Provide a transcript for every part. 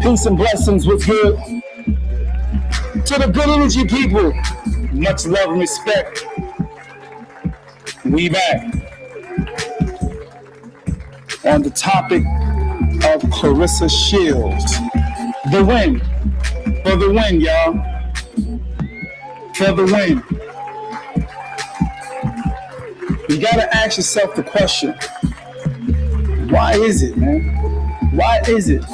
Peace and blessings with good to the good energy people. Much love and respect. We back on the topic of Claressa Shields. The win. For the win, y'all. For the win. You gotta ask yourself the question, why is it, man? Why is it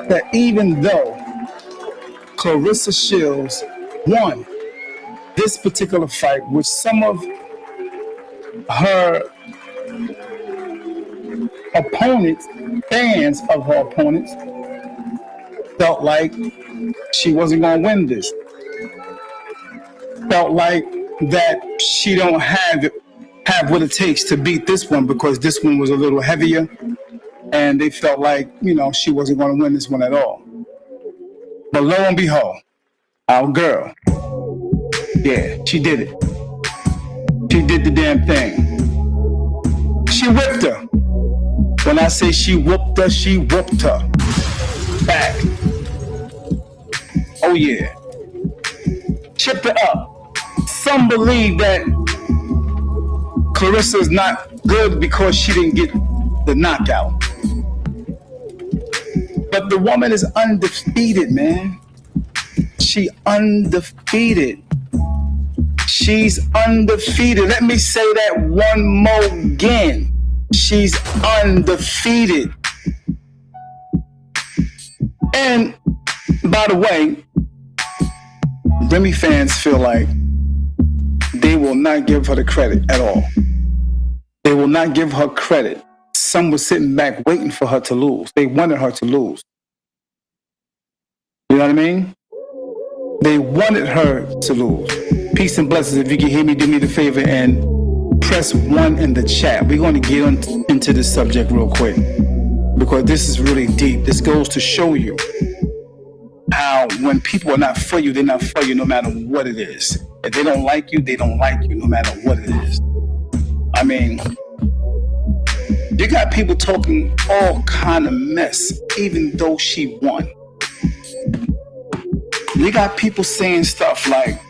that even though Claressa Shields won this particular fight, which some of her opponents, fans of her opponents, felt like she wasn't going to win this. Felt like that she don't have what it takes to beat this one because this one was a little heavier, and they felt like, she wasn't going to win this one at all. But lo and behold, our girl, yeah, she did it. She did the damn thing. She whipped her. When I say she whooped her back. Oh yeah. Chipped her up. Some believe that Claressa is not good because she didn't get the knockout. But the woman is undefeated, man. She undefeated. She's undefeated. Let me say that one more again. She's undefeated. And by the way, Remy fans feel like they will not give her the credit at all. They will not give her credit. Some were sitting back waiting for her to lose. They wanted her to lose. You know what I mean? They wanted her to lose. Peace and blessings. If you can hear me, do me the favor and press 1 in the chat. We're going to get into this subject real quick because this is really deep. This goes to show you how when people are not for you, they're not for you no matter what it is. If they don't like you, they don't like you no matter what it is. I mean, you got people talking all kind of mess even though she won. You got people saying stuff like,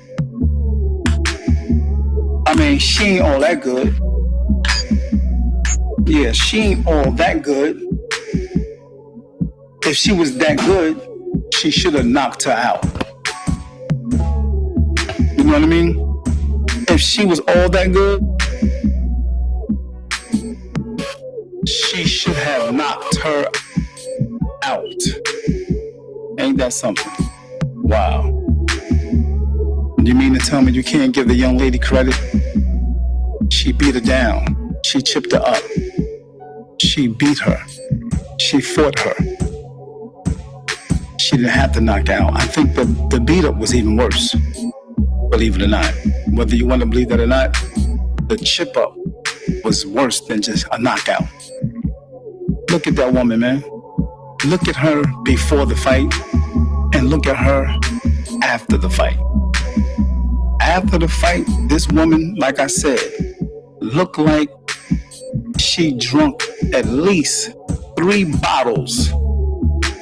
she ain't all that good. Yeah, she ain't all that good. If she was that good, she should have knocked her out. You know what I mean? If she was all that good, she should have knocked her out. Ain't that something? Wow. You mean to tell me you can't give the young lady credit? She beat her down. She chipped her up. She beat her. She fought her. She didn't have to knock out. I think the beat up was even worse. Believe it or not. Whether you want to believe that or not, the chip up was worse than just a knockout. Look at that woman, man. Look at her before the fight and look at her after the fight. After the fight, this woman, like I said, looked like she drunk at least 3 bottles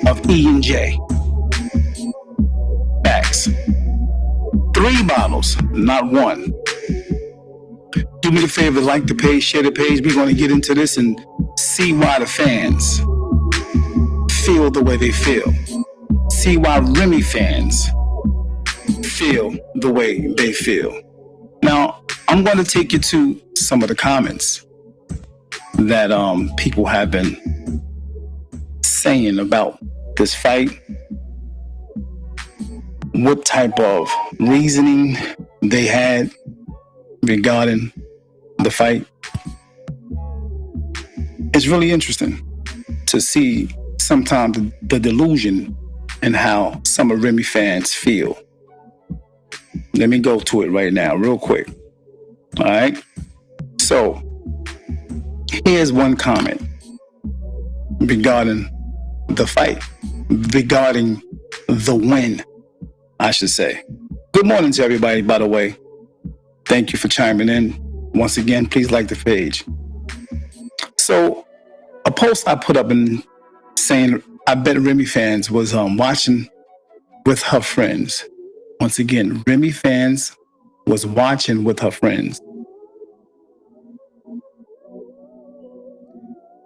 of E&J. Facts. 3 bottles, not one. Do me the favor, like the page, share the page. We're going to get into this and see why the fans feel the way they feel. See why Remy fans feel the way they feel. Now, I'm going to take you to some of the comments that people have been saying about this fight, what type of reasoning they had regarding the fight. It's really interesting to see sometimes the delusion and how some of Remy fans feel. Let me go to it right now, real quick. All right. So here's one comment regarding the fight, regarding the win, I should say. Good morning to everybody, by the way. Thank you for chiming in. Once again, please like the page. So a post I put up in saying I bet Remy fans was watching with her friends. Once again, Remy fans was watching with her friends.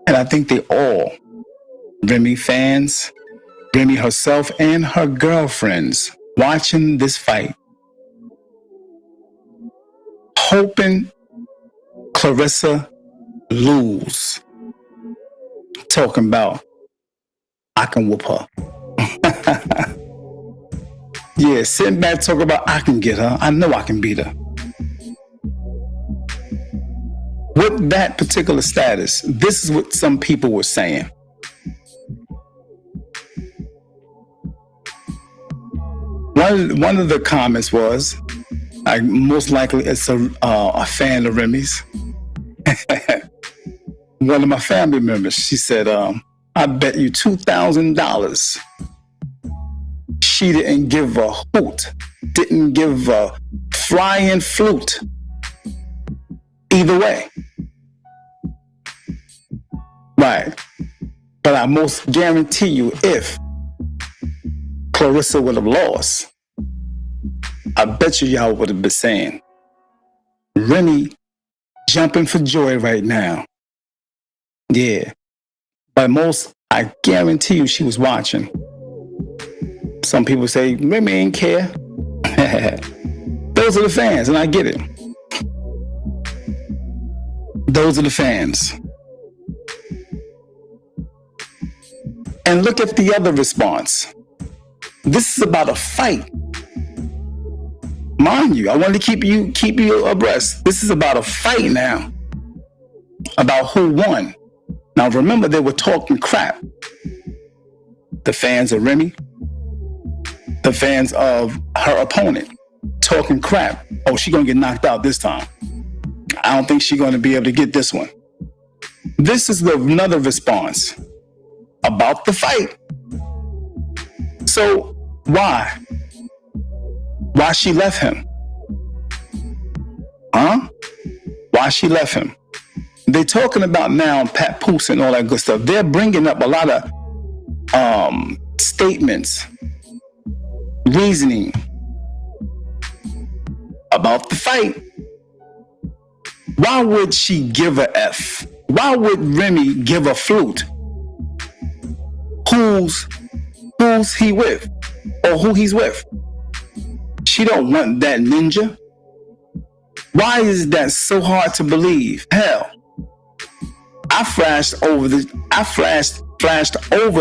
And I think they all, Remy fans, Remy herself and her girlfriends, watching this fight, hoping Claressa lose. Talking about, I can whoop her. Yeah, sitting back talking about, I can get her. I know I can beat her. With that particular status, this is what some people were saying. One of the comments was, most likely it's a fan of Remy's. One of my family members, she said, I bet you $2,000 she didn't give a hoot, didn't give a flying flute. Either way. Right. But I most guarantee you, if Claressa would have lost, I bet you y'all would have been saying, Remy jumping for joy right now. Yeah. But most, I guarantee you she was watching. Some people say, Remy ain't care. Those are the fans, and I get it. Those are the fans. And look at the other response. This is about a fight. Mind you, I want to keep you abreast. This is about a fight now. About who won. Now remember, they were talking crap. The fans of Remy, the fans of her opponent, talking crap. Oh, she's gonna get knocked out this time. I don't think she's gonna be able to get this one. This is another response about the fight. So why? Why she left him? Huh? Why she left him? They're talking about now papoose and all that good stuff. They're bringing up a lot of statements, reasoning about the fight. Why would she give a F? Why would Remy give a flute? Who's he with? Or who he's with? She don't want that ninja. Why is that so hard to believe? Hell, I flashed over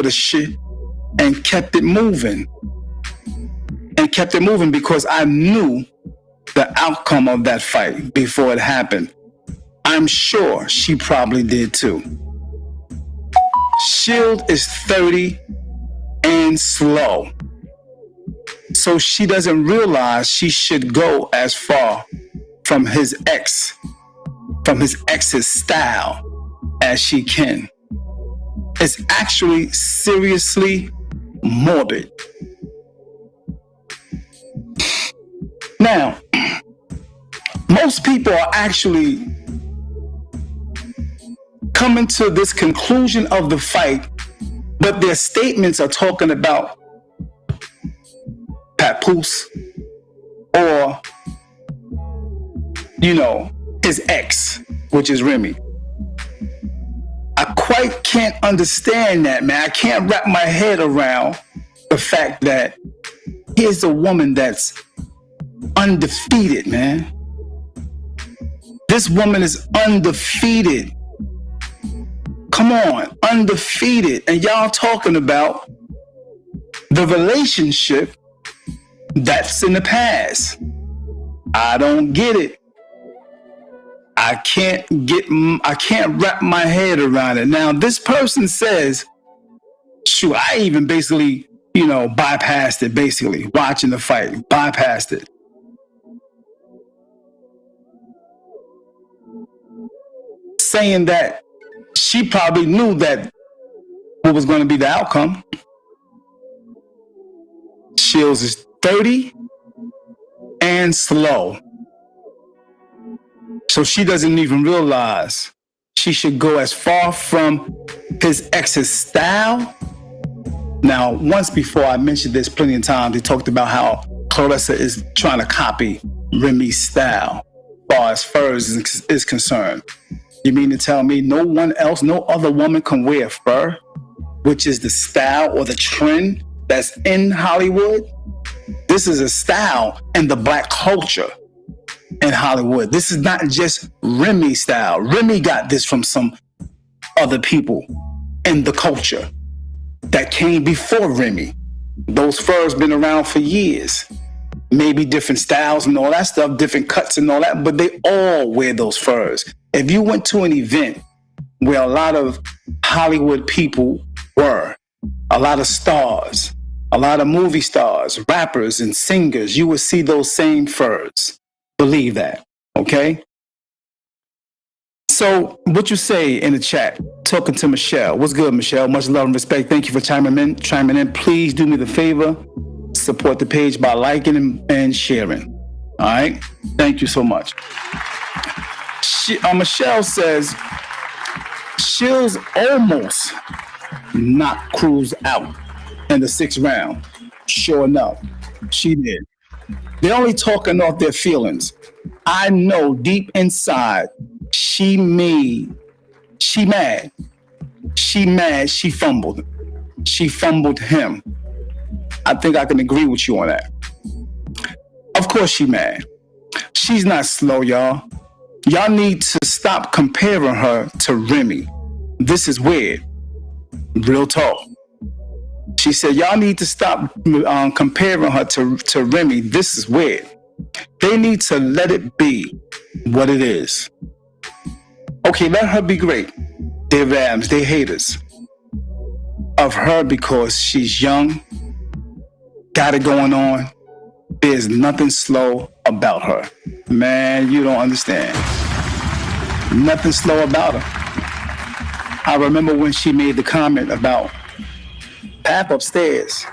the shit and kept it moving. And kept it moving because I knew the outcome of that fight before it happened. I'm sure she probably did too. Shield is 30 and slow. So she doesn't realize she should go as far from his ex's style as she can. It's actually seriously morbid. Now, most people are actually coming to this conclusion of the fight, but their statements are talking about papoose or, his ex, which is Remy. I quite can't understand that, man. I can't wrap my head around the fact that here's a woman that's undefeated, man. This woman is undefeated. Come on, undefeated. And y'all talking about the relationship that's in the past. I don't get it. I can't wrap my head around it. Now, this person says, shoot, I even basically, bypassed it, basically, watching the fight, bypassed it. Saying that she probably knew that what was going to be the outcome. Shields is 30 and slow. So she doesn't even realize she should go as far from his ex's style Now, once before I mentioned this plenty of times, they talked about how Claressa is trying to copy Remy's style as far as furs is concerned. You mean to tell me no one else, no other woman can wear fur, which is the style or the trend that's in Hollywood? This is a style in the black culture in Hollywood. This is not just Remy's style. Remy got this from some other people in the culture that came before Remy. Those furs been around for years. Maybe different styles and all that stuff, different cuts and all that, but they all wear those furs. If you went to an event where a lot of Hollywood people were, a lot of stars, a lot of movie stars, rappers and singers, you would see those same furs. Believe that, okay? So what you say in the chat, talking to Michelle. What's good, Michelle? Much love and respect. Thank you for chiming in. Please do me the favor, support the page by liking and sharing. All right? Thank you so much. Michelle says, Shills almost knocked Cruz out in the 6th round. Sure enough, she did. They're only talking off their feelings. I know deep inside, she mad. She fumbled. She fumbled him. I think I can agree with you on that. Of course she mad. She's not slow, y'all. Y'all need to stop comparing her to Remy. This is weird. Real talk. She said, y'all need to stop comparing her to Remy. This is weird. They need to let it be what it is. Okay, let her be great. They're rams, they haters of her because she's young, got it going on. There's nothing slow about her. Man, you don't understand. Nothing slow about her. I remember when she made the comment about Pap upstairs.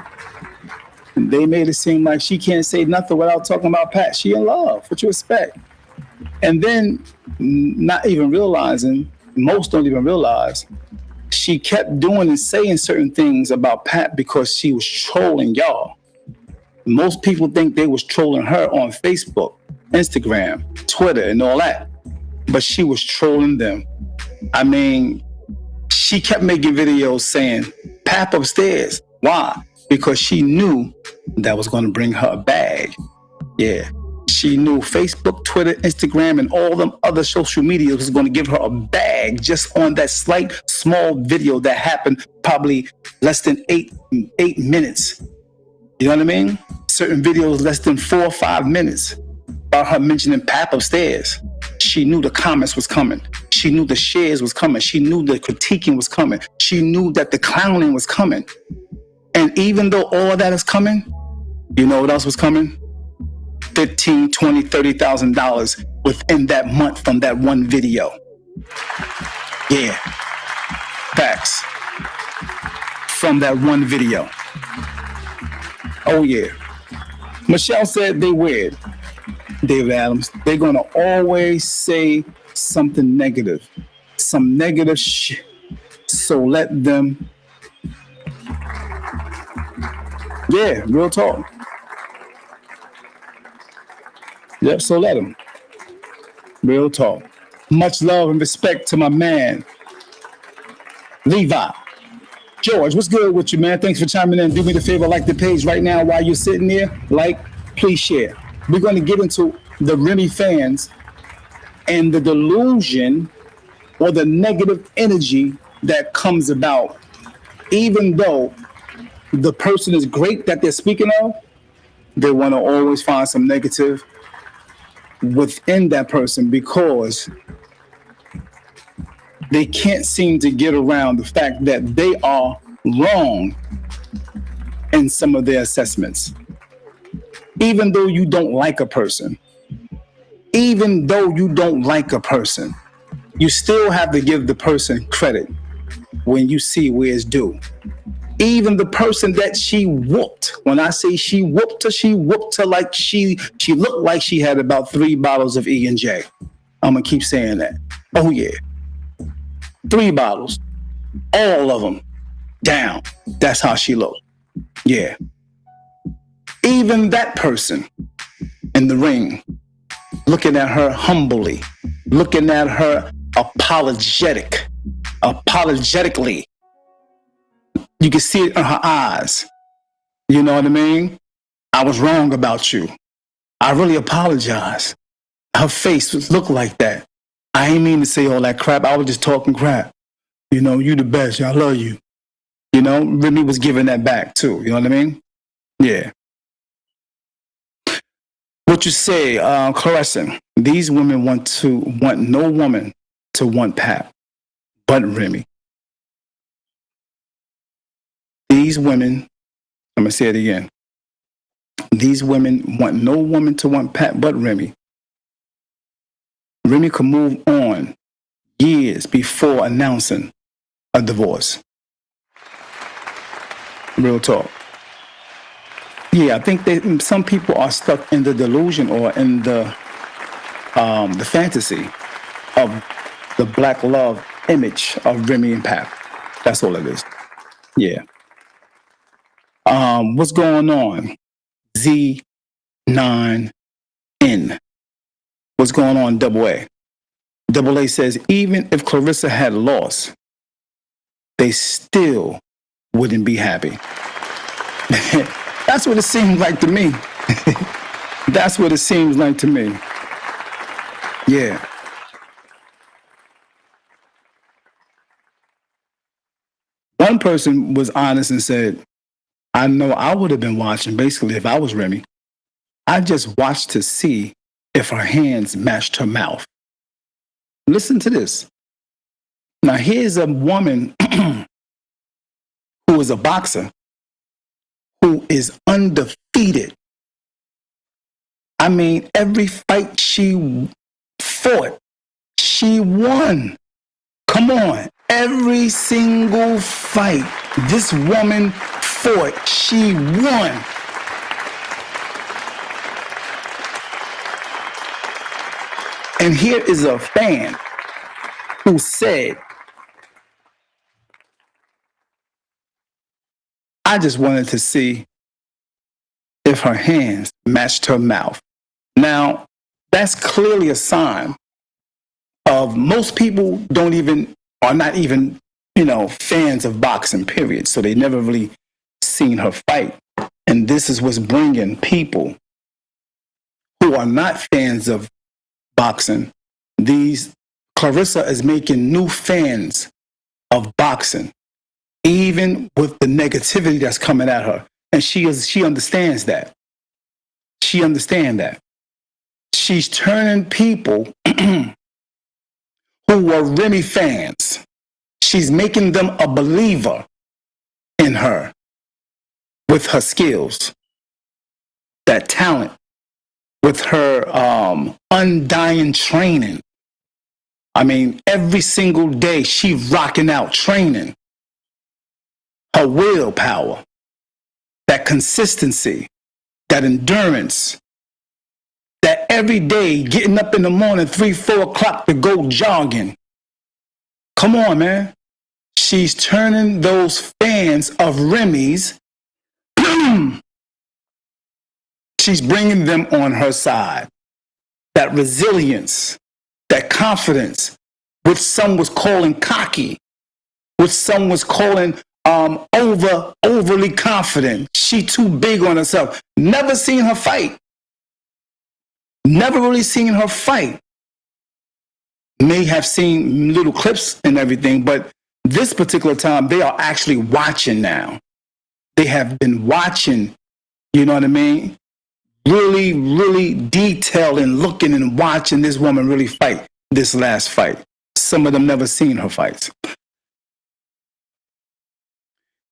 They made it seem like she can't say nothing without talking about Pat. She in love. What you expect? And then, not even realizing, most don't even realize, she kept doing and saying certain things about Pat because she was trolling y'all. Most people think they was trolling her on Facebook, Instagram, Twitter, and all that. But she was trolling them. I mean, she kept making videos saying, Pap upstairs. Why? Because she knew that was going to bring her a bag. Yeah. She knew Facebook, Twitter, Instagram, and all them other social media was going to give her a bag just on that slight, small video that happened probably less than eight minutes. You know what I mean? Certain videos less than 4 or 5 minutes about her mentioning Pap upstairs. She knew the comments was coming. She knew the shares was coming. She knew the critiquing was coming. She knew that the clowning was coming. And even though all that is coming, you know what else was coming? $15,000, $20,000, $30,000 within that month from that one video. Yeah. Facts. From that one video. Oh, yeah. Michelle said they weird. David Adams. They're going to always say something negative. Some negative shit. So let them. Yeah, real talk. Yep, so let them. Real talk. Much love and respect to my man, Levi. George, what's good with you, man? Thanks for chiming in. Do me the favor, like the page right now while you're sitting there. Like, please share. We're going to get into the Remy fans and the delusion or the negative energy that comes about, even though the person is great that they're speaking of, they want to always find some negative within that person because they can't seem to get around the fact that they are wrong in some of their assessments. Even though you don't like a person, you still have to give the person credit when you see where it's due. Even the person that she whooped, when I say she whooped her like she looked like she had about 3 bottles of E&J. I'm going to keep saying that. Oh, yeah. 3 bottles. All of them. down. That's how she looked. Yeah. Even that person in the ring, looking at her humbly, looking at her apologetically. You can see it in her eyes. You know what I mean? I was wrong about you. I really apologize. Her face looked like that. I ain't mean to say all that crap. I was just talking crap. You know, you the best. I love you. You know, Remy was giving that back too. You know what I mean? Yeah. What you say, Claressa, these women want no woman to want Pap but Remy. These women, I'm going to say it again. These women want no woman to want Pap but Remy. Remy could move on years before announcing a divorce. Real talk. Yeah, I think some people are stuck in the delusion or in the fantasy of the black love image of Remy and Pap. That's all it is. Yeah. What's going on? Z9N. What's going on, Double A? Double A says, even if Claressa had lost, they still wouldn't be happy. That's what it seems like to me. That's what it seems like to me. Yeah. One person was honest and said, I know I would have been watching, basically, if I was Remy. I just watched to see if her hands matched her mouth. Listen to this. Now, here's a woman who is a boxer, who is undefeated. I mean, every fight she fought, she won. Come on. Every single fight this woman fought, she won. And here is a fan who said, I just wanted to see if her hands matched her mouth. Now, that's clearly a sign of most people are not even, fans of boxing, period. So they never really seen her fight. And this is what's bringing people who are not fans of boxing. Claressa is making new fans of boxing, even with the negativity that's coming at her. And she understands that. She understands that. She's turning people who were Remy fans. She's making them a believer in her with her skills, that talent, with her undying training. I mean, every single day she's rocking out training. Her willpower, that consistency, that endurance, that every day getting up in the morning, 3, 4 o'clock to go jogging. Come on, man. She's turning those fans of Remy's, she's bringing them on her side. That resilience, that confidence, which some was calling cocky, which some was calling overly confident. She too big on herself. Never seen her fight. Never really seen her fight. May have seen little clips and everything, but this particular time, they are actually watching now. They have been watching, you know what I mean? Really, really detailed and looking and watching this woman really fight this last fight. Some of them never seen her fights.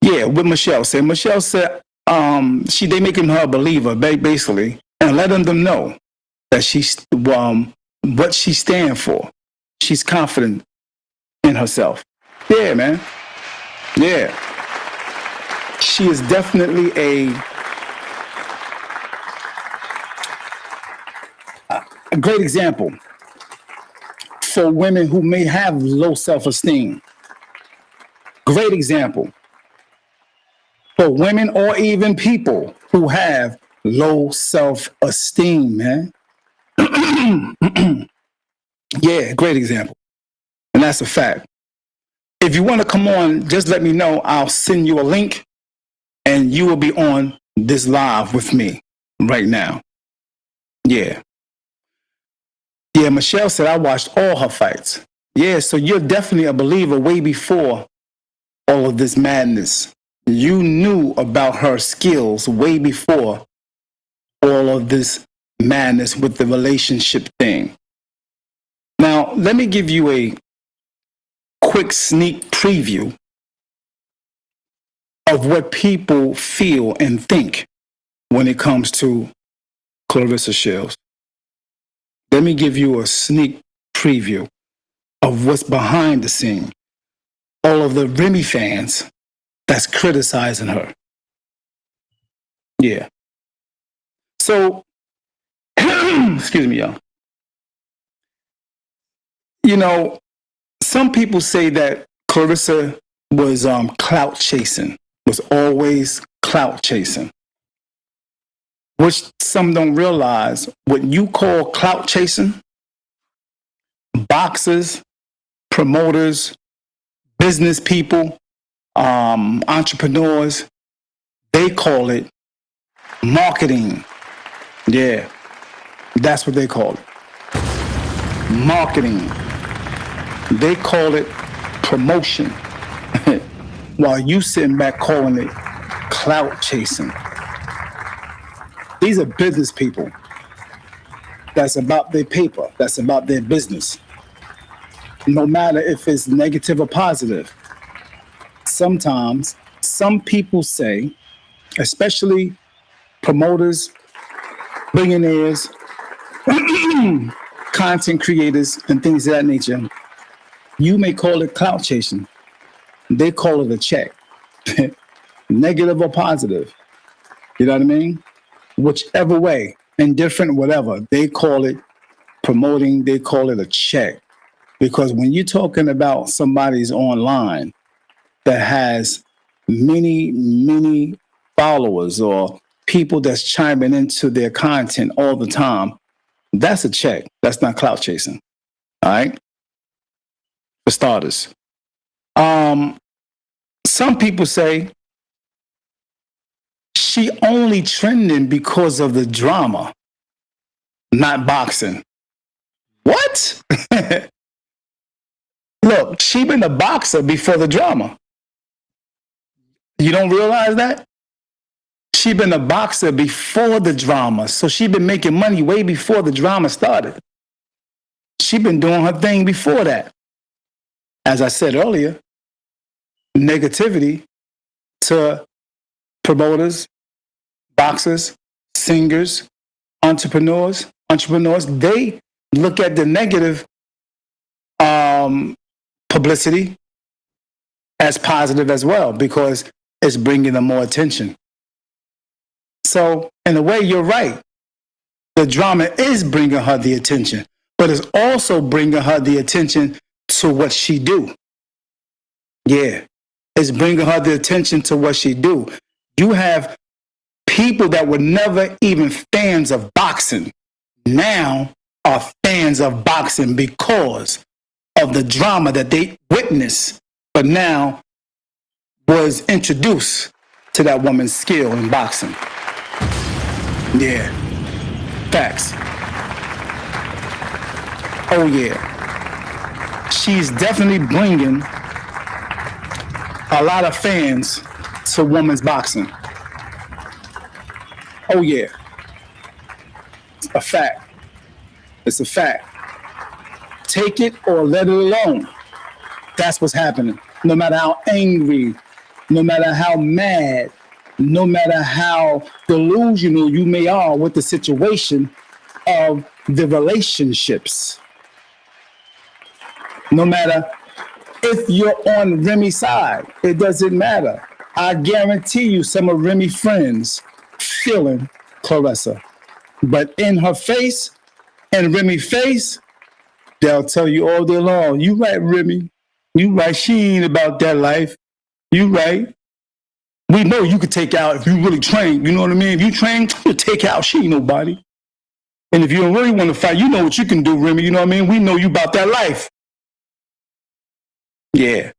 Yeah, what Michelle said. Michelle said they making her a believer, basically, and letting them know that she's what she stands for. She's confident in herself. Yeah, man. Yeah. She is definitely a great example for women who may have low self-esteem. Great example. for women or even people who have low self-esteem, man. Yeah, great example. And that's a fact. If you want to come on, just let me know. I'll send you a link and you will be on this live with me right now. Yeah. Yeah, Michelle said I watched all her fights. Yeah, so you're definitely a believer way before all of this madness. You knew about her skills way before all of this madness with the relationship thing. Now, let me give you a quick sneak preview of what people feel and think when it comes to Claressa Shields. Let me give you a sneak preview of what's behind the scene. All of the Remy fans that's criticizing her. Yeah. So, excuse me, y'all. You know, some people say that Claressa was clout chasing, was always clout chasing, which some don't realize. What you call clout chasing, boxers, promoters, business people, entrepreneurs, they call it marketing. Yeah, that's what they call it. Marketing. They call it promotion. While you sitting back calling it clout chasing. These are business people. That's about their paper. That's about their business. No matter if it's negative or positive. Sometimes some people say, especially promoters, billionaires, content creators, and things of that nature, you may call it clout chasing. They call it a check. Negative or positive. You know what I mean? Whichever way, indifferent, whatever, they call it promoting, they call it a check. Because when you're talking about somebody's online that has many, many followers or people that's chiming into their content all the time, that's a check. That's not clout chasing. All right? For starters. Some people say she only trending because of the drama, not boxing. What? Look, she been a boxer before the drama. You don't realize that? She been a boxer before the drama. So she been making money way before the drama started. She been doing her thing before that. As I said earlier, negativity to promoters, boxers, singers, entrepreneurs, they look at the negative publicity as positive as well because it's bringing them more attention. So in a way, you're right. The drama is bringing her the attention, but it's also bringing her the attention to what she do. Yeah, it's bringing her the attention to what she do. You have people that were never even fans of boxing now are fans of boxing because of the drama that they witnessed, but now was introduced to that woman's skill in boxing. Yeah, facts. Oh yeah, she's definitely bringing a lot of fans to women's boxing. Oh yeah, it's a fact. It's a fact. Take it or let it alone. That's what's happening. No matter how angry, no matter how mad, no matter how delusional you may are with the situation of the relationships. No matter if you're on Remy's side, it doesn't matter. I guarantee you some of Remy's friends feeling Claressa. But in her face, in Remy's face, they'll tell you all day long, you right, Remy. You right, she ain't about that life. You right. We know you could take out if you really train. You know what I mean? If you train, you'll take out. She ain't nobody. And if you don't really want to fight, you know what you can do, Remy. You know what I mean? We know you about that life. Yeah.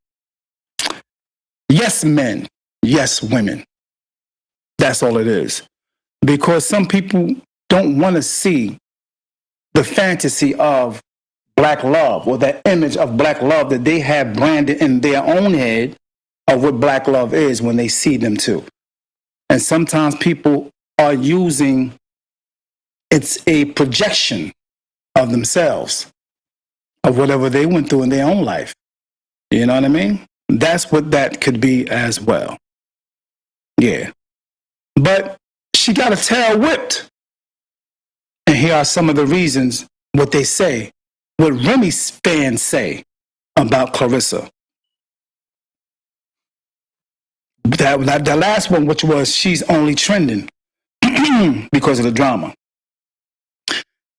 Yes, men. Yes, women. That's all it is. Because some people don't want to see the fantasy of black love or that image of black love that they have branded in their own head of what black love is when they see them too. And sometimes people are using it's a projection of themselves, of whatever they went through in their own life. You know what I mean? That's what that could be as well. Yeah. But she got her tail whipped. And here are some of the reasons what they say, what Remy's fans say about Claressa. The last one, which was she's only trending because of the drama.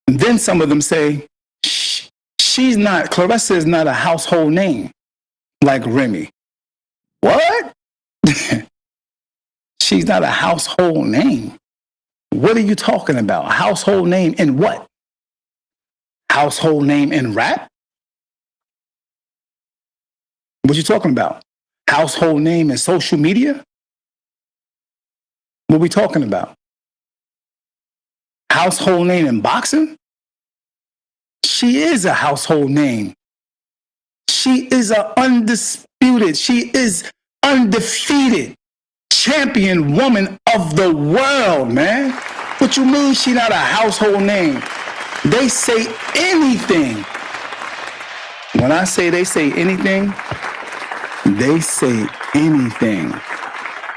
And then some of them say Claressa is not a household name like Remy. What? She's not a household name. What are you talking about? A household name in what? Household name in rap? What you talking about? Household name in social media? What we talking about? Household name in boxing? She is a household name. She is undisputed. She is undefeated champion woman of the world, man. What you mean she not a household name? They say anything. When I say they say anything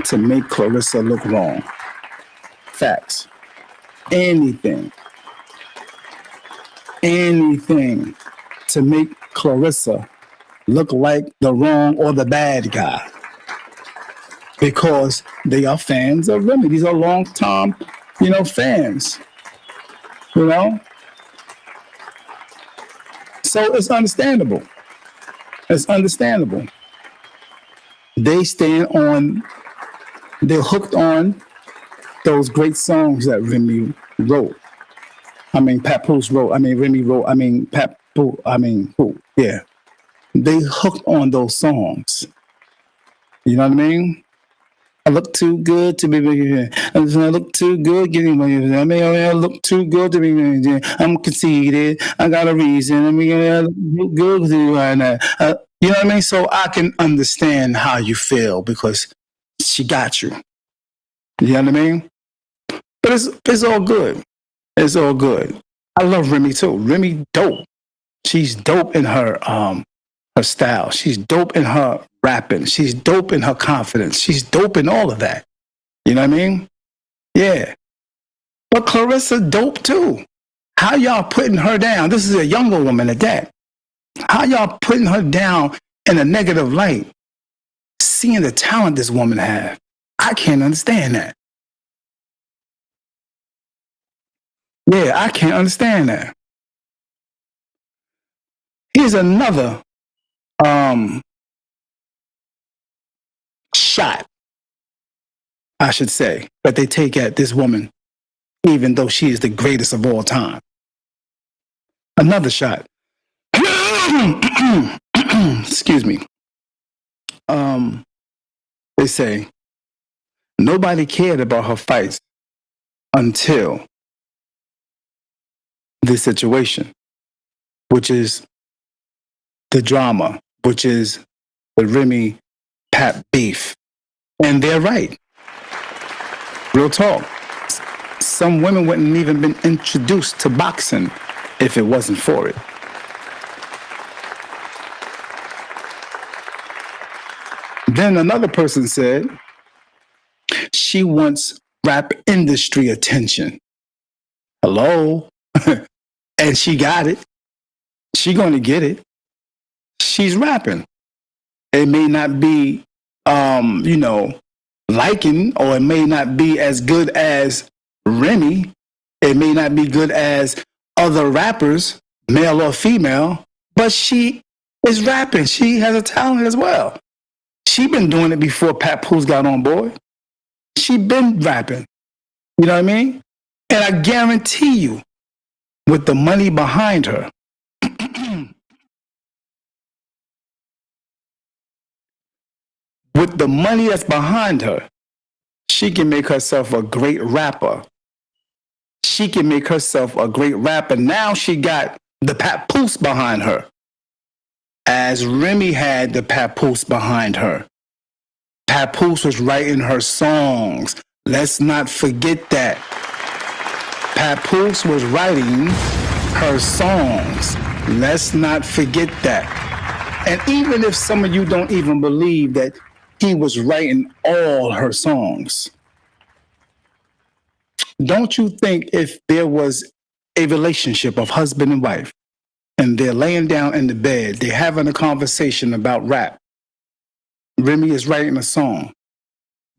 to make Claressa look wrong. Facts. Anything to make Claressa look like the wrong or the bad guy. Because they are fans of Remy. These are long-time, fans. So it's understandable. They're hooked on those great songs that Remy wrote. Papoose wrote. Remy wrote. Who? Yeah. They hooked on those songs. You know what I mean? I look too good to be. I look too good. I look too good to be. I'm conceited. I got a reason. I look good to you right now. You know what I mean? So I can understand how you feel because she got you. You know what I mean? But it's all good. It's all good. I love Remy too. Remy dope. She's dope in her style. She's dope in her rapping. She's dope in her confidence. She's dope in all of that. You know what I mean? Yeah. But Claressa dope too. How y'all putting her down? This is a younger woman at that. How y'all putting her down in a negative light? Seeing the talent this woman has. I can't understand that. Yeah, I can't understand that. Here's another shot, I should say, that they take at this woman, even though she is the greatest of all time. Another shot. Excuse me. They say nobody cared about her fights until this situation, which is the drama, which is the Remy Pap beef. And they're right. Real talk. Some women wouldn't even been introduced to boxing if it wasn't for it. Then another person said she wants rap industry attention. Hello? And she got it. She going to get it. She's rapping. It may not be, liking, or it may not be as good as Remy. It may not be good as other rappers, male or female, but she is rapping. She has a talent as well. She been doing it before Papoose got on board. She been rapping. You know what I mean? And I guarantee you, with the money behind her, with the money that's behind her, she can make herself a great rapper. She can make herself a great rapper. Now she got the papoose behind her, as Remy had the papoose behind her. Papoose was writing her songs. Let's not forget that. Papoose was writing her songs. Let's not forget that. And even if some of you don't even believe that he was writing all her songs, don't you think if there was a relationship of husband and wife and they're laying down in the bed, they're having a conversation about rap, Remy is writing a song,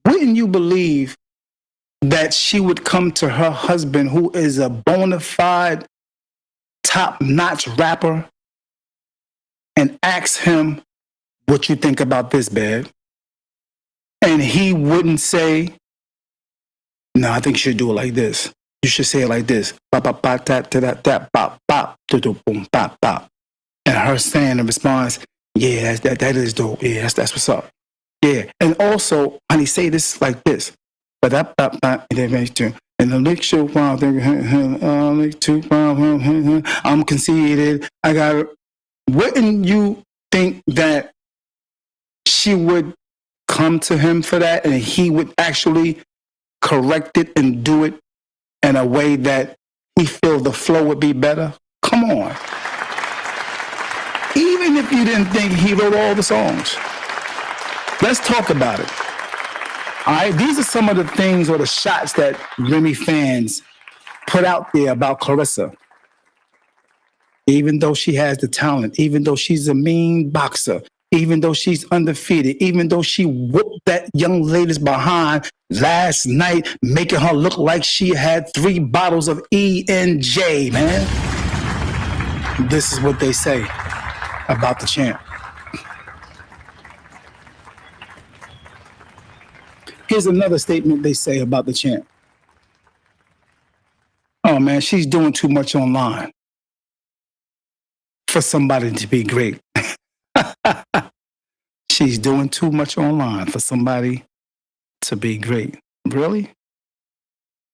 wouldn't you believe that she would come to her husband, who is a bona fide, top-notch rapper, and ask him, what you think about this, babe? And he wouldn't say, no, I think you should do it like this. You should say it like this. Bop, bop, bop, tap, tap, tap, bop, bop, do, do, boom, bop, bop. And her saying in response, yeah, that is dope. Yeah, that's what's up. Yeah. And also, honey, say this like this. But that, and the next show, I'm conceited. I got it. Wouldn't you think that she would come to him for that and he would actually correct it and do it in a way that he feels the flow would be better? Come on. Even if you didn't think he wrote all the songs, let's talk about it. All right, these are some of the things or the shots that Remy fans put out there about Claressa. Even though she has the talent, even though she's a mean boxer, even though she's undefeated, even though she whooped that young lady's behind last night, making her look like she had 3 bottles of E&J, man. This is what they say about the champ. Here's another statement they say about the champ. Oh, man, she's doing too much online for somebody to be great. She's doing too much online for somebody to be great. Really?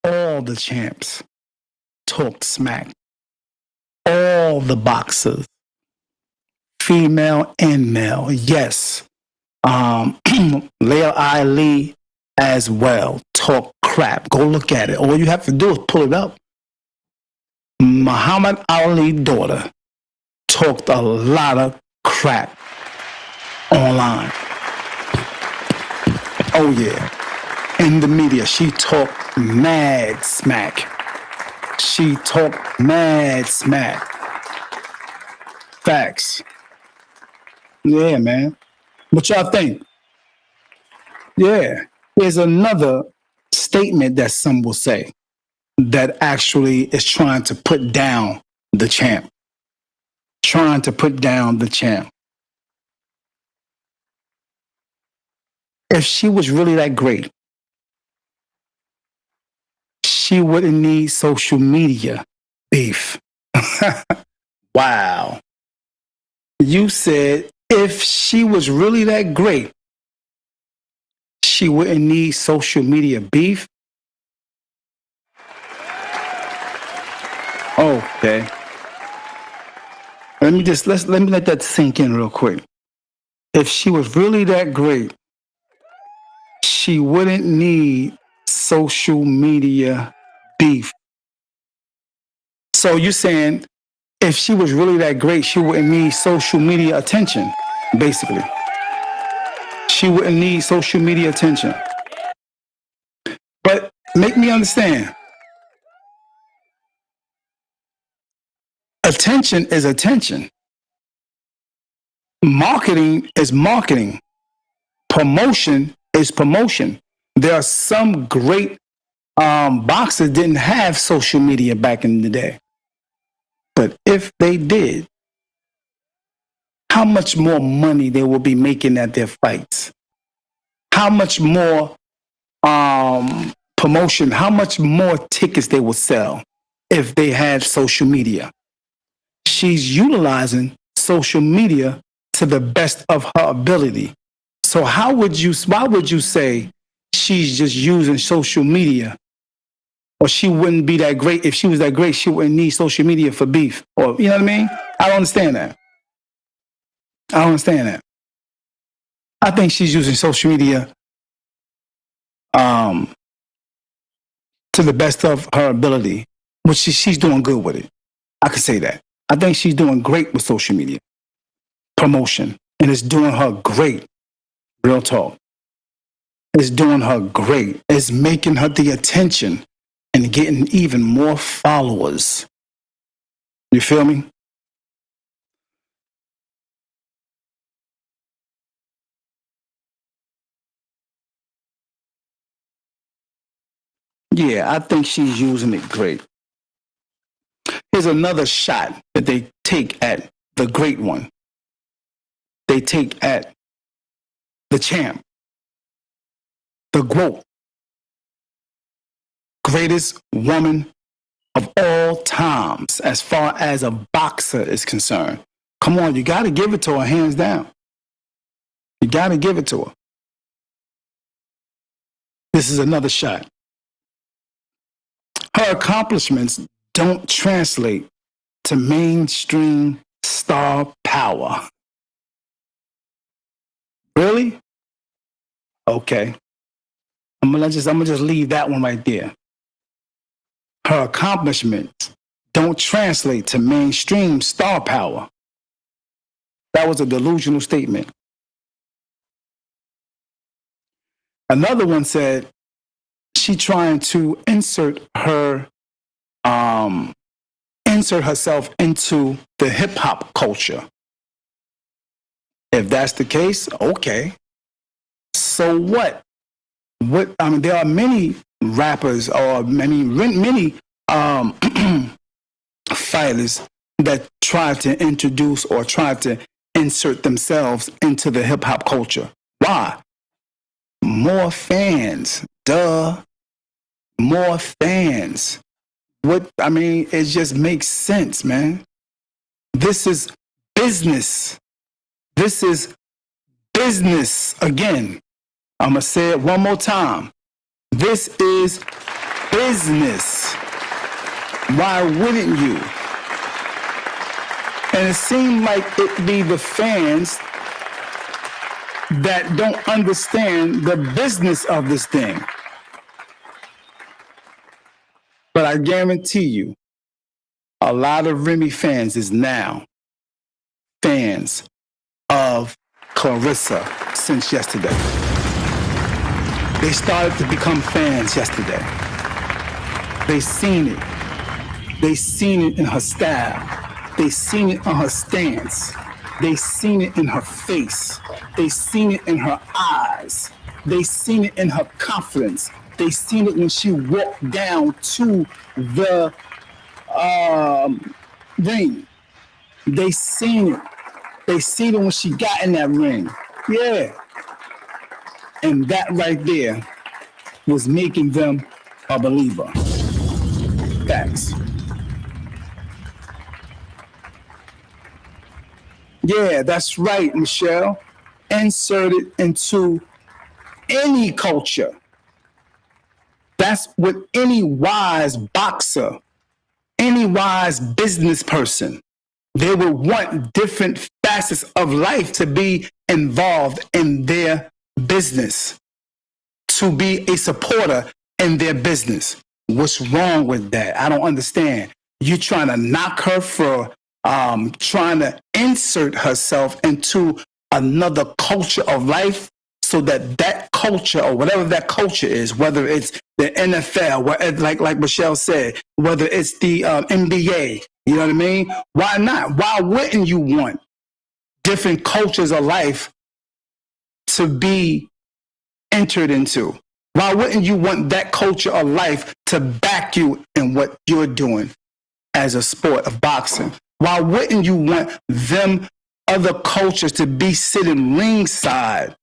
All the champs talked smack. All the boxers, female and male, yes. Leah Ali as well, talk crap. Go look at it. All you have to do is pull it up. Muhammad Ali's daughter talked a lot of crap online. Oh yeah. In the media, she talked mad smack. She talked mad smack. Facts. Yeah, man. What y'all think? Yeah. There's another statement that some will say that actually is trying to put down the champ. Trying to put down the champ. If she was really that great, she wouldn't need social media beef. Wow. You said if she was really that great, she wouldn't need social media beef? Okay. Let me let that sink in real quick. If she was really that great, she wouldn't need social media beef. So you're saying if she was really that great, she wouldn't need social media attention, basically. She wouldn't need social media attention. But make me understand. Attention is attention. Marketing is marketing. Promotion is promotion. There are some great boxers didn't have social media back in the day. But if they did, how much more money they will be making at their fights? How much more promotion, how much more tickets they would sell if they had social media. She's utilizing social media to the best of her ability. So why would you say she's just using social media, or she wouldn't be that great? If she was that great, she wouldn't need social media for beef, or you know what I mean? I don't understand that. I don't understand that. I think she's using social media um, to the best of her ability, which she's doing good with it. I could say that. I think she's doing great with social media promotion, and it's doing her great. Real talk. It's doing her great. It's making her the attention and getting even more followers. You feel me? Yeah, I think she's using it great. Here's another shot that they take at the great one. They take at the champ, the GOAT, greatest woman of all times as far as a boxer is concerned. Come on, you got to give it to her hands down. You got to give it to her. This is another shot. Her accomplishments don't translate to mainstream star power. Really? Okay. I'm gonna just leave that one right there. Her accomplishments don't translate to mainstream star power. That was a delusional statement. Another one said she trying to insert herself into the hip hop culture. If that's the case, okay. So what? What I mean, there are many rappers or many fighters that try to introduce or try to insert themselves into the hip hop culture. Why? More fans. Duh. More fans. What I mean, it just makes sense, man. This is business. This is business. Again, I'm gonna say it one more time. This is business. Why wouldn't you? And it seemed like it be the fans that don't understand the business of this thing. But I guarantee you, a lot of Remy fans is now fans of Claressa since yesterday. They started to become fans yesterday. They seen it. They seen it in her style. They seen it on her stance. They seen it in her face. They seen it in her eyes. They seen it in her confidence. They seen it when she walked down to the ring. They seen it. They seen it when she got in that ring. Yeah. And that right there was making them a believer. Facts. Yeah, that's right, Michelle. Insert it into any culture. That's what any wise boxer, any wise business person, they will want different facets of life to be involved in their business, to be a supporter in their business. What's wrong with that? I don't understand. You trying to knock her for trying to insert herself into another culture of life so that that culture or whatever that culture is, whether it's the NFL, like Michelle said, whether it's the NBA, you know what I mean? Why not? Why wouldn't you want different cultures of life to be entered into? Why wouldn't you want that culture of life to back you in what you're doing as a sport of boxing? Why wouldn't you want them other cultures to be sitting ringside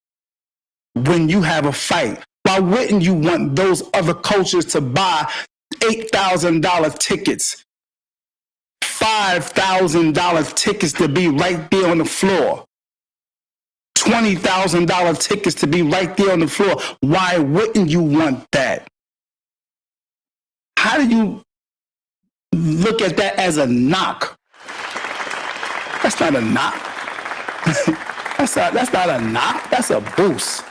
when you have a fight? Why wouldn't you want those other cultures to buy $8,000 tickets, $5,000 tickets to be right there on the floor, $20,000 tickets to be right there on the floor? Why wouldn't you want that? How do you look at that as a knock? That's not a knock. That's not a knock. That's a boost.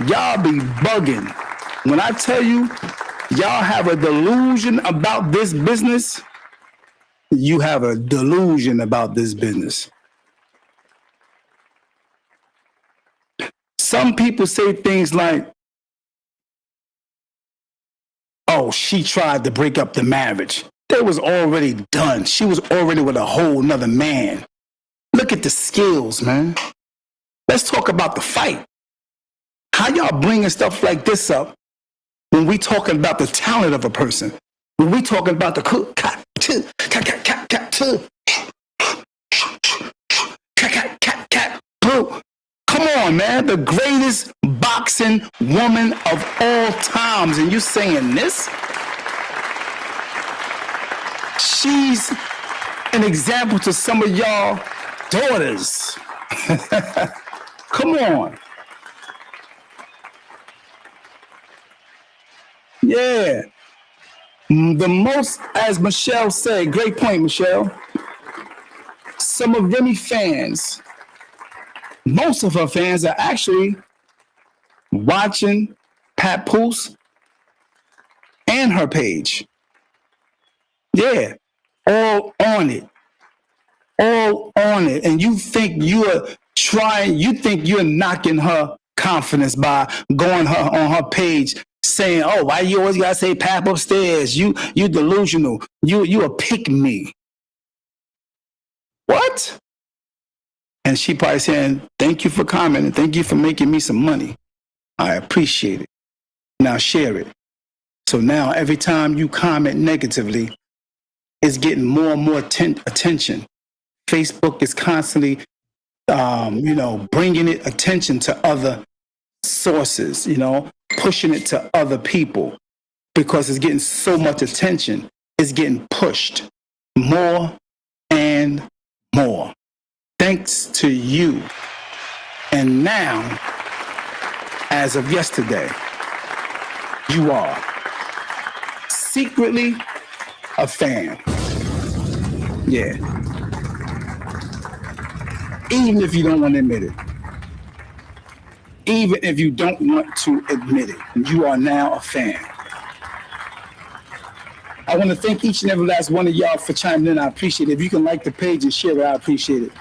Y'all be bugging. When I tell you, y'all have a delusion about this business, you have a delusion about this business. Some people say things like, oh, she tried to break up the marriage. They was already done. She was already with a whole nother man. Look at the skills, man. Let's talk about the fight. How y'all bringing stuff like this up when we talking about the talent of a person? When we talking about the come on, man, the greatest boxing woman of all times, and you saying this? She's an example to some of y'all daughters. Come on. Yeah. The most, as Michelle said, great point, Michelle. Some of Remy fans, most of her fans are actually watching Papoose and her page. Yeah. All on it. All on it. And you think you think you're knocking her confidence by going on her page saying, oh, why you always gotta say Pap upstairs? You delusional. You a pick me. What? And she probably saying, thank you for commenting. Thank you for making me some money. I appreciate it. Now share it. So now every time you comment negatively, it's getting more and more attention. Facebook is constantly, bringing it attention to other sources, pushing it to other people because it's getting so much attention. It's getting pushed more and more. Thanks to you. And now, as of yesterday, you are secretly a fan. Yeah. Even if you don't want to admit it. Even if you don't want to admit it, you are now a fan. I want to thank each and every last one of y'all for chiming in. I appreciate it. If you can like the page and share it, I appreciate it.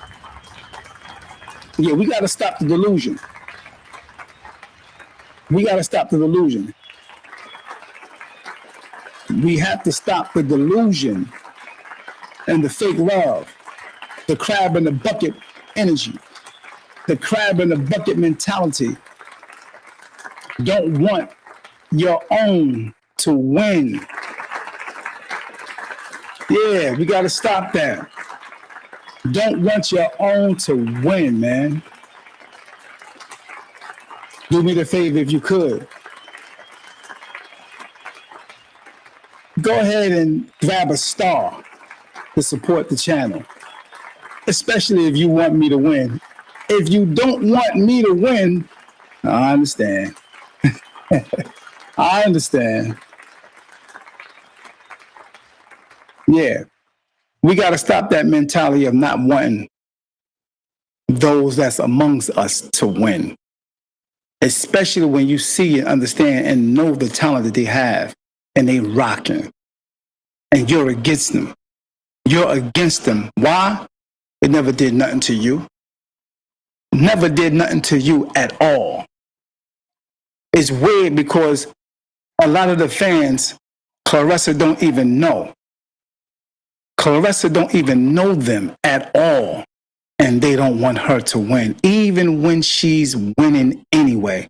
Yeah, we got to stop the delusion. We got to stop the delusion. We have to stop the delusion and the fake love, the crab in the bucket energy, the crab in the bucket mentality. Don't want your own to win. Yeah, we got to stop that. Don't want your own to win, man. Do me the favor if you could. Go ahead and grab a star to support the channel, especially if you want me to win. If you don't want me to win, I understand. I understand. Yeah. We got to stop that mentality of not wanting those that's amongst us to win, especially when you see and understand and know the talent that they have and they rocking and you're against them. You're against them. Why? It never did nothing to you. Never did nothing to you at all. It's weird because a lot of the fans, Claressa don't even know. Claressa don't even know them at all. And they don't want her to win, even when she's winning anyway.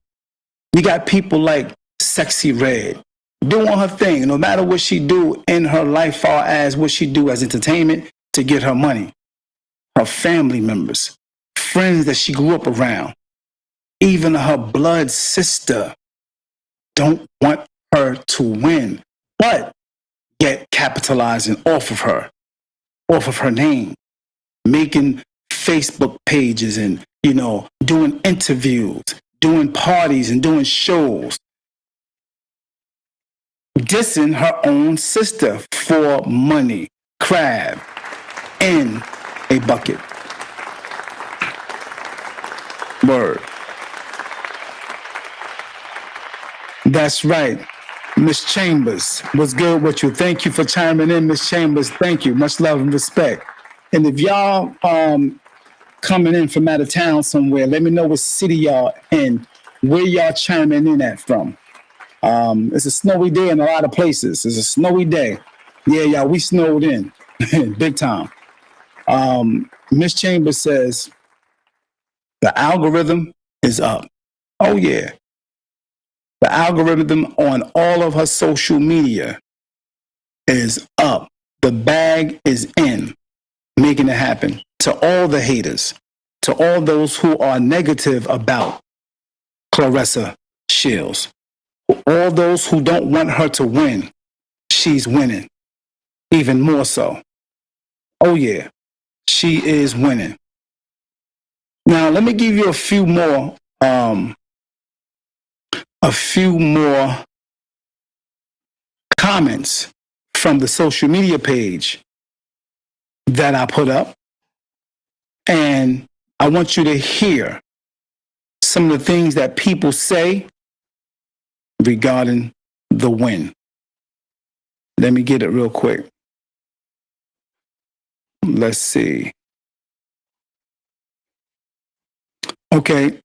You got people like Sexy Red doing her thing, no matter what she do in her life, far as what she do as entertainment to get her money. Her family members, friends that she grew up around, even her blood sister don't want her to win, but yet capitalizing off of her name, making Facebook pages and, doing interviews, doing parties and doing shows, dissing her own sister for money. Crab in a bucket. Word. That's right. Miss Chambers, what's good with you? Thank you for chiming in, Miss Chambers. Thank you. Much love and respect. And if y'all coming in from out of town somewhere, let me know what city y'all in, where y'all chiming in at from. It's a snowy day in a lot of places. It's a snowy day. Yeah, y'all, we snowed in big time. Miss Chambers says the algorithm is up. Oh yeah. The algorithm on all of her social media is up. The bag is in, making it happen. To all the haters, to all those who are negative about Claressa Shields, all those who don't want her to win, she's winning. Even more so. Oh yeah, she is winning. Now let me give you a few more comments from the social media page that I put up. And I want you to hear some of the things that people say regarding the win. Let me get it real quick. Let's see. Okay.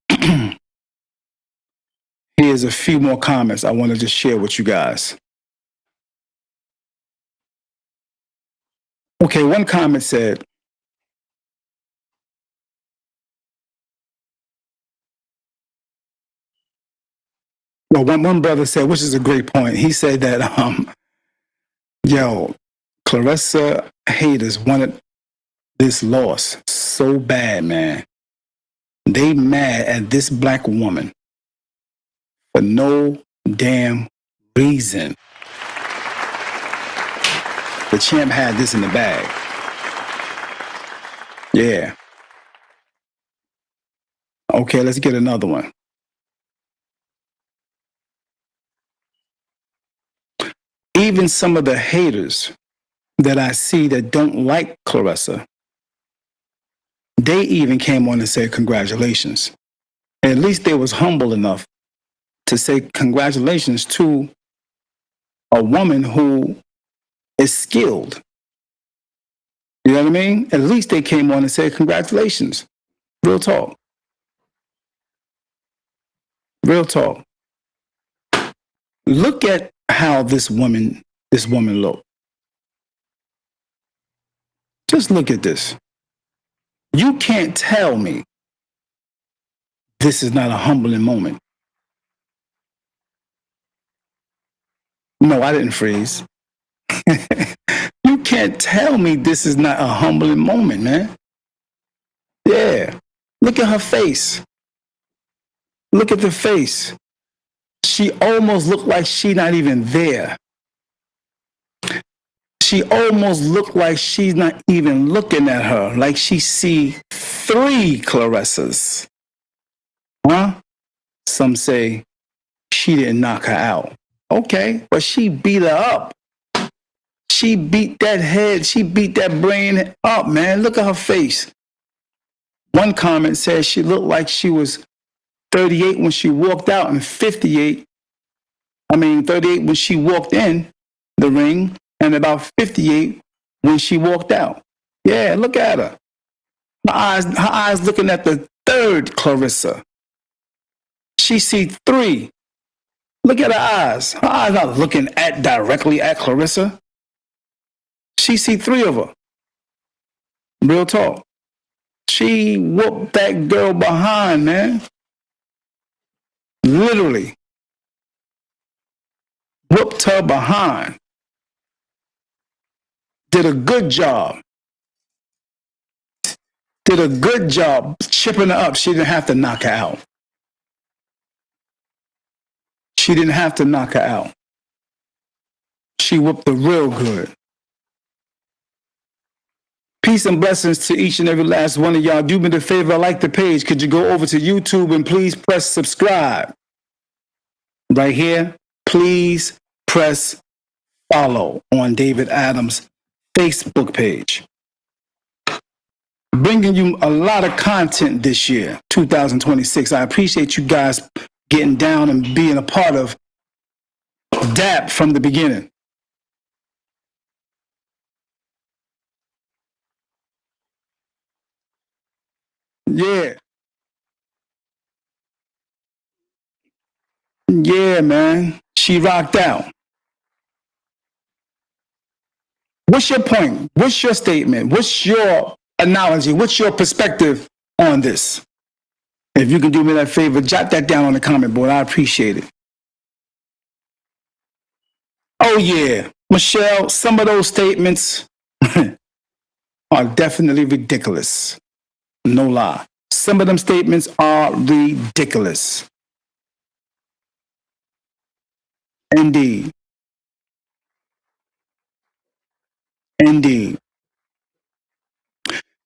Here's a few more comments I want to just share with you guys. Okay, one comment said, well, one brother said, which is a great point. He said that, Claressa haters wanted this loss so bad, man. They mad at this black woman for no damn reason. The champ had this in the bag. Yeah. Okay, let's get another one. Even some of the haters that I see that don't like Claressa, they even came on and said congratulations. And at least they was humble enough to say congratulations to a woman who is skilled. You know what I mean? At least they came on and said congratulations. Real talk. Real talk. Look at how this woman looked. Just look at this. You can't tell me this is not a humbling moment. No, I didn't freeze. You can't tell me this is not a humbling moment, man. Yeah. Look at her face. Look at the face. She almost looked like she not even there. She almost looked like she's not even looking at her, like she see three Claressas. Huh? Some say she didn't knock her out. Okay, but she beat her up. She beat that head, she beat that brain up, man. Look at her face. One comment says she looked like she was 38 when she walked out and 38 when she walked in the ring and about 58 when she walked out. Yeah, look at her. Her eyes looking at the third Claressa. She see three. Look at her eyes. Her eyes not looking directly at Claressa. She see three of her. Real talk. She whooped that girl behind, man. Literally. Whooped her behind. Did a good job. Did a good job chipping her up. She didn't have to knock her out. She didn't have to knock her out. She whooped her real good. Peace and blessings to each and every last one of y'all. Do me the favor, like the page. Could you go over to YouTube and please press subscribe? Right here, please press follow on David Adams' Facebook page. Bringing you a lot of content this year, 2026. I appreciate you guys getting down and being a part of D.A.P from the beginning. Yeah. Yeah, man. She rocked out. What's your point? What's your statement? What's your analogy? What's your perspective on this? If you can do me that favor, jot that down on the comment board. I appreciate it. Oh, yeah. Michelle, some of those statements are definitely ridiculous. No lie. Some of them statements are ridiculous. Indeed. Indeed.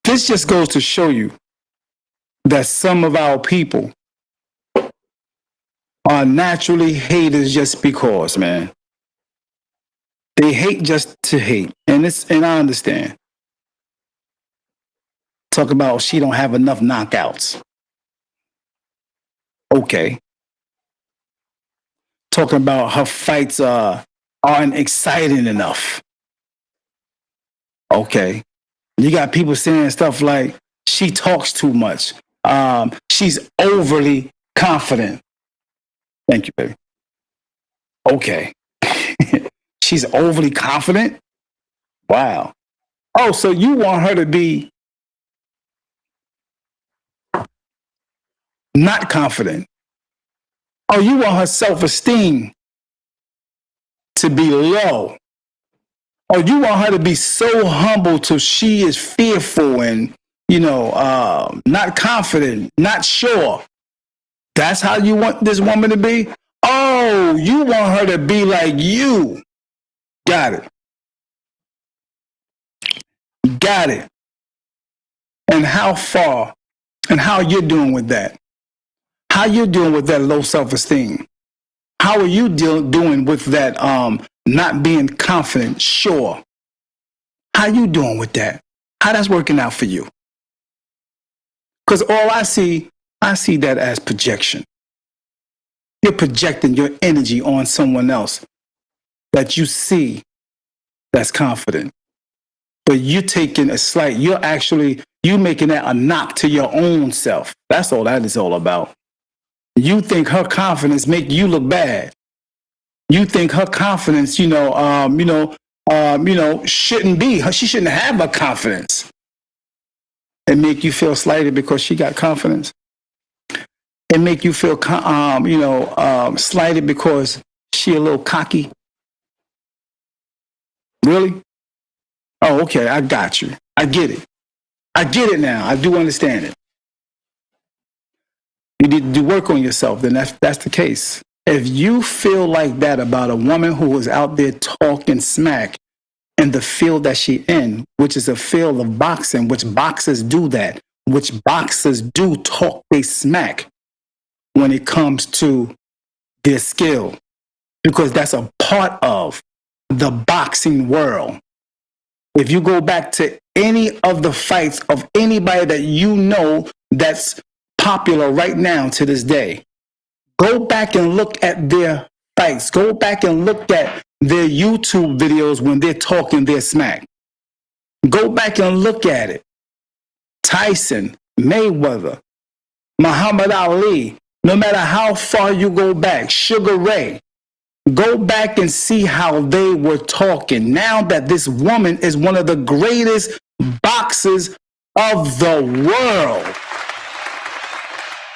This just goes to show you that some of our people are naturally haters just because, man. They hate just to hate. And I understand. Talk about she don't have enough knockouts. Okay. Talking about her fights aren't exciting enough. Okay. You got people saying stuff like she talks too much. She's overly confident. Thank you, baby. Okay. She's overly confident? Wow. Oh, so you want her to be not confident? Oh, you want her self-esteem to be low? Oh, you want her to be so humble till she is fearful and, not confident, not sure? That's how you want this woman to be? Oh, you want her to be like you. Got it. Got it. And how far and how you're doing with that? How you doing with that low self-esteem? How are you doing with that not being confident, sure? How you doing with that? How that's working out for you? Because all I see that as projection. You're projecting your energy on someone else that you see that's confident. But you're taking a slight, you making that a knock to your own self. That's all that is all about. You think her confidence make you look bad. You think her confidence, shouldn't be. She shouldn't have a confidence. And make you feel slighted because she got confidence. And make you feel, slighted because she a little cocky. Really? Oh, okay. I got you. I get it. I get it now. I do understand it. You need to do work on yourself, then that's the case. If you feel like that about a woman who is out there talking smack in the field that she in, which is a field of boxing, which boxers do that, which boxers do talk they smack when it comes to their skill, because that's a part of the boxing world. If you go back to any of the fights of anybody that you know that's popular right now to this day, go back and look at their fights. Go back and look at their YouTube videos when they're talking their smack. Go back and look at it. Tyson, Mayweather, Muhammad Ali, no matter how far you go back, Sugar Ray, go back and see how they were talking. Now that this woman is one of the greatest boxers of the world,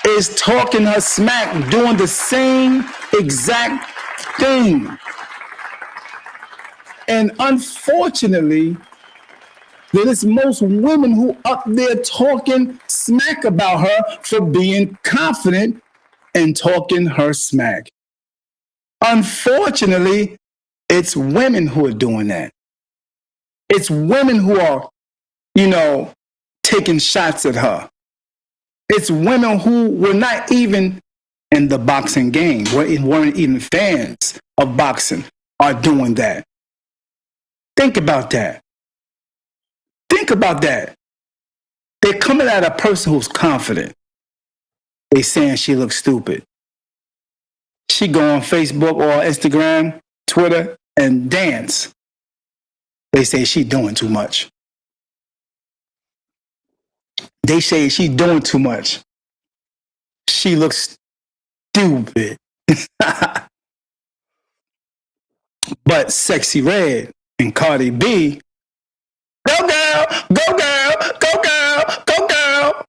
is talking her smack, doing the same exact thing. And unfortunately, there is most women who up there talking smack about her for being confident and talking her smack. Unfortunately, it's women who are doing that. It's women who are, you know, taking shots at her. It's women who were not even in the boxing game, weren't even fans of boxing, are doing that. Think about that. Think about that. They're coming at a person who's confident. They saying she looks stupid. She go on Facebook or Instagram, Twitter, and dance. They say she doing too much. They say she doing too much. She looks stupid. But Sexy Red and Cardi B, go girl, go girl, go girl, go girl.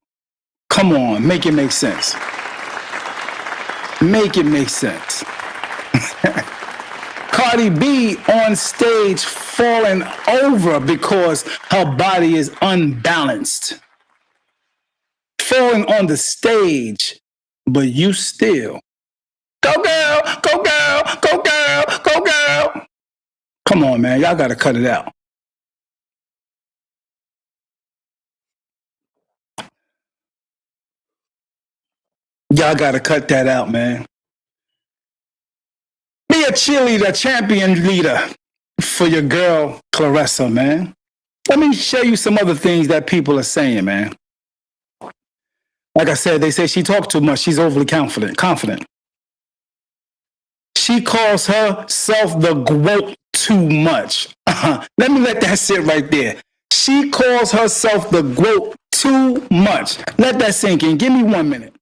Come on, make it make sense. Make it make sense. Cardi B on stage falling over because her body is unbalanced. Falling on the stage, but you still go girl, go girl, go girl, go girl. Come on, man, y'all gotta cut it out. Y'all gotta cut that out, man. Be a cheerleader, a champion leader for your girl, Claressa, man. Let me show you some other things that people are saying, man. Like I said, they say she talks too much. She's overly confident. She calls herself the GWOAT too much. Let me let that sit right there. She calls herself the GWOAT too much. Let that sink in. Give me 1 minute.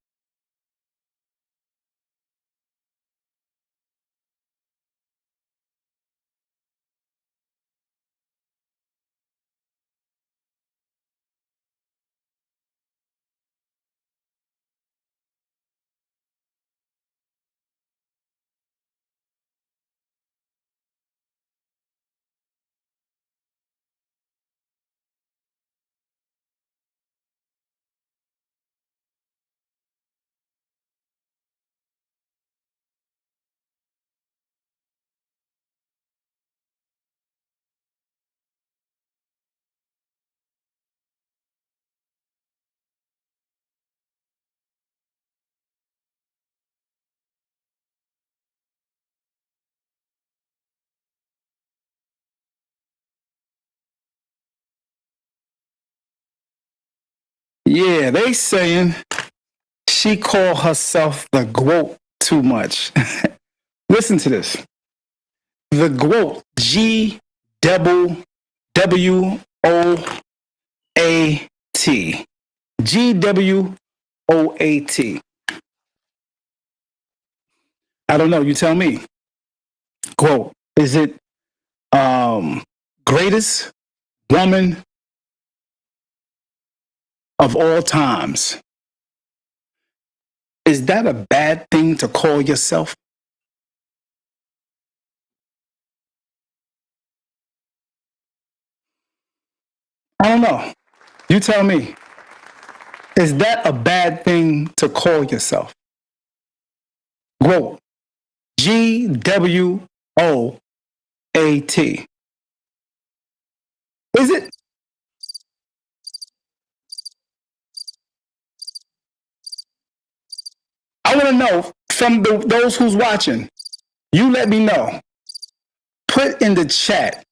Yeah, they saying she called herself the GWOAT too much. Listen to this. The GWOAT, GWOAT. GWOAT. I don't know. You tell me. GWOAT. Is it greatest woman of all times? Is that a bad thing to call yourself? I don't know. You tell me. Is that a bad thing to call yourself? GWOAT. GWOAT. Is it? I want to know from those who's watching. You let me know. Put in the chat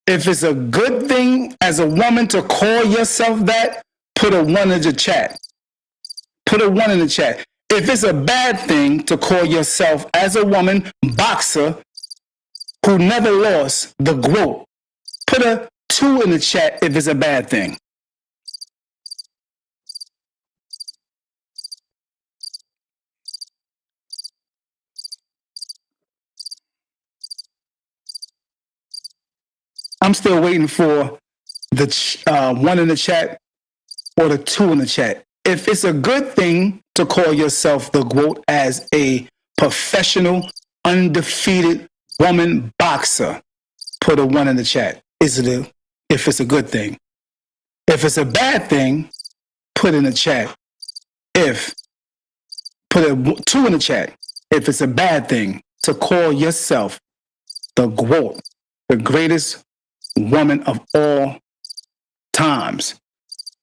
if it's a good thing as a woman to call yourself that. Put a 1 in the chat. Put a 1 in the chat. If it's a bad thing to call yourself as a woman boxer who never lost the GWOAT, put a 2 in the chat if it's a bad thing. I'm still waiting for the 1 in the chat or the 2 in the chat. If it's a good thing to call yourself the GWOAT as a professional, undefeated woman boxer, put a 1 in the chat. If it's a good thing? If it's a bad thing, put in the chat. Put a 2 in the chat if it's a bad thing. to call yourself the wont, the greatest woman of all times?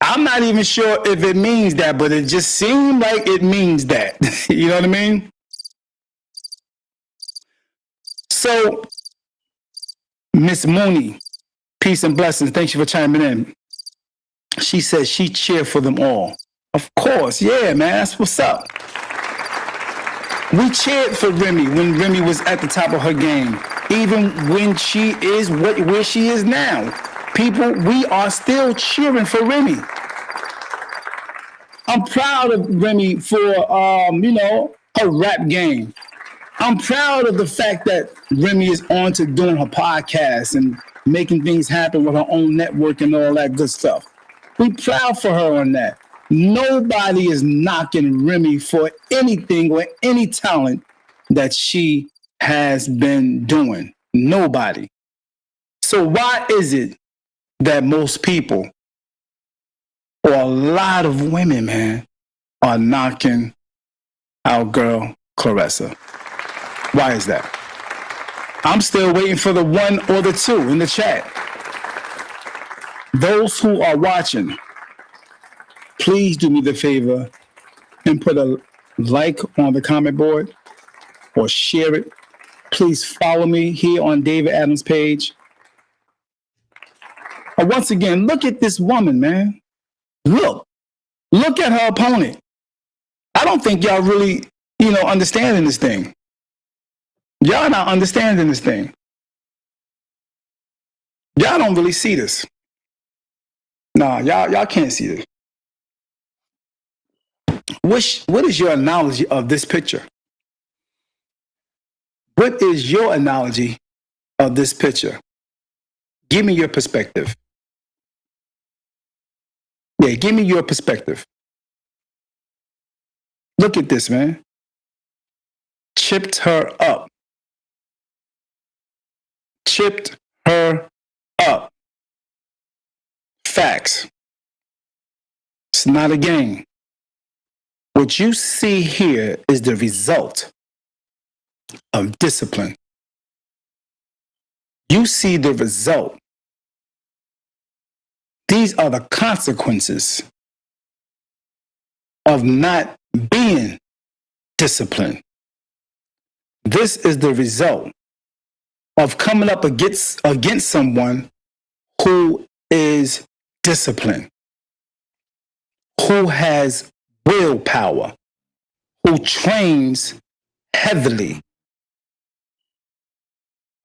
I'm not even sure if it means that, but it just seemed like it means that. You know what I mean? So, Miss Mooney, peace and blessings. Thank you for chiming in. She says she cheered for them all. Of course, yeah, man. That's what's up. We cheered for Remy when Remy was at the top of her game. Even when she is where she is now. People, we are still cheering for Remy. I'm proud of Remy for, her rap game. I'm proud of the fact that Remy is on to doing her podcast and making things happen with her own network and all that good stuff. We proud for her on that. Nobody is knocking Remy for anything or any talent that she has been doing. Nobody. So why is it that most people, or a lot of women, man, are knocking our girl Claressa? Why is that? I'm still waiting for the 1 or the 2 in the chat. Those who are watching, please do me the favor and put a like on the comment board or share it. Please follow me here on David Adams' page. Once again, look at this woman, man. Look at her opponent. I don't think y'all really, understanding this thing. Y'all not understanding this thing. Y'all don't really see this. Nah, y'all can't see this. What is your analogy of this picture? What is your analogy of this picture? Give me your perspective. Yeah, give me your perspective. Look at this, man. Chipped her up. Chipped her up. Facts. It's not a game. What you see here is the result of discipline. You see the result. These are the consequences of not being disciplined. This is the result of coming up against someone who is disciplined, who has willpower, who trains heavily,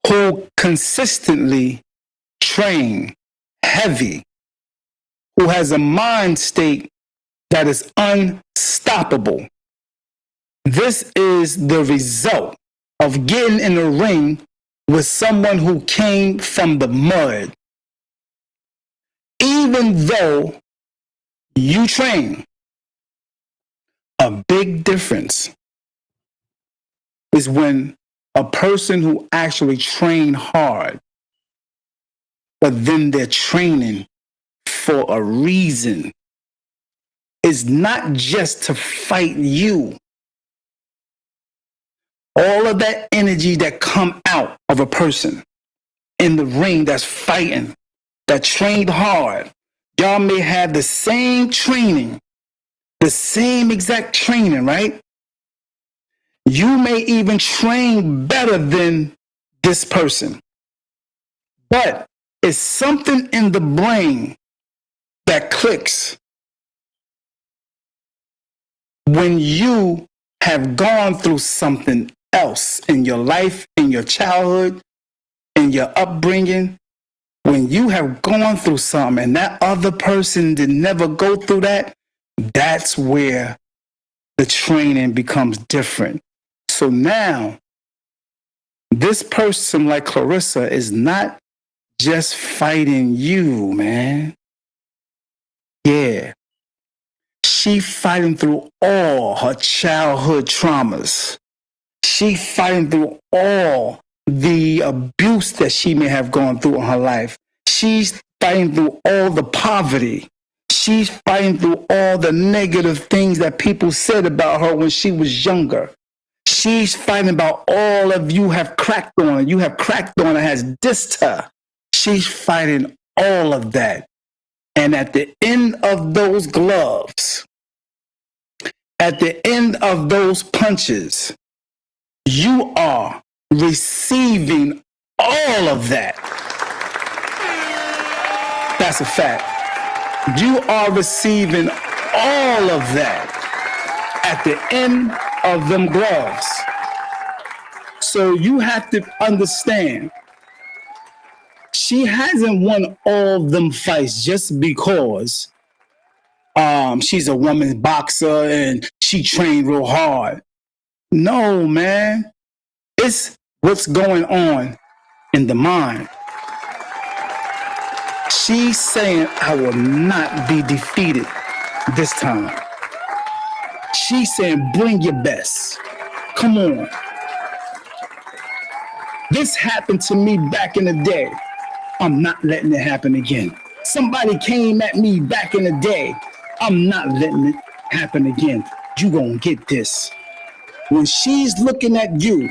who consistently train heavy, who has a mind state that is unstoppable. This is the result of getting in a ring with someone who came from the mud. Even though you train, a big difference is when a person who actually trained hard, but then they're training for a reason, is not just to fight you. All of that energy that come out of a person in the ring that's fighting, that trained hard, y'all may have the same training, the same exact training, right? You may even train better than this person. But it's something in the brain that clicks when you have gone through something else in your life, in your childhood, in your upbringing. When you have gone through something and that other person did never go through that, that's where the training becomes different. So now, this person like Claressa is not just fighting you, man. Yeah. She fighting through all her childhood traumas. She fighting through all the abuse that she may have gone through in her life. She's fighting through all the poverty. She's fighting through all the negative things that people said about her when she was younger. She's fighting about all of you have cracked on. You have cracked on and has dissed her. She's fighting all of that. And at the end of those gloves, at the end of those punches, you are receiving all of that. That's a fact. You are receiving all of that at the end of them gloves. So you have to understand, she hasn't won all them fights just because she's a woman's boxer and she trained real hard. No, man. It's what's going on in the mind. She's saying, I will not be defeated this time. She's saying, bring your best. Come on. This happened to me back in the day. I'm not letting it happen again. Somebody came at me back in the day. I'm not letting it happen again. You gonna get this. When she's looking at you,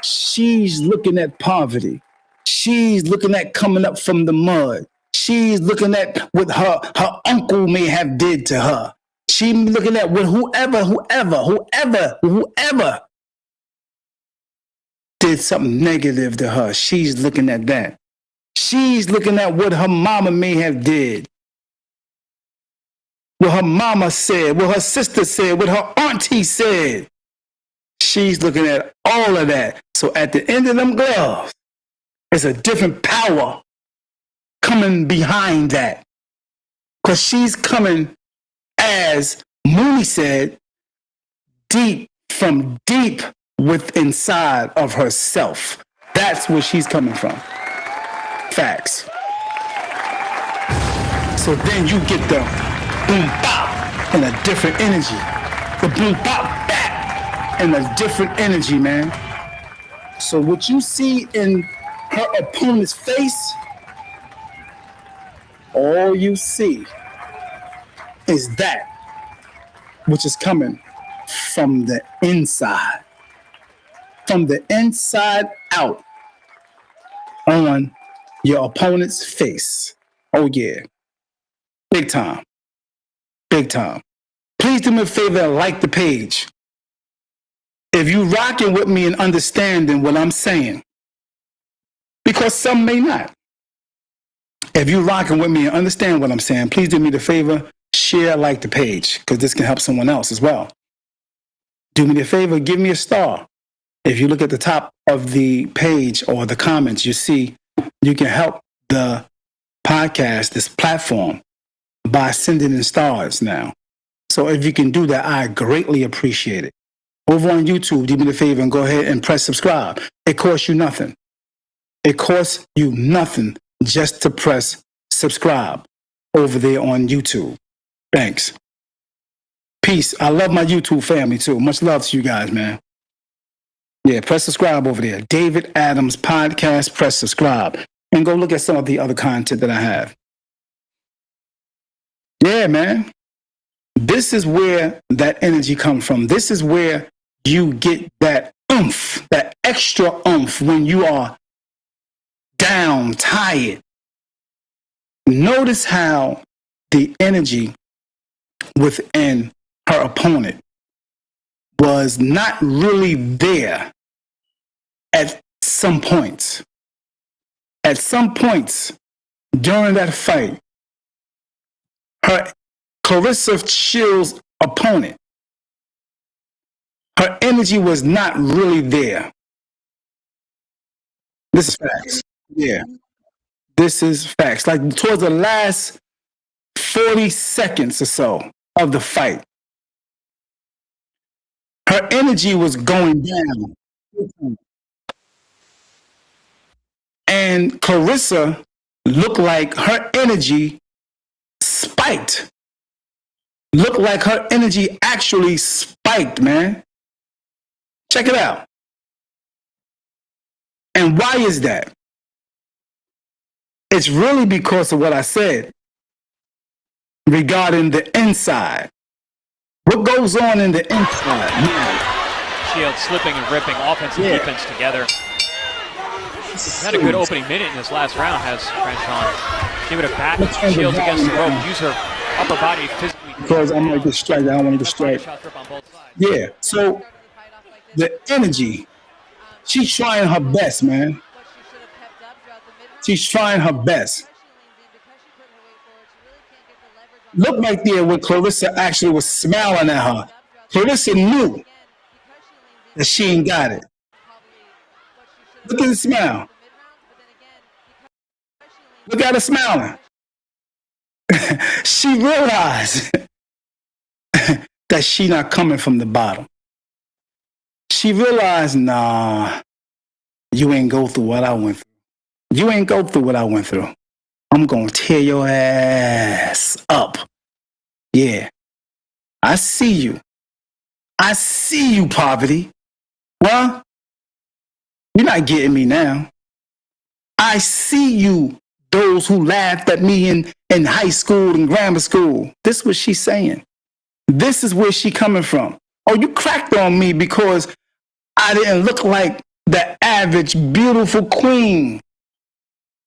she's looking at poverty. She's looking at coming up from the mud. She's looking at what her uncle may have did to her. She's looking at what whoever did something negative to her. She's looking at that. She's looking at what her mama may have did. What her mama said, what her sister said, what her auntie said. She's looking at all of that. So at the end of them gloves, it's a different power coming behind that. Because she's coming, as Mooney said, from deep within inside of herself. That's where she's coming from. Facts. So then you get the boom bop in a different energy. The boom bop back in a different energy, man. So what you see in her opponent's face, all you see is that which is coming from the inside. From the inside out on your opponent's face. Oh yeah. Big time. Big time. Please do me a favor and like the page. If you rocking with me and understanding what I'm saying, because some may not. If you rocking with me and understand what I'm saying, please do me the favor, share, like the page, because this can help someone else as well. Do me the favor, give me a star. If you look at the top of the page or the comments, you see you can help the podcast, this platform, by sending in stars now. So if you can do that, I greatly appreciate it. Over on YouTube, do me the favor and go ahead and press subscribe. It costs you nothing. It costs you nothing just to press subscribe over there on YouTube. Thanks. Peace. I love my YouTube family too. Much love to you guys, man. Yeah, press subscribe over there. David Adams Podcast, press subscribe. And go look at some of the other content that I have. Yeah, man. This is where that energy comes from. This is where you get that oomph, that extra oomph when you are down, tired. Notice how the energy within her opponent was not really there at some points. At some points during that fight, her Claressa Shields' opponent, her energy was not really there. This is facts. Yeah. This is facts. Like towards the last 40 seconds or so of the fight, her energy was going down. And Claressa looked like her energy spiked. Looked like her energy actually spiked, man. Check it out. And why is that? It's really because of what I said regarding the inside. What goes on in the inside? Now, Shields slipping and ripping, offense and defense together. Had a good opening minute in this last round, has Crenshaw. Give it a back. Shields against the rope. Use her upper body physically. Because I'm like distracted. I don't want to distract. Yeah. So the energy, she's trying her best, man. She's trying her best. Look right there where Claressa actually was smiling at her. Claressa knew that she ain't got it. Look at the smile. Look at her smiling. She realized that she not coming from the bottom. She realized, nah, you ain't go through what I went through. You ain't go through what I went through. I'm going to tear your ass up. Yeah. I see you. I see you, Poverty. Well, you're not getting me now. I see you, those who laughed at me in high school and grammar school. This is what she's saying. This is where she coming from. Oh, you cracked on me because I didn't look like the average beautiful queen.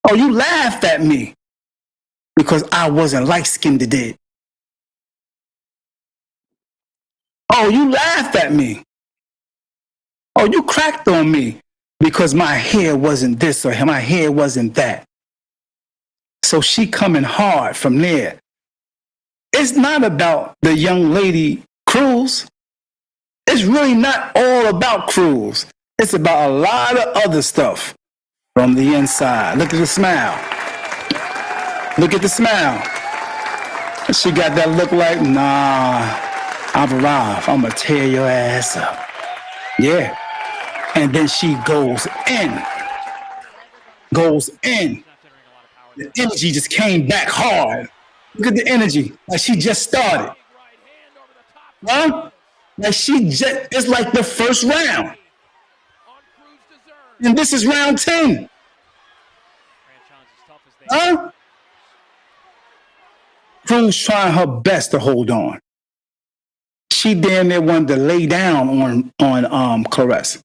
Oh, you laughed at me because I wasn't light-skinned today. Oh, you laughed at me. Oh, you cracked on me because my hair wasn't this or my hair wasn't that. So she coming hard from there. It's not about the young lady Cruz. It's really not all about Cruz. It's about a lot of other stuff from the inside. Look at the smile. Look at the smile. She got that look like, nah, I've arrived. I'm going to tear your ass up. Yeah. And then she goes in. Goes in. The energy just came back hard. Look at the energy. Like she just started. Huh? Like she just, it's like the first round. And this is round 10. Huh? Cruz trying her best to hold on. She damn near wanted to lay down on Claressa.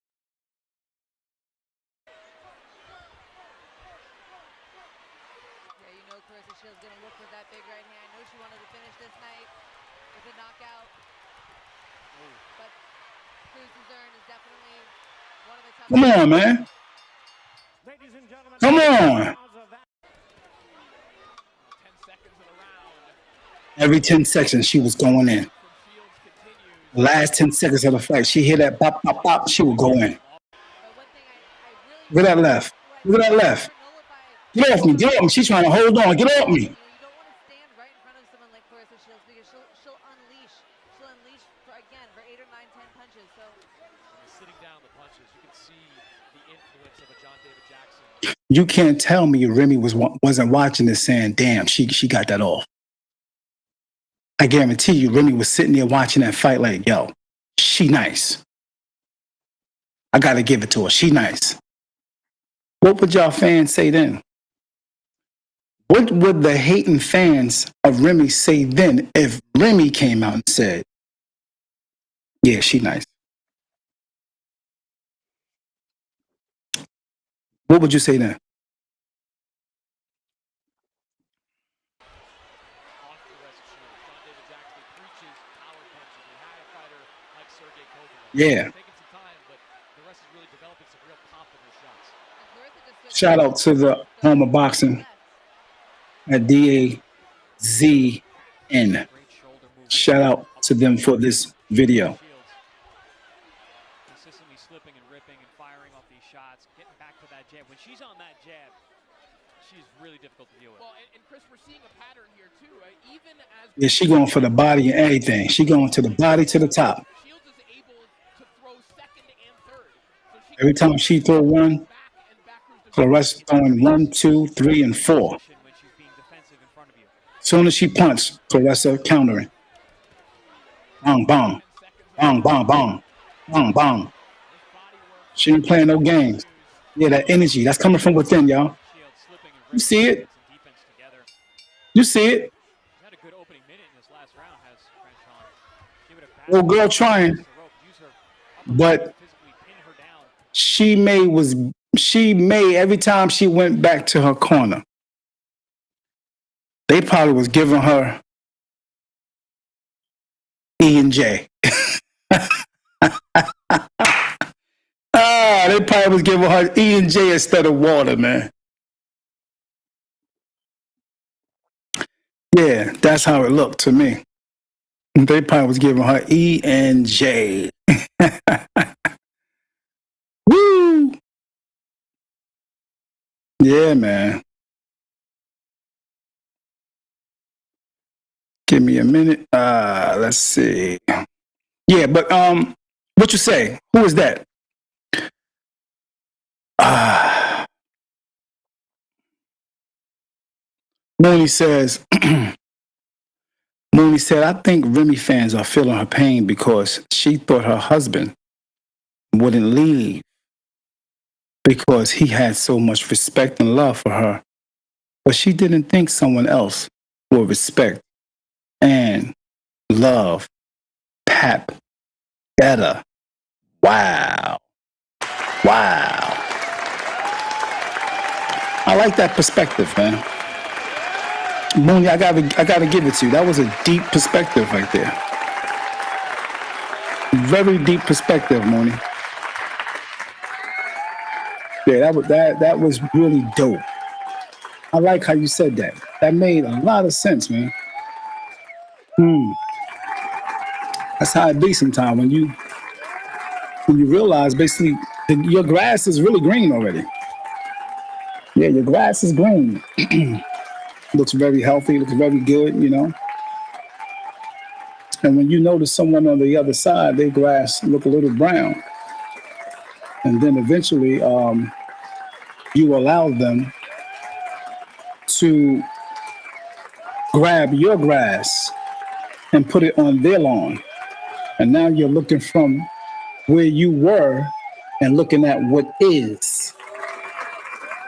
Come on, man. Come on. Every 10 seconds, she was going in. The last 10 seconds of the fight, she hit that pop, pop, pop, she would go in. Look at that left. Look at that left. Get off me. Get off me. She's trying to hold on. Get off me. You can't tell me Remy wasn't watching this saying, damn, she got that off. I guarantee you Remy was sitting there watching that fight like, yo, she nice. I got to give it to her. She nice. What would y'all fans say then? What would the hating fans of Remy say then if Remy came out and said, yeah, she nice? What would you say then? Yeah. Shout out to the home of boxing at D.A.P. Shout out to them for this video. Consistently slipping and ripping and firing off these shots, getting back to that jab. When she's on that jab, she's really difficult to deal with. Well, and Chris, we're seeing a pattern here too, right? Even as yeah, she going for the body and everything. She going to the body to the top. Shields is able to throw second and third. So every time she throw one, Claressa throwing 1, 2, 3, and 4. As soon as she punts, Claressa countering. Bang, bang. Bang, bang, bang. Bang, bang. She ain't playing no games. Yeah, that energy, that's coming from within, y'all. You see it? You see it? Little girl trying. But physically pin her down. she may every time she went back to her corner, they probably was giving her E and J. They probably was giving her E and J instead of water, man. Yeah, that's how it looked to me. They probably was giving her E and J. Woo! Yeah, man. Give me a minute. Let's see. Yeah, but what you say? Who is that? Uh, Mooney says. Mooney said, I think Remy fans are feeling her pain because she thought her husband wouldn't leave because he had so much respect and love for her. But she didn't think someone else would respect and love Pap better. Wow. Wow. I like that perspective, man. Mooney, I gotta give it to you. That was a deep perspective right there. Very deep perspective, Mooney. Yeah, that was really dope. I like how you said that. That made a lot of sense, man. That's how it be sometimes when you realize basically your grass is really green already. Yeah, your grass is green. Looks very healthy, looks very good, you know. And when you notice someone on the other side, their grass look a little brown. And then eventually you allow them to grab your grass and put it on their lawn. And now you're looking from where you were and looking at what is.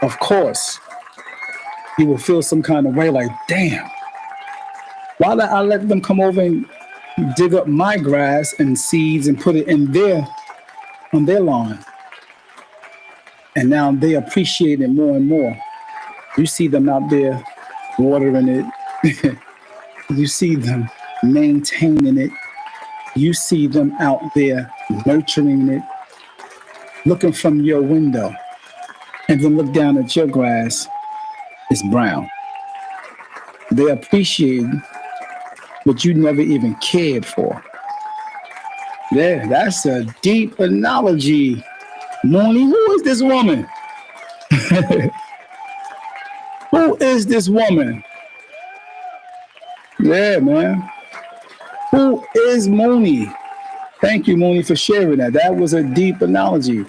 Of course, you will feel some kind of way like, damn, why did I let them come over and dig up my grass and seeds and put it on their lawn? And now they appreciate it more and more. You see them out there watering it. You see them maintaining it. You see them out there nurturing it, looking from your window, and then look down at your grass, it's brown. They appreciate what you never even cared for. Yeah, that's a deep analogy. Mooney, who is this woman? Who is this woman? Yeah, man. Who is Mooney? Thank you, Mooney, for sharing that. That was a deep analogy.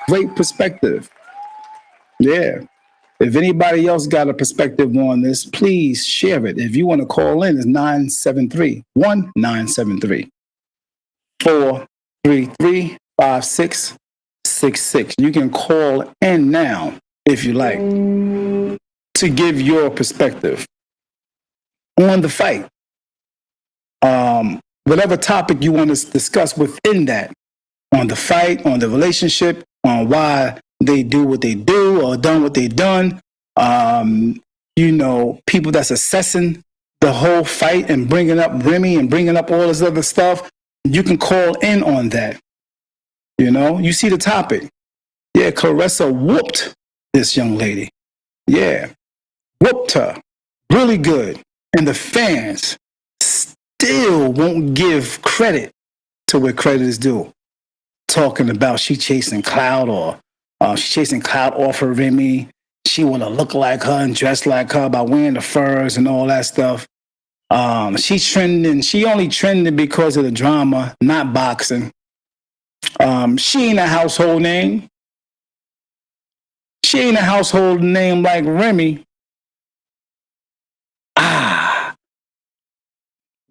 Great perspective. Yeah. If anybody else got a perspective on this, please share it. If you want to call in, it's 973-1973 433 5666. You can call in now if you like to give your perspective on the fight. Whatever topic you want to discuss within that, on the fight, on the relationship, on why they do what they do or done what they done. People that's assessing the whole fight and bringing up Remy and bringing up all this other stuff. You can call in on that. You see the topic. Yeah, Claressa whooped this young lady. Yeah, whooped her. Really good. And the fans still won't give credit to where credit is due. Talking about she chasing clout or she chasing clout off her Remy. She want to look like her and dress like her by wearing the furs and all that stuff. She's trending. She only trending because of the drama, not boxing. She ain't a household name. She ain't a household name like Remy.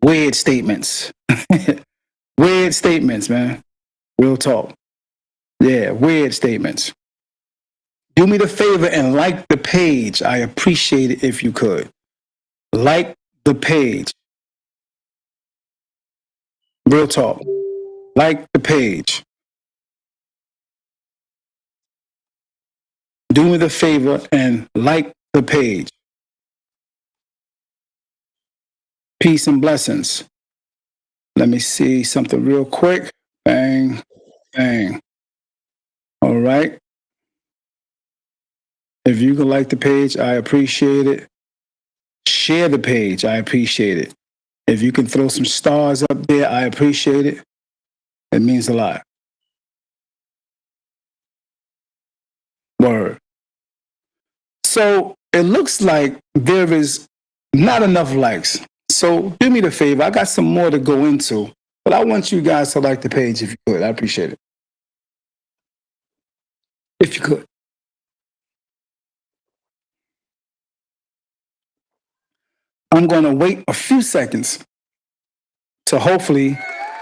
Weird statements. Weird statements, man. Real talk. Yeah, weird statements. Do me the favor and like the page. I appreciate it if you could. Like the page. Real talk. Like the page. do me the favor and like the page. Peace and blessings. Let me see something real quick. Bang, bang. All right. If you can like the page, I appreciate it. Share the page. I appreciate it. If you can throw some stars up there, I appreciate it. It means a lot. Word. So it looks like there is not enough likes. So do me the favor. I got some more to go into, but I want you guys to like the page if you could. I appreciate it. If you could. I'm going to wait a few seconds to hopefully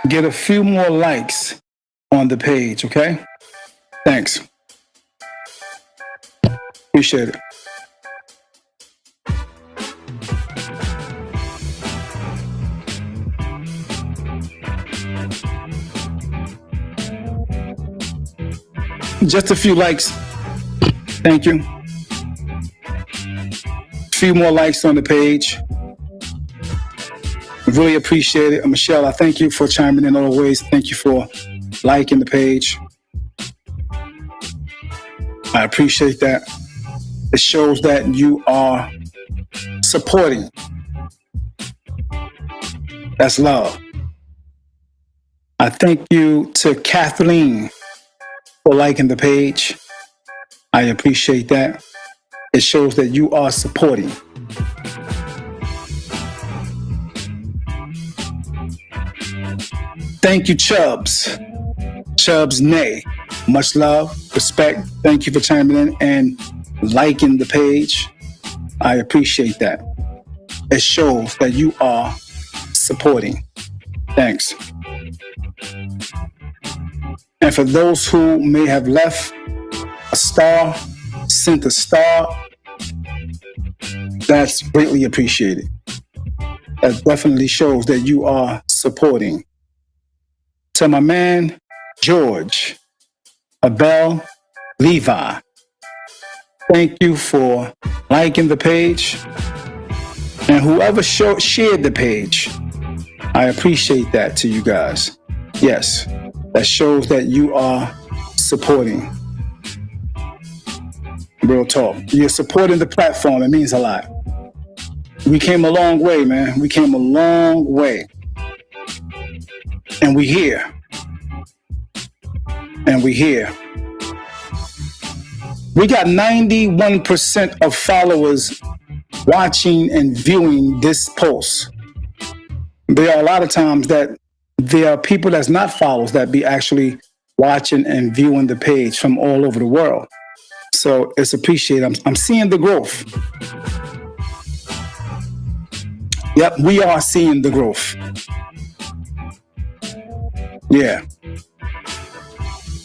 get a few more likes on the page, okay? Thanks. Appreciate it. Just a few likes. Thank you. A few more likes on the page. Really appreciate it. Michelle, I thank you for chiming in always. Thank you for liking the page. I appreciate that. It shows that you are supporting. That's love. I thank you to Kathleen for liking the page. I appreciate that. It shows that you are supporting. Thank you, Chubbs. Chubbs Nay. Much love, respect. Thank you for chiming in and liking the page. I appreciate that. It shows that you are supporting. Thanks. And for those who may have left a star, sent a star, that's greatly appreciated. That definitely shows that you are supporting. To my man, George, Abel, Levi, thank you for liking the page. And whoever shared the page, I appreciate that to you guys. Yes, that shows that you are supporting. Real talk. You're supporting the platform. It means a lot. We came a long way, man. We came a long way. And we here. And we here. We got 91% of followers watching and viewing this post. There are a lot of times that there are people that's not followers that be actually watching and viewing the page from all over the world. So it's appreciated. I'm seeing the growth. Yep, we are seeing the growth. Yeah.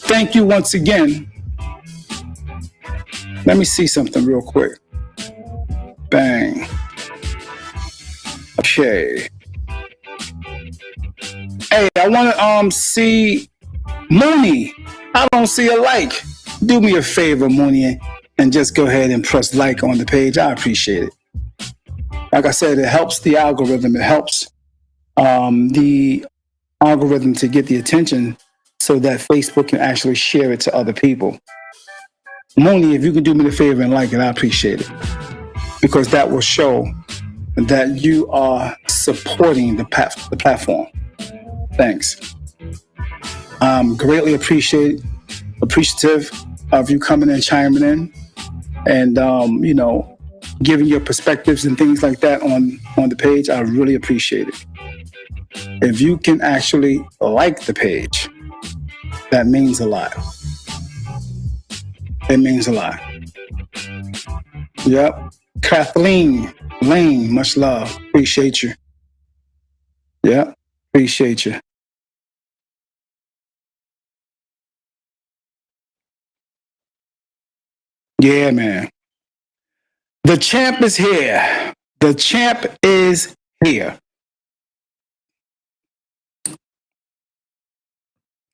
Thank you once again. Let me see something real quick. Bang. Okay. Hey, I want to see Mooney. I don't see a like. Do me a favor, Mooney, and just go ahead and press like on the page. I appreciate it. Like I said, it helps the algorithm. It helps the algorithm to get the attention so that Facebook can actually share it to other people. Mooney, if you can do me the favor and like it, I appreciate it. Because that will show that you are supporting the platform. Thanks. I'm greatly appreciative of you coming and chiming in and, giving your perspectives and things like that on the page. I really appreciate it. If you can actually like the page, that means a lot. It means a lot. Yep. Kathleen Lane, much love. Appreciate you. Yep. Appreciate you. Yeah, man. The champ is here. The champ is here.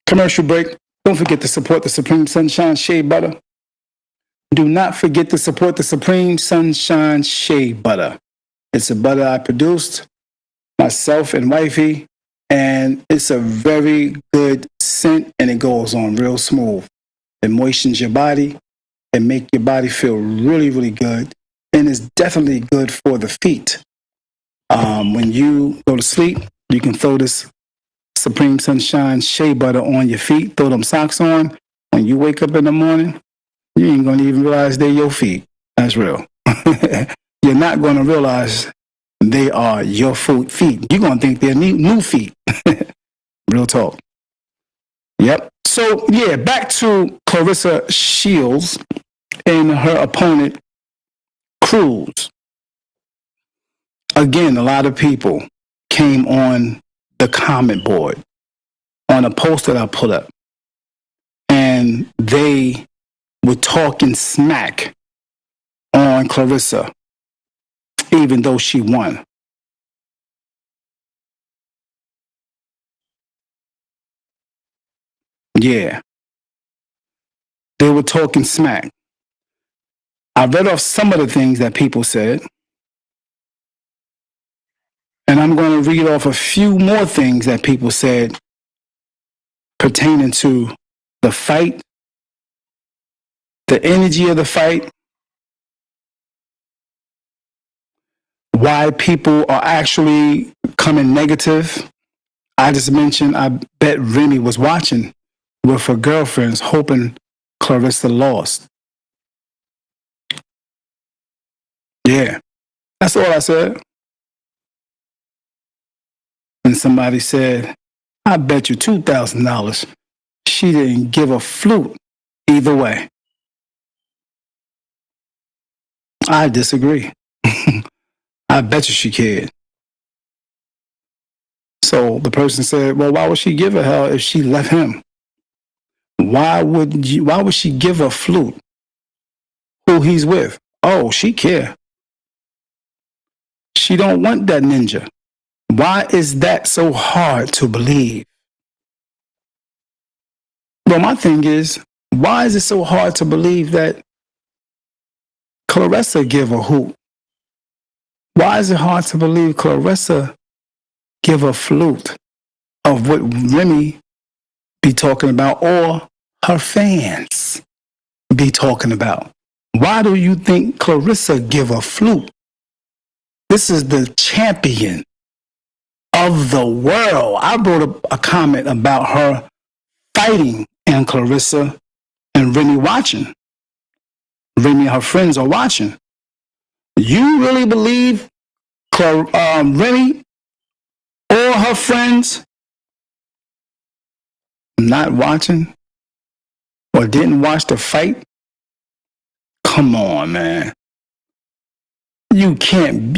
Commercial break. Don't forget to support the Supreme Sunshine Shea Butter. Do not forget to support the Supreme Sunshine Shea Butter. It's a butter I produced myself and wifey, and it's a very good scent, and it goes on real smooth. It moistens your body. It makes your body feel really, really good, and it's definitely good for the feet. When you go to sleep, you can throw this Supreme Sunshine Shea Butter on your feet, throw them socks on. When you wake up in the morning, you ain't going to even realize they're your feet. That's real. You're not going to realize they are your feet. You're going to think they're new feet. Real talk. Yep. So, yeah, back to Claressa Shields and her opponent, Cruz. Again, a lot of people came on the comment board on a post that I put up, and they were talking smack on Claressa, even though she won. Yeah, they were talking smack. I read off some of the things that people said, and I'm going to read off a few more things that people said pertaining to the fight, the energy of the fight, why people are actually coming negative. I just mentioned, I bet Remy was watching with her girlfriends, hoping Claressa lost. Yeah, that's all I said. And somebody said, I bet you $2,000 she didn't give a flute either way. I disagree. I bet you she cared. So the person said, well, why would she give a hell if she left him? Why would she give a flute who he's with? Oh, she care. She don't want that ninja. Why is that so hard to believe? Well, my thing is, why is it so hard to believe that Claressa give a hoot? Why is it hard to believe Claressa give a flute of what Remy be talking about or her fans be talking about? Why do you think Claressa give a flute? This is the champion of the world. I wrote a comment about her fighting and Claressa and Remy watching. Remy and her friends are watching. You really believe Remy or her friends not watching or didn't watch the fight? Come on, man. You can't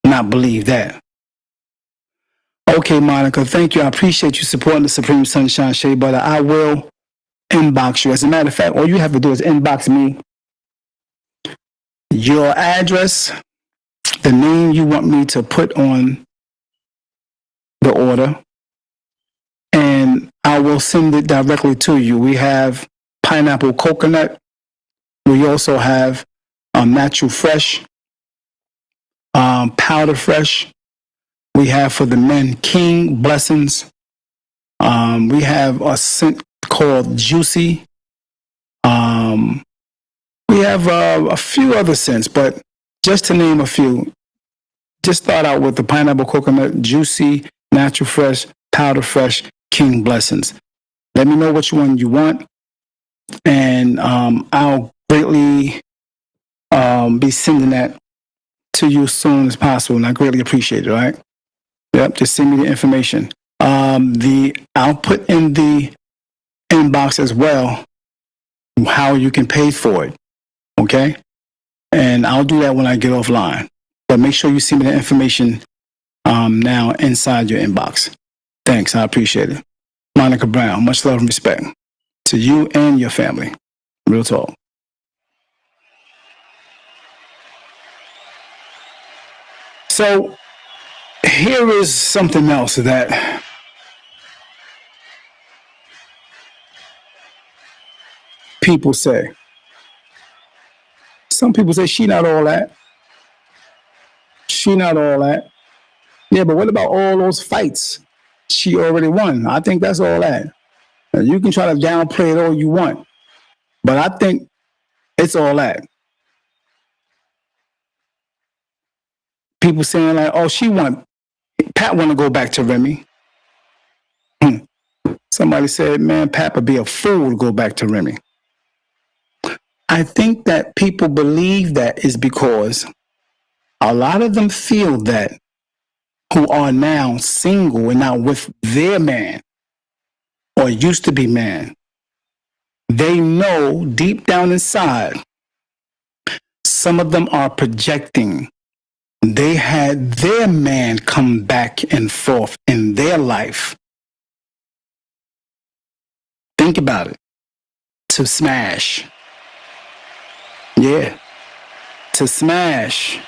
not believe that. Okay, Monica, thank you. I appreciate you supporting the Supreme Sunshine Shea Butter. I will inbox you. As a matter of fact, all you have to do is inbox me your address, the name you want me to put on the order, and I will send it directly to you. We have pineapple coconut. We also have natural fresh, powder fresh. We have for the men King Blessings. We have a scent called Juicy. We have a few other scents, but just to name a few, just start out with the pineapple coconut, Juicy, natural fresh, powder fresh, King Blessings. Let me know which one you want, and I'll greatly be sending that to you as soon as possible, and I greatly appreciate it. All right. Yep. Just send me the information. I'll put in the inbox as well how you can pay for it. Okay. And I'll do that when I get offline. But make sure you send me the information now inside your inbox. Thanks. I appreciate it. Monica Brown, much love and respect to you and your family. Real talk. So here is something else that people say. Some people say she not all that. She not all that. Yeah, but what about all those fights she already won? I think that's all that. You can try to downplay it all you want, but I think it's all that. People saying like, "Oh, she want Pat want to go back to Remy." Somebody said, "Man, Pat would be a fool to go back to Remy." I think that people believe that is because a lot of them feel that who are now single and now with their man or used to be man, they know deep down inside, some of them are projecting. They had their man come back and forth in their life. Think about it. To smash. Yeah. To smash.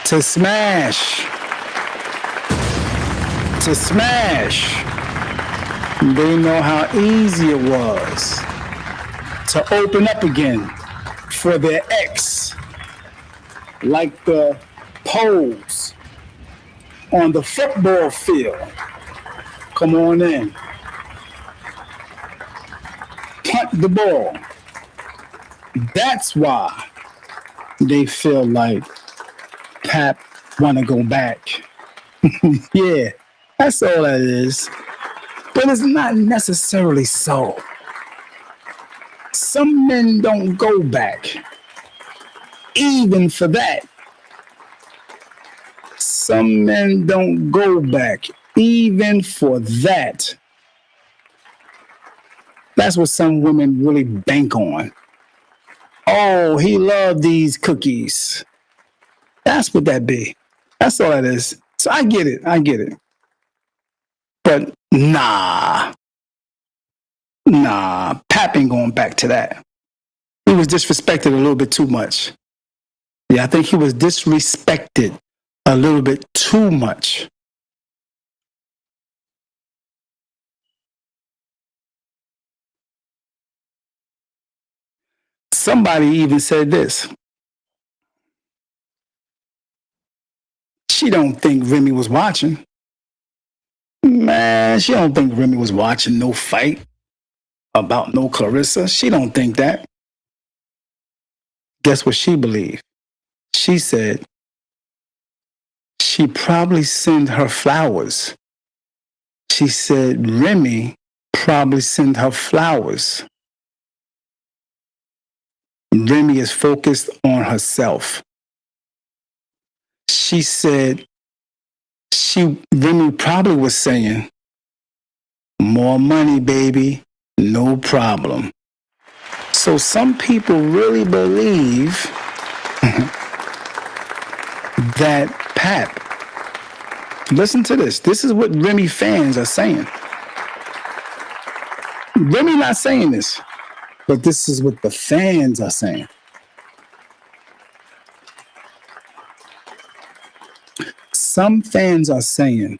To smash. To smash. They know how easy it was to open up again for their ex, like the pose on the football field. Come on in. Punt the ball. That's why they feel like Pap want to go back. Yeah, that's all that is. But it's not necessarily so. Some men don't go back, even for that. Some men don't go back, even for that. That's what some women really bank on. Oh, he loved these cookies. That's what that be. That's all that is. So I get it. I get it. But nah. Pap ain't going back to that. He was disrespected a little bit too much. Yeah, I think he was disrespected a little bit too much. Somebody even said this. She don't think Remy was watching. Man, she don't think Remy was watching no fight about no Claressa. She don't think that. Guess what she believed? She said she probably sent her flowers. She said Remy probably sent her flowers. Remy is focused on herself. She said Remy probably was saying, more money, baby, no problem. So some people really believe that Pap, listen to this. This is what Remy fans are saying. Remy not saying this, but this is what the fans are saying. Some fans are saying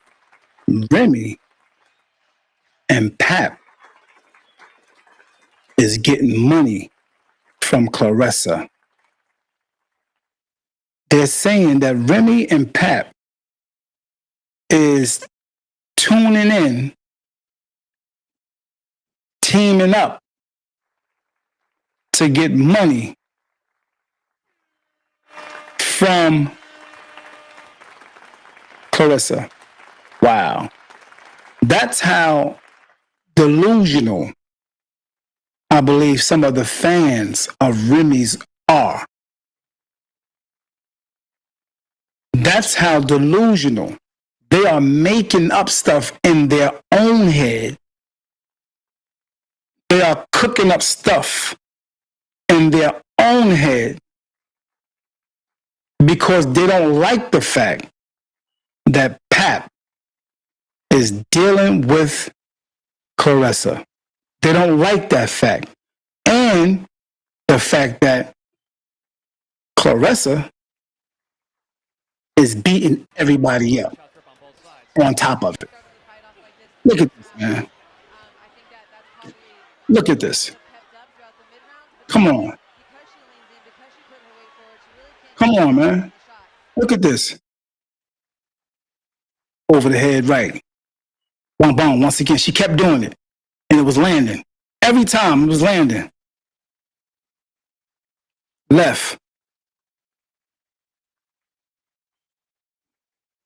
Remy and Pap is getting money from Claressa. They're saying that Remy and Pap is tuning in, teaming up to get money from Claressa. Wow. That's how delusional I believe some of the fans of Remy's are. That's how delusional. They are making up stuff in their own head. They are cooking up stuff in their own head because they don't like the fact that Pap is dealing with Claressa. They don't like that fact. And the fact that Claressa is beating everybody up on top of it. Look at this, man. Look at this. Come on. Come on, man. Look at this. Over the head right. Boom, boom. Once again, she kept doing it. And it was landing. Every time it was landing. Left.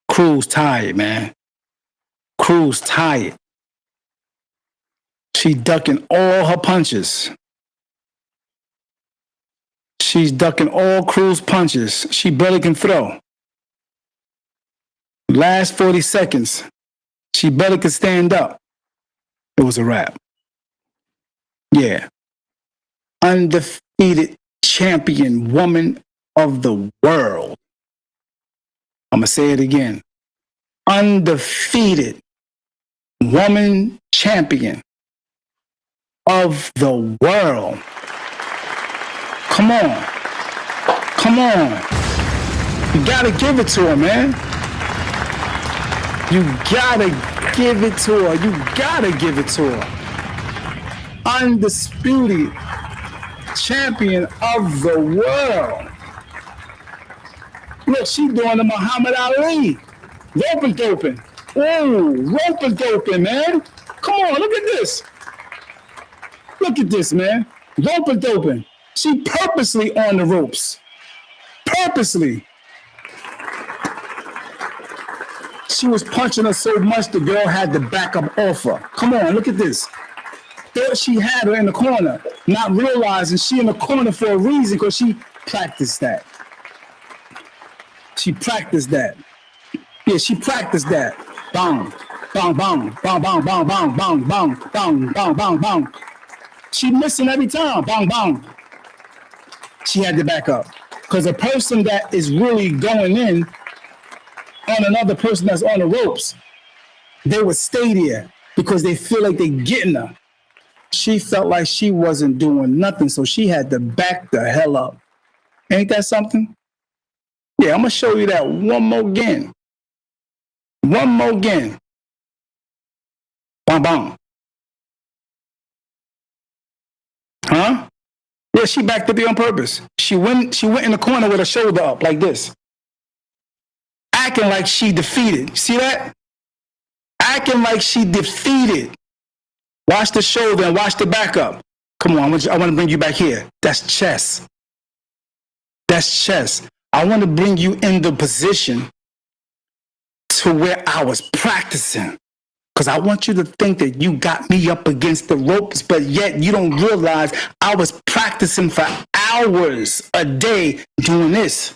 Cruz tired, man. Cruz tired. She ducking all her punches. She's ducking all Cruz punches. She barely can throw. Last 40 seconds, she barely could stand up. It was a wrap. Yeah. Undefeated champion woman of the world. I'm going to say it again. Undefeated woman champion of the world. Come on. Come on. You got to give it to her, man. You got to give it to her. You got to give it to her. Undisputed champion of the world. Look, she doing the Muhammad Ali. Rope and doping. Ooh, rope and doping, man. Come on, look at this. Look at this, man. Rope and doping. She purposely on the ropes. Purposely. She was punching her so much the girl had to back up off her. Come on, look at this. Thought she had her in the corner, not realizing she in the corner for a reason because she practiced that. She practiced that. Yeah, she practiced that. Bang, bang, bang, bang, bang, bang, bang, bang, bang, bang, bang, bang, bang. She missing every time. Bang, bang. She had to back up. Because a person that is really going in on another person that's on the ropes, they would stay there because they feel like they're getting her. She felt like she wasn't doing nothing, so she had to back the hell up. Ain't that something? Yeah, I'm going to show you that one more again. One more again. Bang, bang. Huh? Yeah, she backed up on purpose. She went in the corner with her shoulder up like this. Acting like she defeated. See that? Acting like she defeated. Watch the shoulder and watch the back up. Come on, I want to bring you back here. That's chess. That's chess. I want to bring you in the position to where I was practicing. Because I want you to think that you got me up against the ropes, but yet you don't realize I was practicing for hours a day doing this.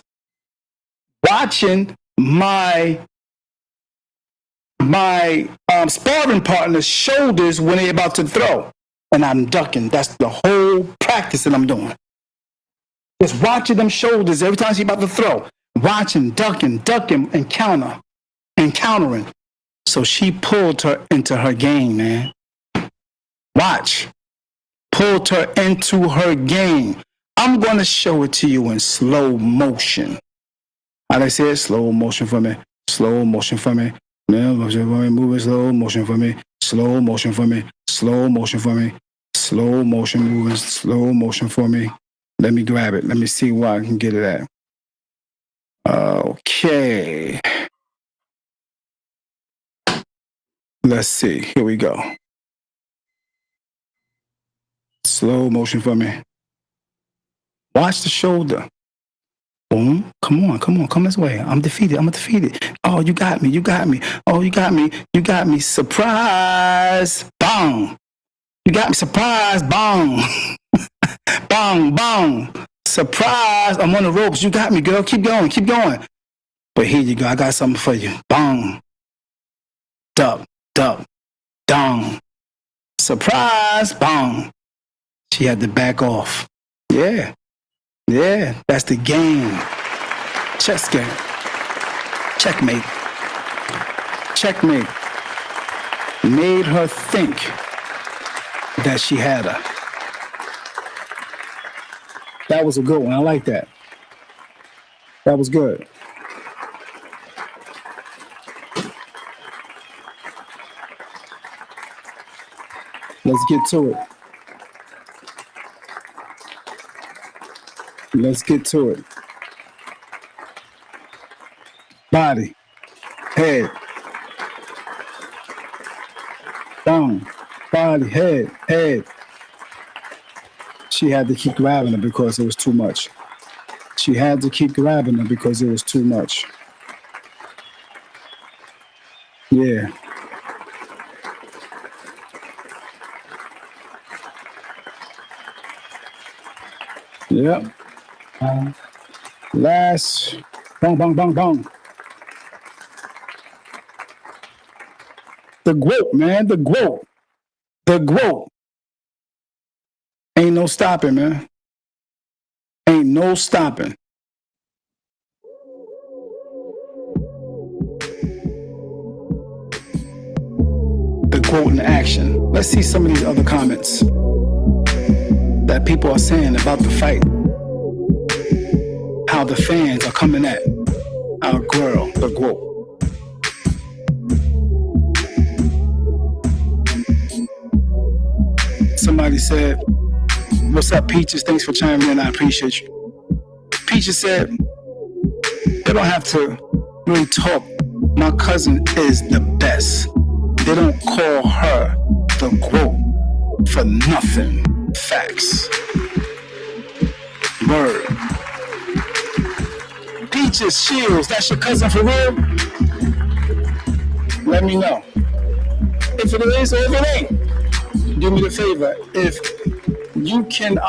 Watching my sparring partner's shoulders when they're about to throw. And I'm ducking. That's the whole practice that I'm doing. Just watching them shoulders every time she's about to throw. Watching, ducking, and countering. So she pulled her into her game, man. Watch. Pulled her into her game. I'm going to show it to you in slow motion. How they say it? Slow motion for me. Slow motion for me. Motion for me. Moving slow motion for me. Slow motion for me. Slow motion for me. Slow motion moving. Slow motion for me. Let me grab it. Let me see where I can get it at. Okay. Let's see. Here we go. Slow motion for me. Watch the shoulder. Boom. Come on. Come this way. I'm defeated. Oh, you got me. Oh, you got me. Surprise. Bang. You got me. Surprise. Bang. Bang, bang. Surprise. I'm on the ropes. You got me, girl. Keep going. But here you go. I got something for you. Bang. Duck. Dong. Surprise. Bang. She had to back off. Yeah. That's the game. Chess game. Checkmate. Made her think that she had her. That was a good one. I like that. That was good. Let's get to it. body, head, boom, body, head. She had to keep grabbing her because it was too much. She had to keep grabbing her because it was too much. Yeah. Yep. Last, bong, bong, bong, bong. The growth, man, the growth. The growth. Ain't no stopping, man. Ain't no stopping. The quote in action. Let's see some of these other comments that people are saying about the fight. How the fans are coming at our girl, the quote. Somebody said, "What's up, Peaches? Thanks for chiming in. I appreciate you." Peaches said, "They don't have to really talk. My cousin is the best. They don't call her the GOAT for nothing. Facts." Word. Peaches Shields, that's your cousin for real? Let me know. If it is or if it ain't, do me the favor. If you can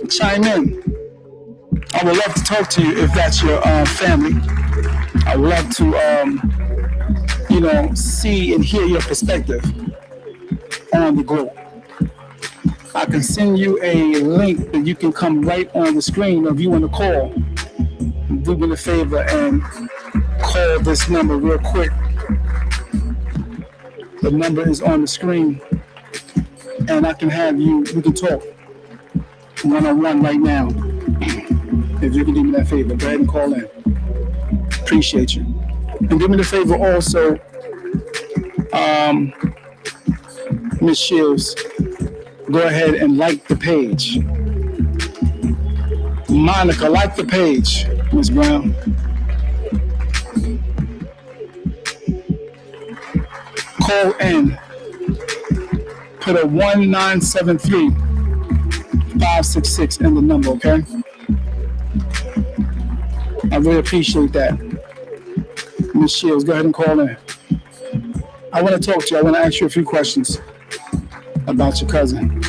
chime in, I would love to talk to you if that's your family. I would love to, see and hear your perspective on the GOAT. I can send you a link that you can come right on the screen if you want to call. Do me a favor and call this number real quick. The number is on the screen, and I can have you, we can talk one-on-one right now. If you can do me that favor, go ahead and call in. Appreciate you. And do me the favor also, Miss Shields, go ahead and like the page. Monica, like the page, Miss Brown. Call in. Put a 1973-566 in the number, okay? I really appreciate that. Miss Shields, go ahead and call in. I want to talk to you. I want to ask you a few questions about your cousin.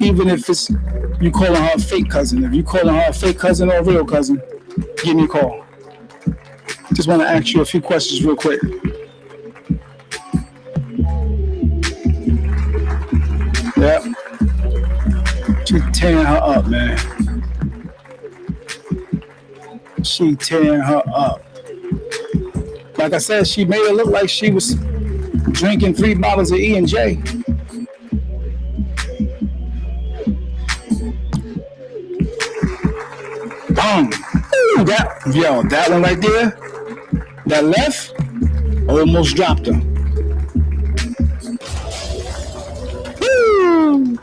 Even if it's you calling her a fake cousin. If you calling her a fake cousin or a real cousin, give me a call. Just want to ask you a few questions real quick. Yep. She's tearing her up, man. She tearing her up. Like I said, she made it look like she was drinking 3 bottles of E&J. Boom. That one right there, that left, almost dropped her. Woo.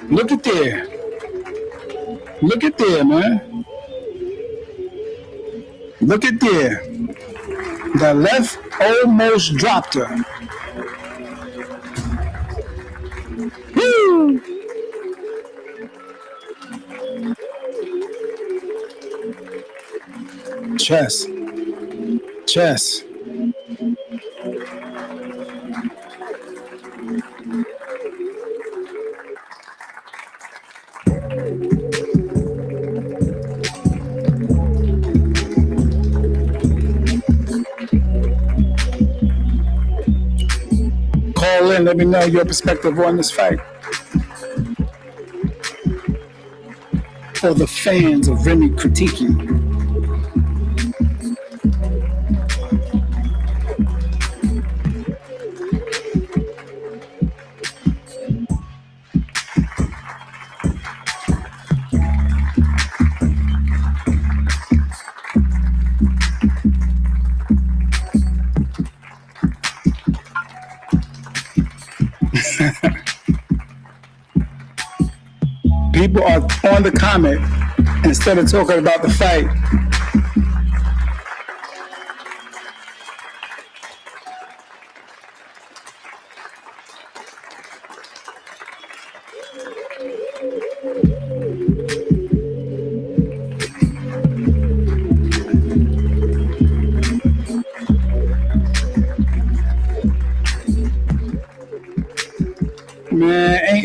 Look at there. Look at there, man. Look at there. The left almost dropped her. Woo! Chest. Call in, let me know your perspective on this fight. For the fans of Remy critiquing. People are on the comment, instead of talking about the fight,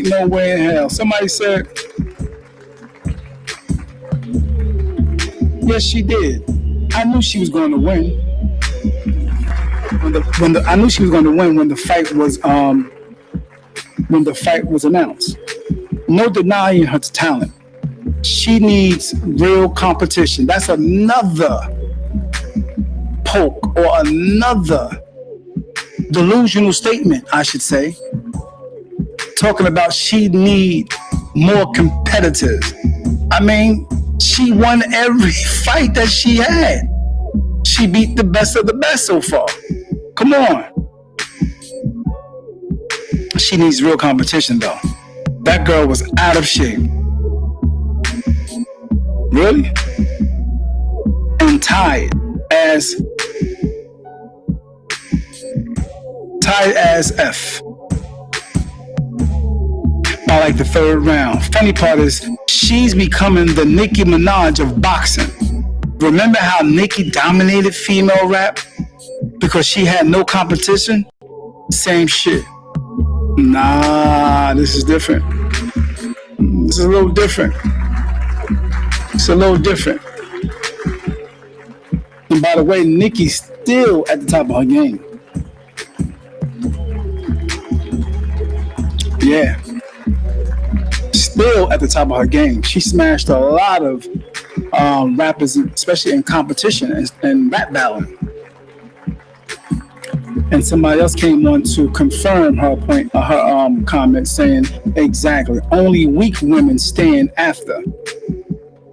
ain't no way in hell. Somebody said, yes, she did. I knew she was going to win. I knew she was going to win when the fight was announced. No denying her talent. She needs real competition. That's another poke or another delusional statement, I should say, talking about she need more competitors. I mean, she won every fight that she had. She beat the best of the best so far. Come on. She needs real competition, though. That girl was out of shape. Really? And tired as F. By like the third round. Funny part is she's becoming the Nicki Minaj of boxing. Remember how Nicki dominated female rap because she had no competition? Same shit. Nah, this is different. This is a little different. It's a little different. And by the way, Nicki's still at the top of her game. Yeah. Still at the top of her game. She smashed a lot of rappers, especially in competition and rap battling. And somebody else came on to confirm her point, her comment, saying exactly, only weak women stand after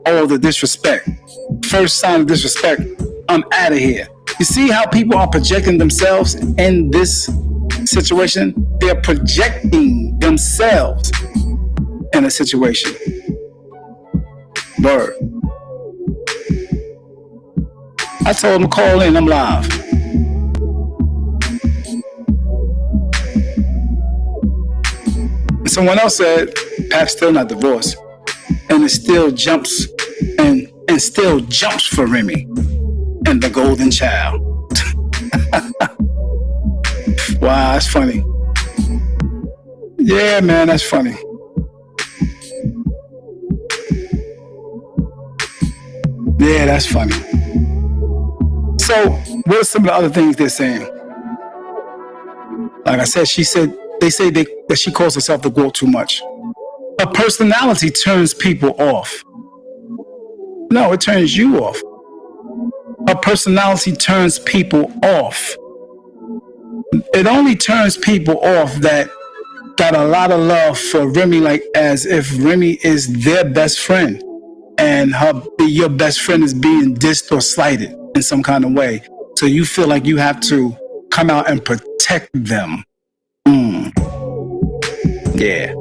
all the disrespect. First sign of disrespect, I'm out of here. You see how people are projecting themselves in this situation? They're projecting themselves in a situation. Bird. I told him to call in, I'm live. Someone else said, Pap's still not divorced. And it still jumps and still jumps for Remy and the golden child. Wow, that's funny. Yeah, man, that's funny. Yeah, that's funny. So, what are some of the other things they're saying? Like I said, they say that she calls herself the GOAT too much. Her personality turns people off. No, it turns you off. Her personality turns people off. It only turns people off that got a lot of love for Remy, like as if Remy is their best friend and your best friend is being dissed or slighted in some kind of way. So you feel like you have to come out and protect them. Yeah,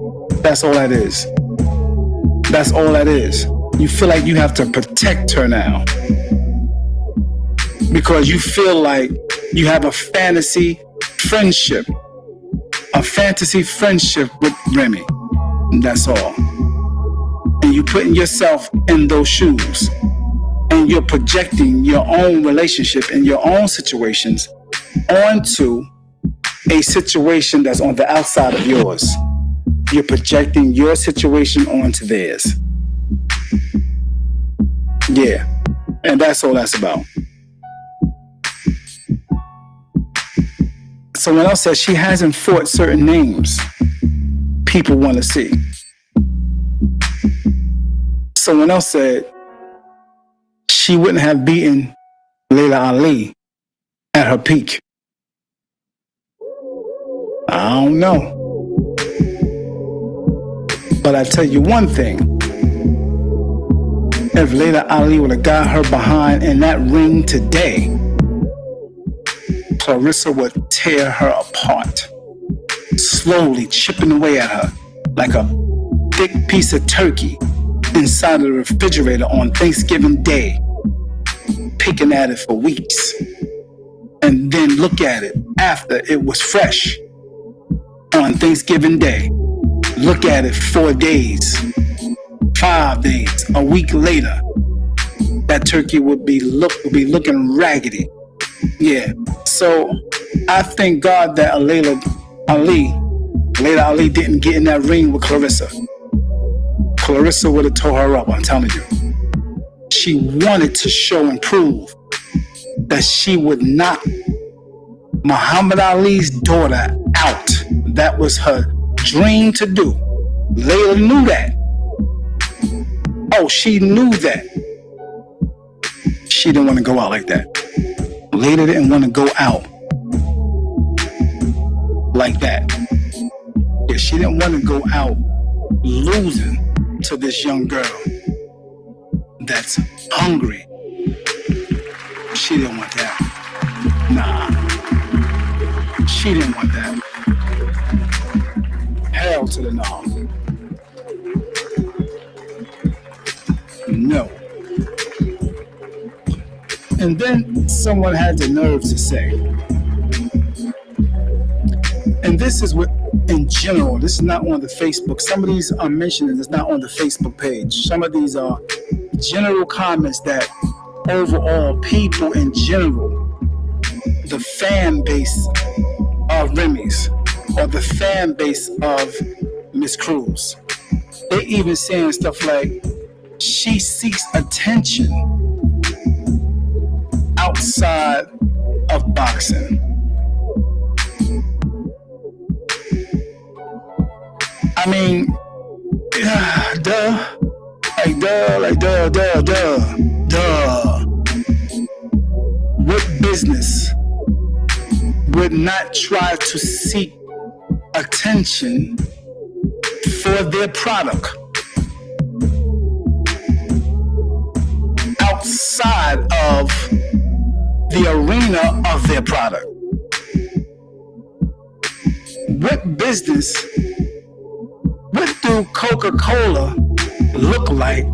that's all that is. That's all that is. You feel like you have to protect her now because you feel like you have a fantasy friendship with Remy. And that's all. And you putting yourself in those shoes and you're projecting your own relationship and your own situations onto a situation that's on the outside of yours. You're projecting your situation onto theirs. Yeah, and that's all that's about. Someone else says she hasn't fought certain names people want to see. Someone else said she wouldn't have beaten Layla Ali at her peak. I don't know. But I tell you one thing. If Layla Ali would have got her behind in that ring today, Claressa would tear her apart, slowly chipping away at her like a thick piece of turkey inside of the refrigerator on Thanksgiving Day, picking at it for weeks, and then look at it after it was fresh on Thanksgiving Day. Look at it 4 days, 5 days, a week later, that turkey would be looking raggedy. Yeah. So I thank God that Layla Ali Later, Ali didn't get in that ring with Claressa. Claressa would have tore her up, I'm telling you. She wanted to show and prove that she would knock Muhammad Ali's daughter out. That was her dream to do. Layla knew that. Oh, she knew that. She didn't want to go out like that. Layla didn't want to go out like that. Yeah, she didn't want to go out losing to this young girl that's hungry. She didn't want that. Nah. She didn't want that. Hell to the no. No. And then someone had the nerve to say, and this is what, in general, this is not on the Facebook. Some of these I'm mentioning is not on the Facebook page. Some of these are general comments that overall people in general, the fan base of Remy's or the fan base of Miss Cruz, they even saying stuff like, she seeks attention outside of boxing. I mean, duh. What business would not try to seek attention for their product outside of the arena of their product? What business, what do Coca-Cola look like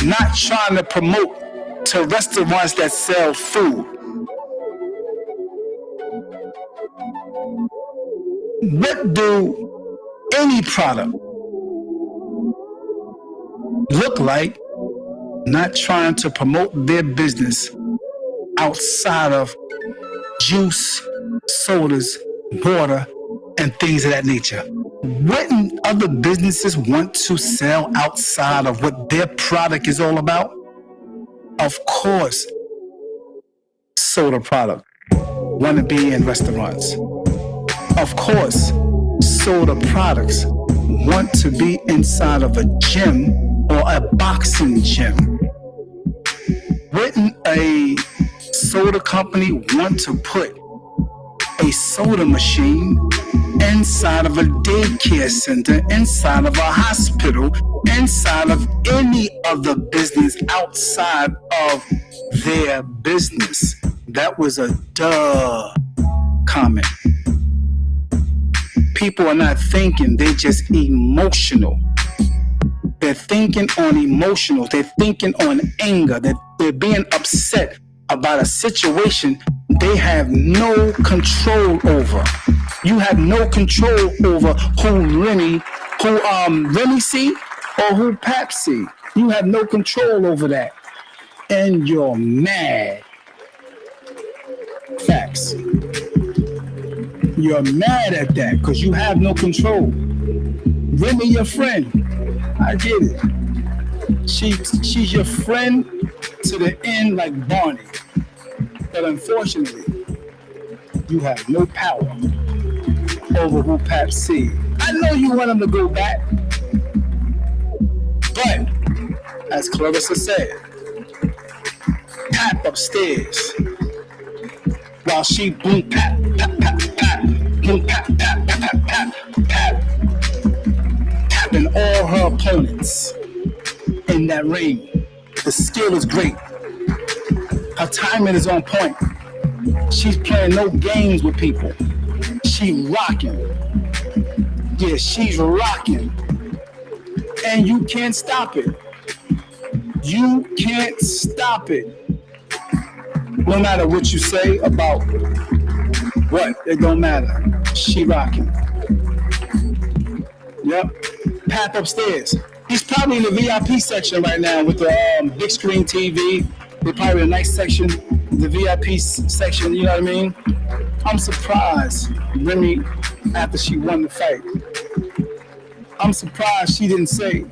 not trying to promote to restaurants that sell food? What do any product look like not trying to promote their business outside of juice, sodas, water, and things of that nature? Wouldn't other businesses want to sell outside of what their product is all about? Of course, soda product want to be in restaurants. Of course, soda products want to be inside of a gym or a boxing gym. Wouldn't a soda company want to put a soda machine inside of a daycare center, inside of a hospital, inside of any other business outside of their business? That was a duh comment. People are not thinking, they're just emotional. They're thinking on emotional, they're thinking on anger, they're being upset about a situation they have no control over. You have no control over who Remy see or who Pap see. You have no control over that. And you're mad. Facts. You're mad at that because you have no control. Remy, your friend. I get it. She's your friend to the end like Barney. But unfortunately, you have no power over who Pap see. I know you want him to go back. But, as Claressa said, Pap upstairs while she boom pap, pap, pap, pap, boom pap, pap, pap, pap, pap, pap, tapping all her opponents in that ring. The skill is great. Her timing is on point. She's playing no games with people. She rocking. Yeah, she's rocking. And you can't stop it. You can't stop it. No matter what you say about what, it don't matter. She rocking. Yep. Pap upstairs. He's probably in the VIP section right now with the big screen TV. They're probably in a nice section, the VIP section, you know what I mean? I'm surprised Remy after she won the fight. I'm surprised she didn't say,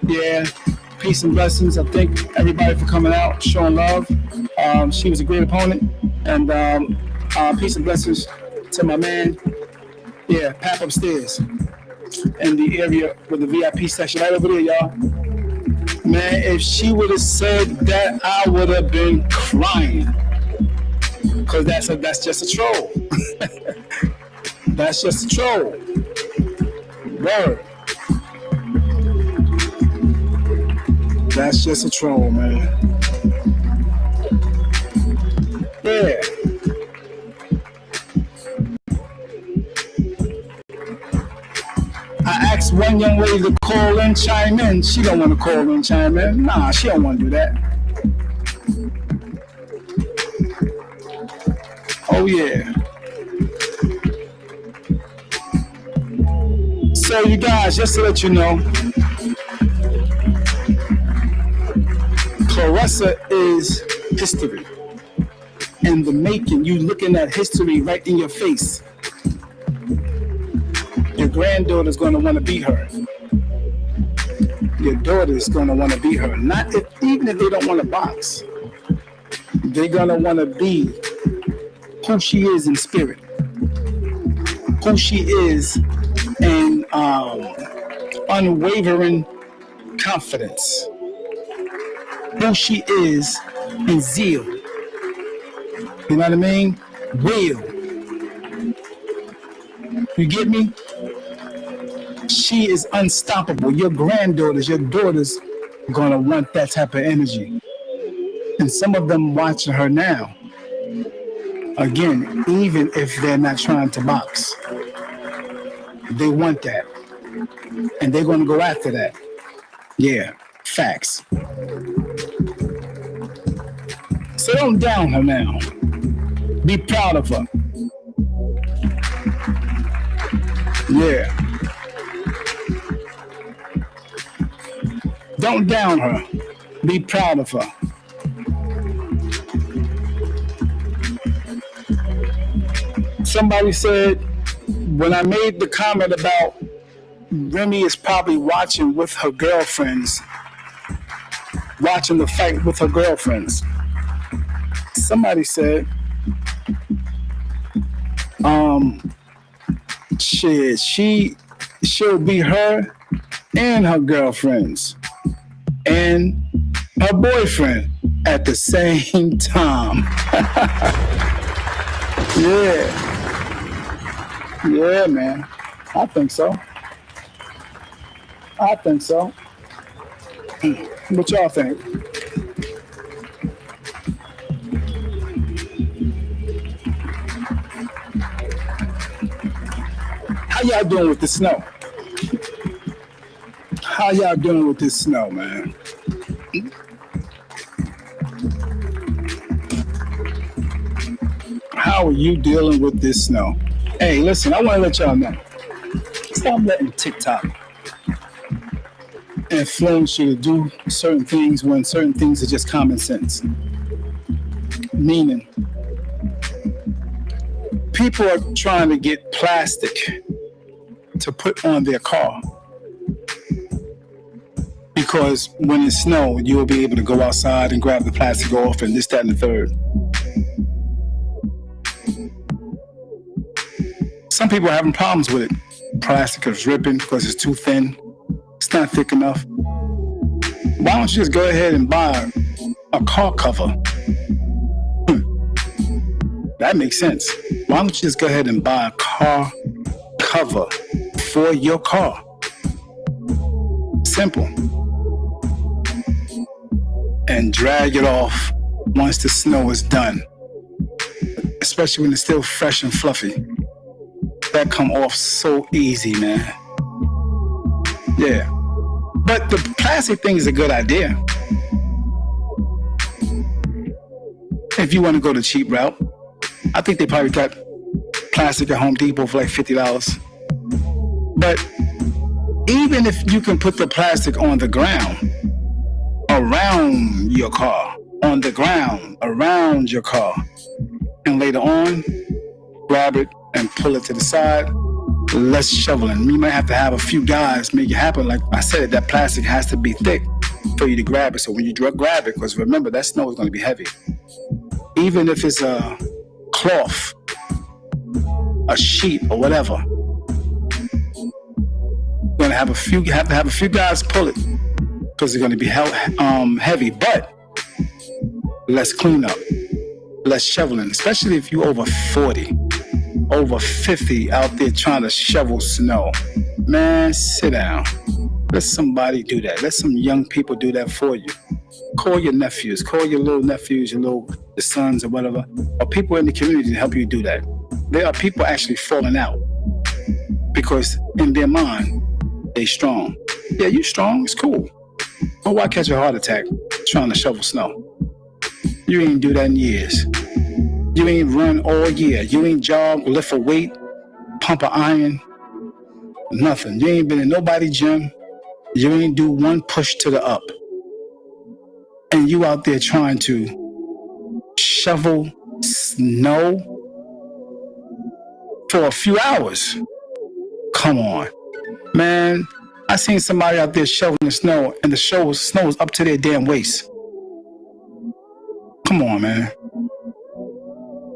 yeah, peace and blessings. I thank everybody for coming out, showing love. She was a great opponent. And peace and blessings to my man. Yeah, Pap upstairs in the area with the VIP section right over there, y'all. Man, if she would have said that, I would have been crying. Cause that's just a troll. That's just a troll. Word. That's just a troll, man. Yeah. I asked one young lady to call in, chime in. She don't want to call in, chime in. Nah, she don't want to do that. Oh, yeah. So, you guys, just to let you know, Claressa is history. In the making, you looking at history right in your face. Your granddaughter's going to want to beat her. Your daughter's going to want to beat her. Even if they don't want to box. They're going to want to be who she is in spirit. Who she is in unwavering confidence. Who she is in zeal. You know what I mean? Will. You get me? She is unstoppable. Your granddaughters, your daughters are going to want that type of energy. And some of them watching her now. Again, even if they're not trying to box. They want that. And they're going to go after that. Yeah, facts. So don't down her now. Be proud of her. Yeah. Don't down her. Be proud of her. Somebody said, when I made the comment about Remy is probably watching with her girlfriends, watching the fight with her girlfriends. Somebody said, she'll be her and her girlfriends and her boyfriend at the same time. Yeah, man. I think so. What y'all think? How y'all doing with the snow? How y'all doing with this snow, man? How are you dealing with this snow? Hey, listen, I want to let y'all know. Stop letting TikTok influence you to do certain things when certain things are just common sense. Meaning, people are trying to get plastic to put on their car. Because when it snows, you'll be able to go outside and grab the plastic off and this, that, and the third. Some people are having problems with it. Plastic is ripping because it's too thin. It's not thick enough. Why don't you just go ahead and buy a car cover? That makes sense. Why don't you just go ahead and buy a car cover for your car? Simple. And drag it off once the snow is done. Especially when it's still fresh and fluffy. That come off so easy, man. Yeah. But the plastic thing is a good idea. If you want to go the cheap route. I think they probably got plastic at Home Depot for like $50. But even if you can put the plastic on the ground, around your car, on the ground, around your car, and later on, grab it, and pull it to the side. Less shoveling. You might have to have a few guys make it happen. Like I said, that plastic has to be thick for you to grab it. So when you grab it, because remember, that snow is going to be heavy. Even if it's a cloth, a sheet, or whatever, you're going to have to have a few guys pull it because it's going to be heavy, but less cleanup, less shoveling, especially if you're over 40, over 50 out there trying to shovel snow. Man, sit down. Let somebody do that. Let some young people do that for you. Call your nephews, call your little nephews, your sons or whatever, or people in the community to help you do that. There are people actually falling out because in their mind, they strong. Yeah, you strong, it's cool. But why catch a heart attack trying to shovel snow? You ain't do that in years. You ain't run all year. You ain't jog, lift a weight, pump an iron, nothing. You ain't been in nobody's gym. You ain't do one push to the up. And you out there trying to shovel snow for a few hours. Come on. Man, I seen somebody out there shoveling the snow and the snow was up to their damn waist. Come on, man.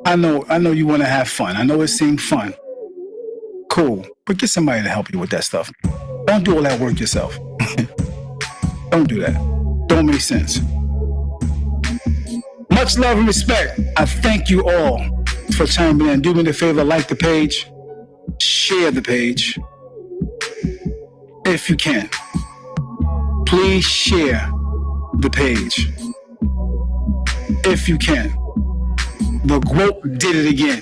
I know you want to have fun. I know it seemed fun. Cool. But get somebody to help you with that stuff. Don't do all that work yourself. Don't do that. Don't make sense. Much love and respect. I thank you all for chiming in. Do me the favor, like the page, share the page. If you can. Please share the page. If you can. The Whaaaaaaat did it again.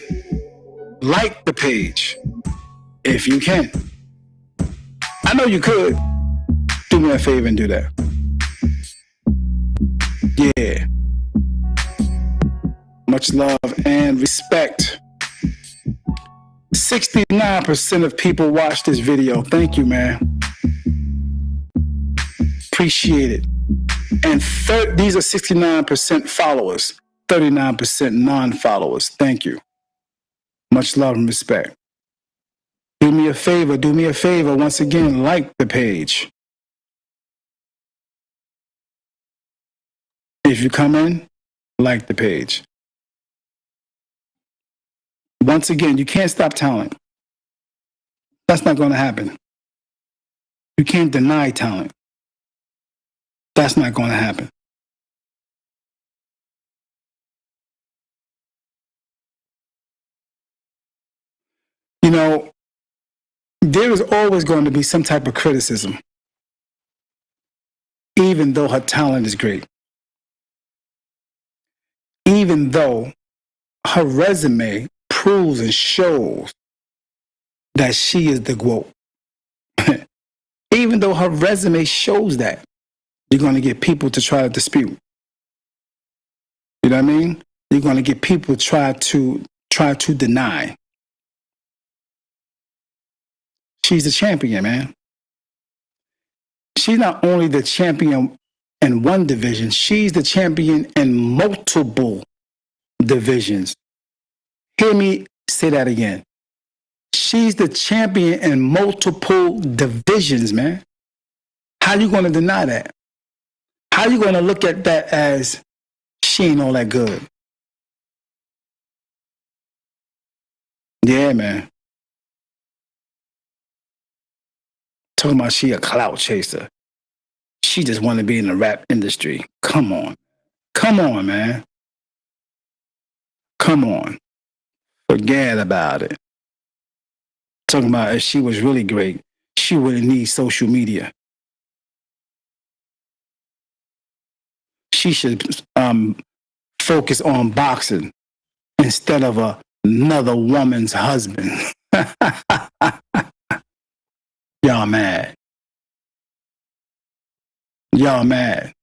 Like the page. If you can. I know you could. Do me a favor and do that. Yeah. Much love and respect. 69% of people watch this video. Thank you, man. Appreciate it. And these are 69% followers, 39% non-followers. Thank you. Much love and respect. Do me a favor. Once again, like the page. If you come in, like the page. Once again, you can't stop talent. That's not going to happen. You can't deny talent. That's not going to happen. You know, there is always going to be some type of criticism, even though her talent is great. Even though her resume proves and shows that she is the GWOAT. Even though her resume shows that, you're going to get people to try to dispute. You know what I mean? You're going to get people try to deny. She's the champion, man. She's not only the champion in one division, she's the champion in multiple divisions. Hear me say that again. She's the champion in multiple divisions, man. How you going to deny that? How you going to look at that as she ain't all that good? Yeah, man. Talking about she a clout chaser. She just want to be in the rap industry. Come on. Come on, man. Come on. Forget about it. Talking about if she was really great, she wouldn't need social media. She should focus on boxing instead of another woman's husband. Y'all mad. Y'all mad.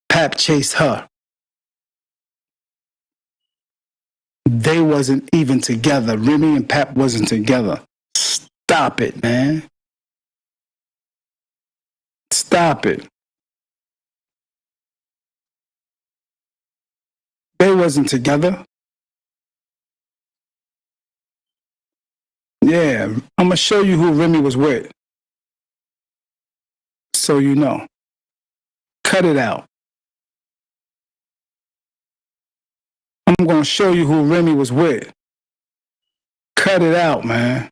Pap chased her. They wasn't even together. Remy and Pap wasn't together. Stop it, man. Stop it. They wasn't together. Yeah, I'm gonna show you who Remy was with, so you know. Cut it out. I'm gonna show you who Remy was with. Cut it out, man.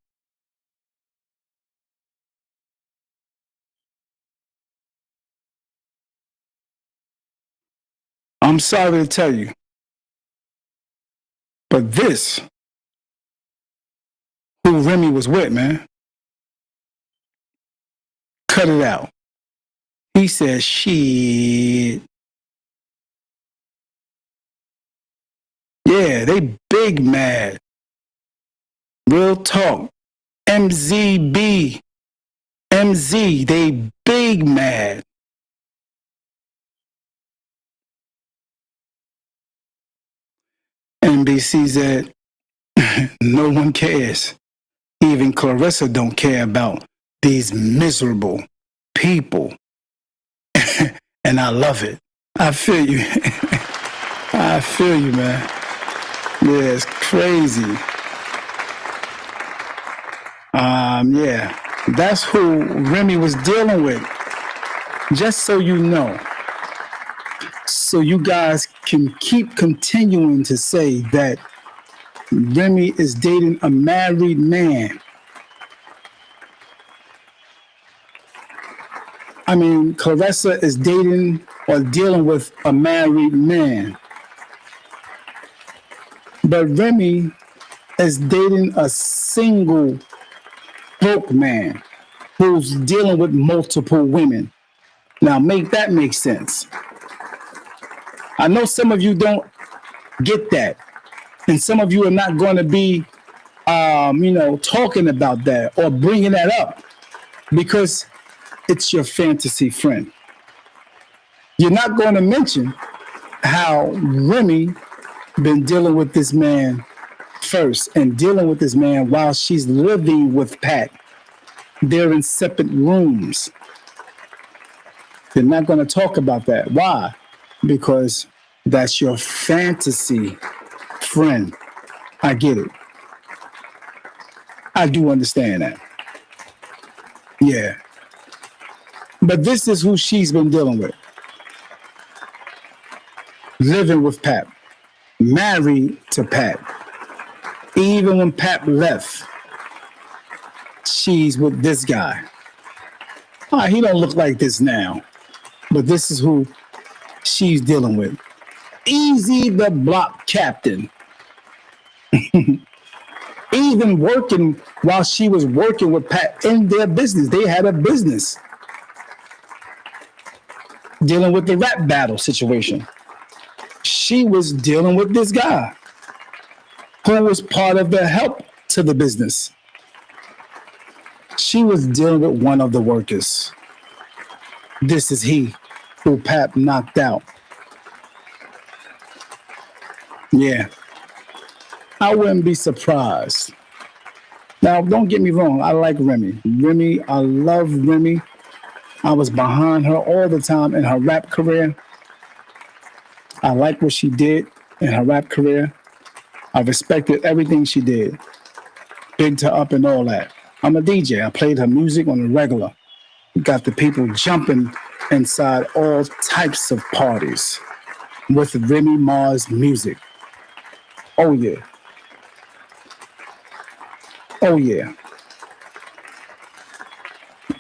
I'm sorry to tell you, but this, who Remy was with, man. Cut it out. He said, shit. Yeah, they big mad. Real talk. MZB. MZ, they big mad. NBC said, no one cares. Even Claressa don't care about these miserable people. And I love it. I feel you. I feel you, man. Yeah, it's crazy. Yeah, that's who Remy was dealing with. Just so you know. So you guys can keep continuing to say that Remy is dating a married man. I mean, Claressa is dating or dealing with a married man. But Remy is dating a single broke man who's dealing with multiple women. Now, make that make sense. I know some of you don't get that. And some of you are not going to be, talking about that or bringing that up because it's your fantasy friend. You're not going to mention how Remy been dealing with this man first and dealing with this man while she's living with Pat. They're in separate rooms. They're not going to talk about that. Why? Because that's your fantasy friend. I get it. I do understand that. Yeah. But this is who she's been dealing with. Living with Pat. Married to Pat. Even when Pat left, she's with this guy. He don't look like this now. But this is who she's dealing with. Easy the block captain. Even working while she was working with Pat in their business. They had a business. Dealing with the rap battle situation. She was dealing with this guy who was part of the help to the business. She was dealing with one of the workers. This is he who Pat knocked out. Yeah. I wouldn't be surprised. Now, don't get me wrong. I like Remy. I love Remy. I was behind her all the time in her rap career. I like what she did in her rap career. I respected everything she did. Bigged her up and all that. I'm a DJ. I played her music on the regular. Got the people jumping inside all types of parties with Remy Ma's music. Oh, yeah. Oh, yeah.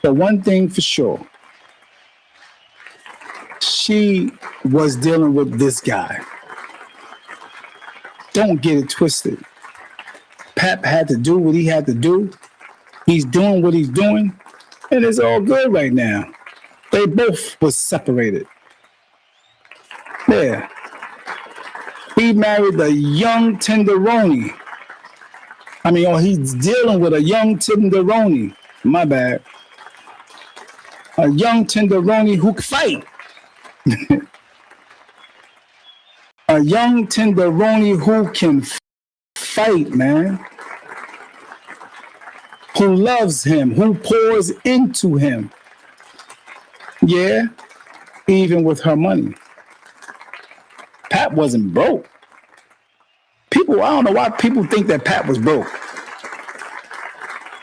But one thing for sure, she was dealing with this guy. Don't get it twisted. Pap had to do what he had to do. He's doing what he's doing, and it's all good right now. They both was separated. Yeah. He married a young tenderoni. He's dealing with a young tenderoni. My bad. A young tenderoni who can fight. A young tenderoni who can fight, man. Who loves him, who pours into him. Yeah, even with her money. Pat wasn't broke. I don't know why people think that Pat was broke.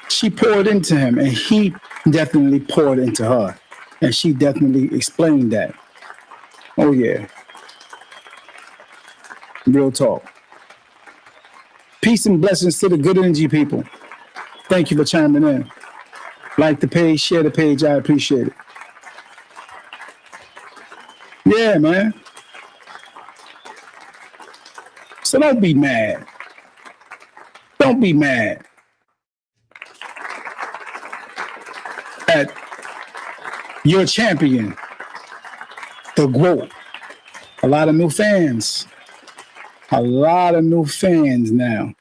She poured into him, and he definitely poured into her. And she definitely explained that. Oh, yeah. Real talk. Peace and blessings to the good energy people. Thank you for chiming in. Like the page, share the page. I appreciate it. Yeah, man. So don't be mad. Don't be mad at your champion, the GOAT. A lot of new fans. A lot of new fans now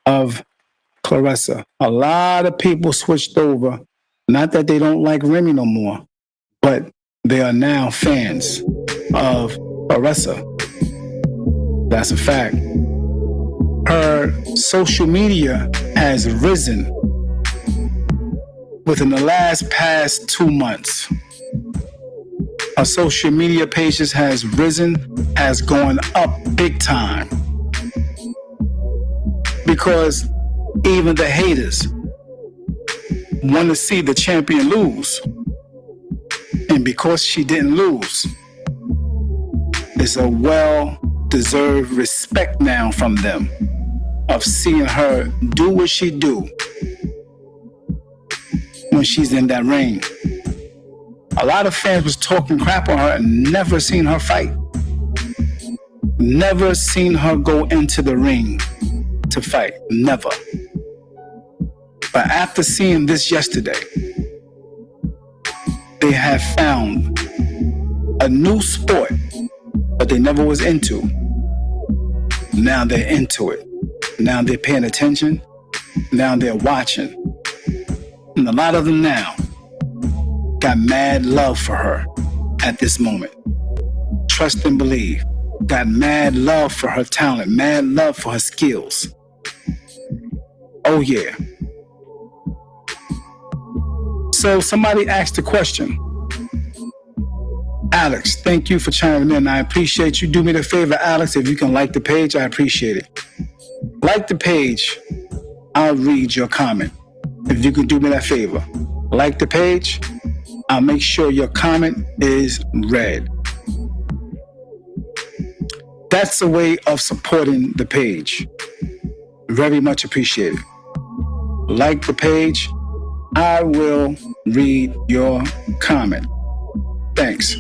of Claressa. A lot of people switched over. Not that they don't like Remy no more, but they are now fans of Claressa. That's a fact. Her social media has risen within the past 2 months. Her social media pages has risen, has gone up big time. Because even the haters want to see the champion lose. And because she didn't lose, it's a well-deserved respect now from them of seeing her do what she do when she's in that ring. A lot of fans was talking crap on her and never seen her fight. Never seen her go into the ring to fight. Never. But after seeing this yesterday, they have found a new sport that they never was into. Now they're into it. Now they're paying attention. Now they're watching. And a lot of them now got mad love for her at this moment. Trust and believe. Got mad love for her talent, mad love for her skills. Oh yeah. So somebody asked the question. Alex, thank you for chiming in. I appreciate you. Do me the favor, Alex, if you can like the page, I appreciate it. Like the page, I'll read your comment. If you can do me that favor. Like the page, I'll make sure your comment is read. That's a way of supporting the page. Very much appreciated. Like the page, I will read your comment. Thanks.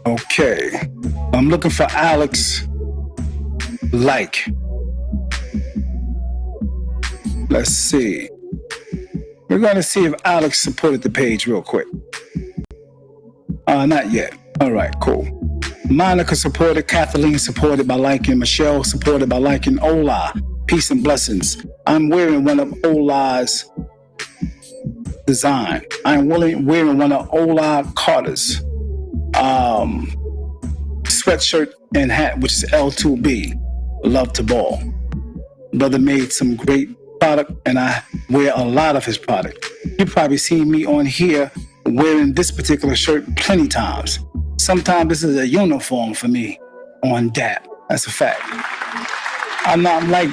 Okay. I'm looking for Alex. Like. Let's see. We're going to see if Alex supported the page real quick. Not yet. All right, cool. Monica supported. Kathleen supported by liking. Michelle supported by liking. Ola. Peace and blessings. I'm wearing one of Ola's design. I'm wearing one of Ola Carter's sweatshirt and hat, which is L2B. Love to ball. Brother made some great product, and I wear a lot of his product. You've probably seen me on here wearing this particular shirt plenty times. Sometimes this is a uniform for me on D.A.P. That's a fact. I'm not like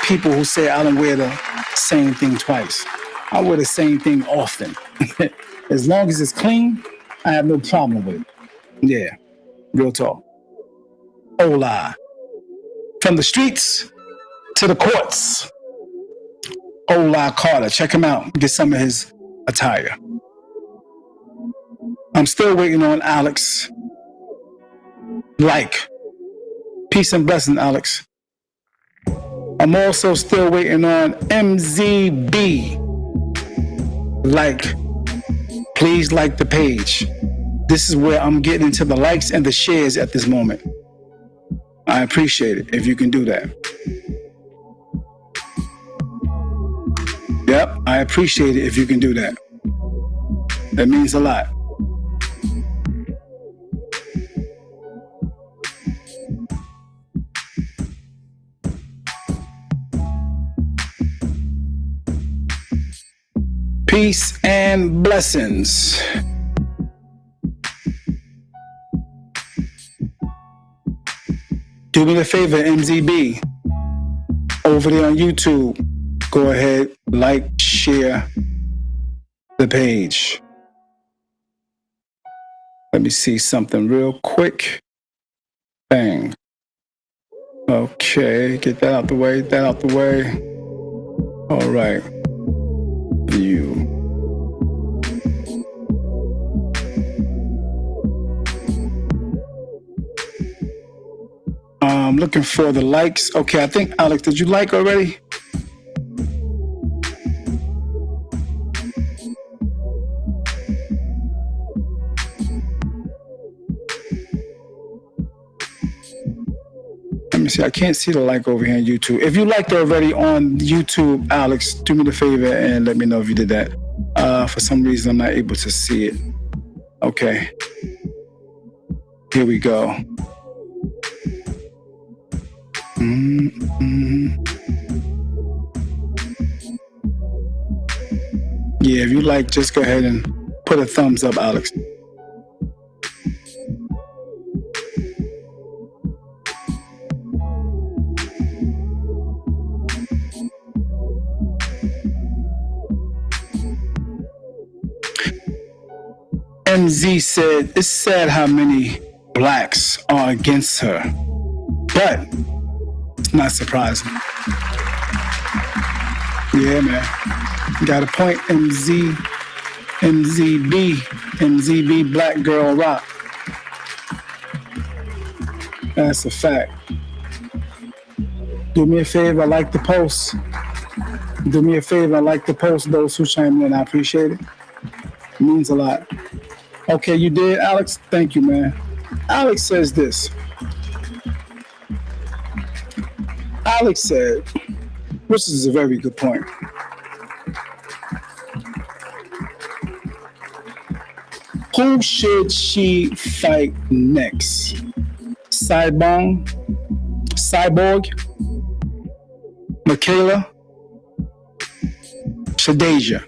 people who say I don't wear the same thing twice. I wear the same thing often. As long as it's clean, I have no problem with it. Yeah, real talk. Ola. From the streets to the courts. Ola Carter. Check him out. Get some of his attire. I'm still waiting on Alex. Like. Peace and blessing, Alex. I'm also still waiting on MZB. Like. Please like the page. This is where I'm getting into the likes and the shares at this moment. I appreciate it if you can do that. Yep, I appreciate it if you can do that. That means a lot. Peace and blessings. Do me a favor, MZB, over there on YouTube, go ahead, like, share the page. Let me see something real quick. Bang. Okay, get that out the way, All right. View. I'm looking for the likes. Okay, I think, Alex, did you like already? Let me see. I can't see the like over here on YouTube. If you liked already on YouTube, Alex, do me the favor and let me know if you did that. For some reason, I'm not able to see it. Okay. Here we go. Yeah, if you like, just go ahead and put a thumbs up, Alex. MZ said, it's sad how many blacks are against her, but it's not surprising. Yeah, man. Got a point, MZB, Black Girl Rock. That's a fact. Do me a favor, like the post. Do me a favor, like the post, those who chime in. I appreciate it. It means a lot. Okay, you did, Alex? Thank you, man. Alex says this. Alex said, which is a very good point. Who should she fight next? Cyborg, Michaela, Shadeja.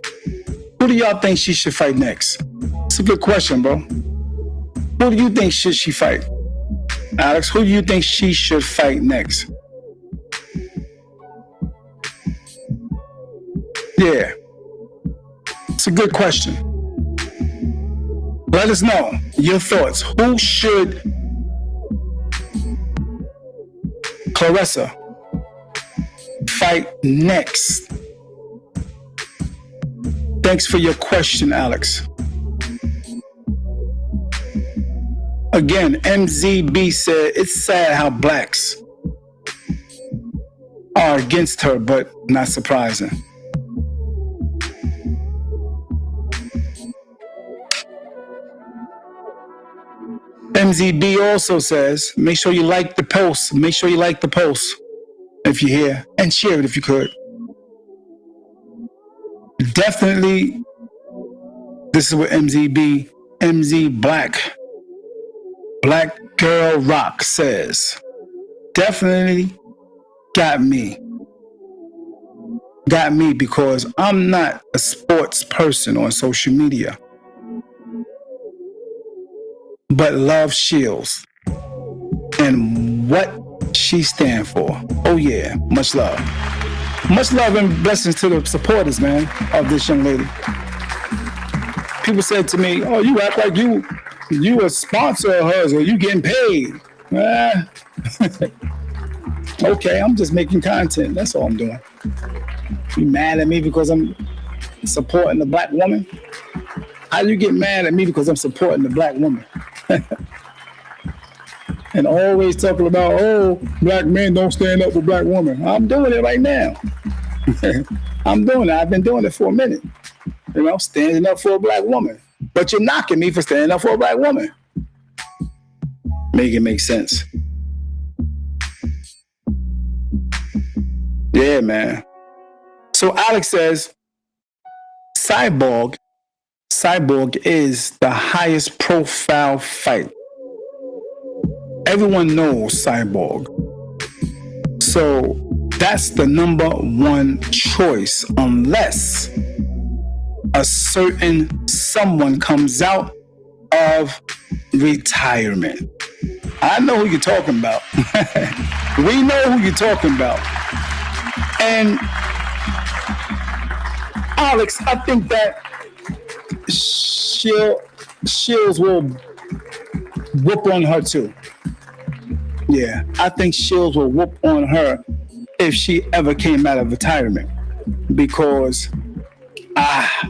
Who do y'all think she should fight next? It's a good question, bro. Who do you think should she fight? Alex, who do you think she should fight next? Yeah. It's a good question. Let us know your thoughts. Who should Claressa fight next? Thanks for your question, Alex. Again, MZB said, it's sad how blacks are against her, but not surprising. MZB also says, make sure you like the post. Make sure you like the post if you're here, and share it if you could. Definitely, this is what MZ Black Girl Rock says. Definitely got me. Got me because I'm not a sports person on social media, but love Shields and what she stand for. Oh yeah, much love. Much love and blessings to the supporters, man, of this young lady. People said to me, oh, you act like you a sponsor of hers or you getting paid. Okay, I'm just making content. That's all I'm doing. You mad at me because I'm supporting the black woman? How do you get mad at me because I'm supporting the black woman? And always talking about, oh, black men don't stand up for black women. I'm doing it right now. I'm doing it. I've been doing it for a minute. You know, standing up for a black woman. But you're knocking me for standing up for a black woman. Make it make sense. Yeah, man. So Alex says, Cyborg is the highest profile fight. Everyone knows Cyborg. So that's the number one choice unless a certain someone comes out of retirement. I know who you're talking about. We know who you're talking about. And Alex, I think that Shields will whoop on her too. Yeah, I think Shields will whoop on her if she ever came out of retirement, because I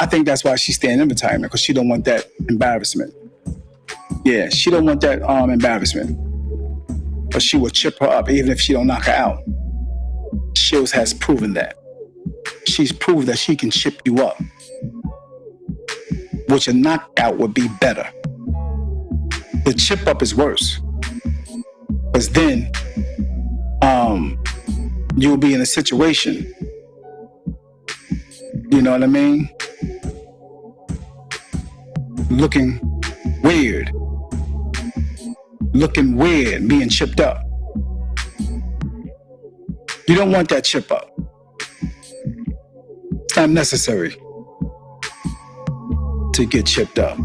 think that's why she's staying in retirement, because she don't want that embarrassment. Yeah, she don't want that embarrassment. But she will chip her up even if she don't knock her out. Shields has proven that. She's proved that she can chip you up, which a knockout would be better. The chip up is worse, because then you'll be in a situation, you know what I mean, looking weird, being chipped up. You don't want that chip up. It's not necessary to get chipped up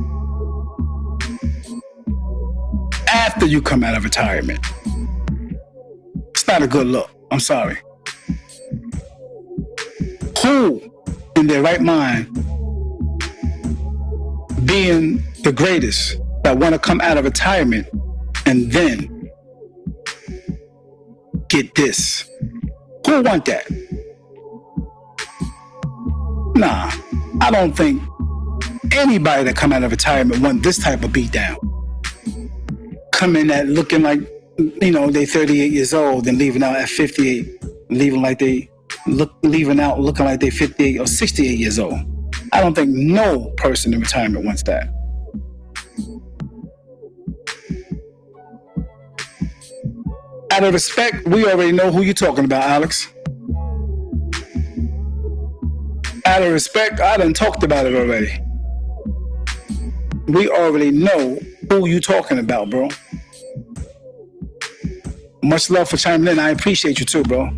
after you come out of retirement. It's not a good look. I'm sorry. Who in their right mind, being the greatest, that want to come out of retirement and then get this? Who want that? Nah, I don't think anybody that come out of retirement want this type of beatdown. Coming at looking like, you know, they 38 years old and leaving out at 58, leaving out looking like they 58 or 68 years old. I don't think no person in retirement wants that. Out of respect, we already know who you're talking about, Alex. Out of respect, I done talked about it already. We already know who you talking about, bro. Much love for chiming in. I appreciate you too, bro.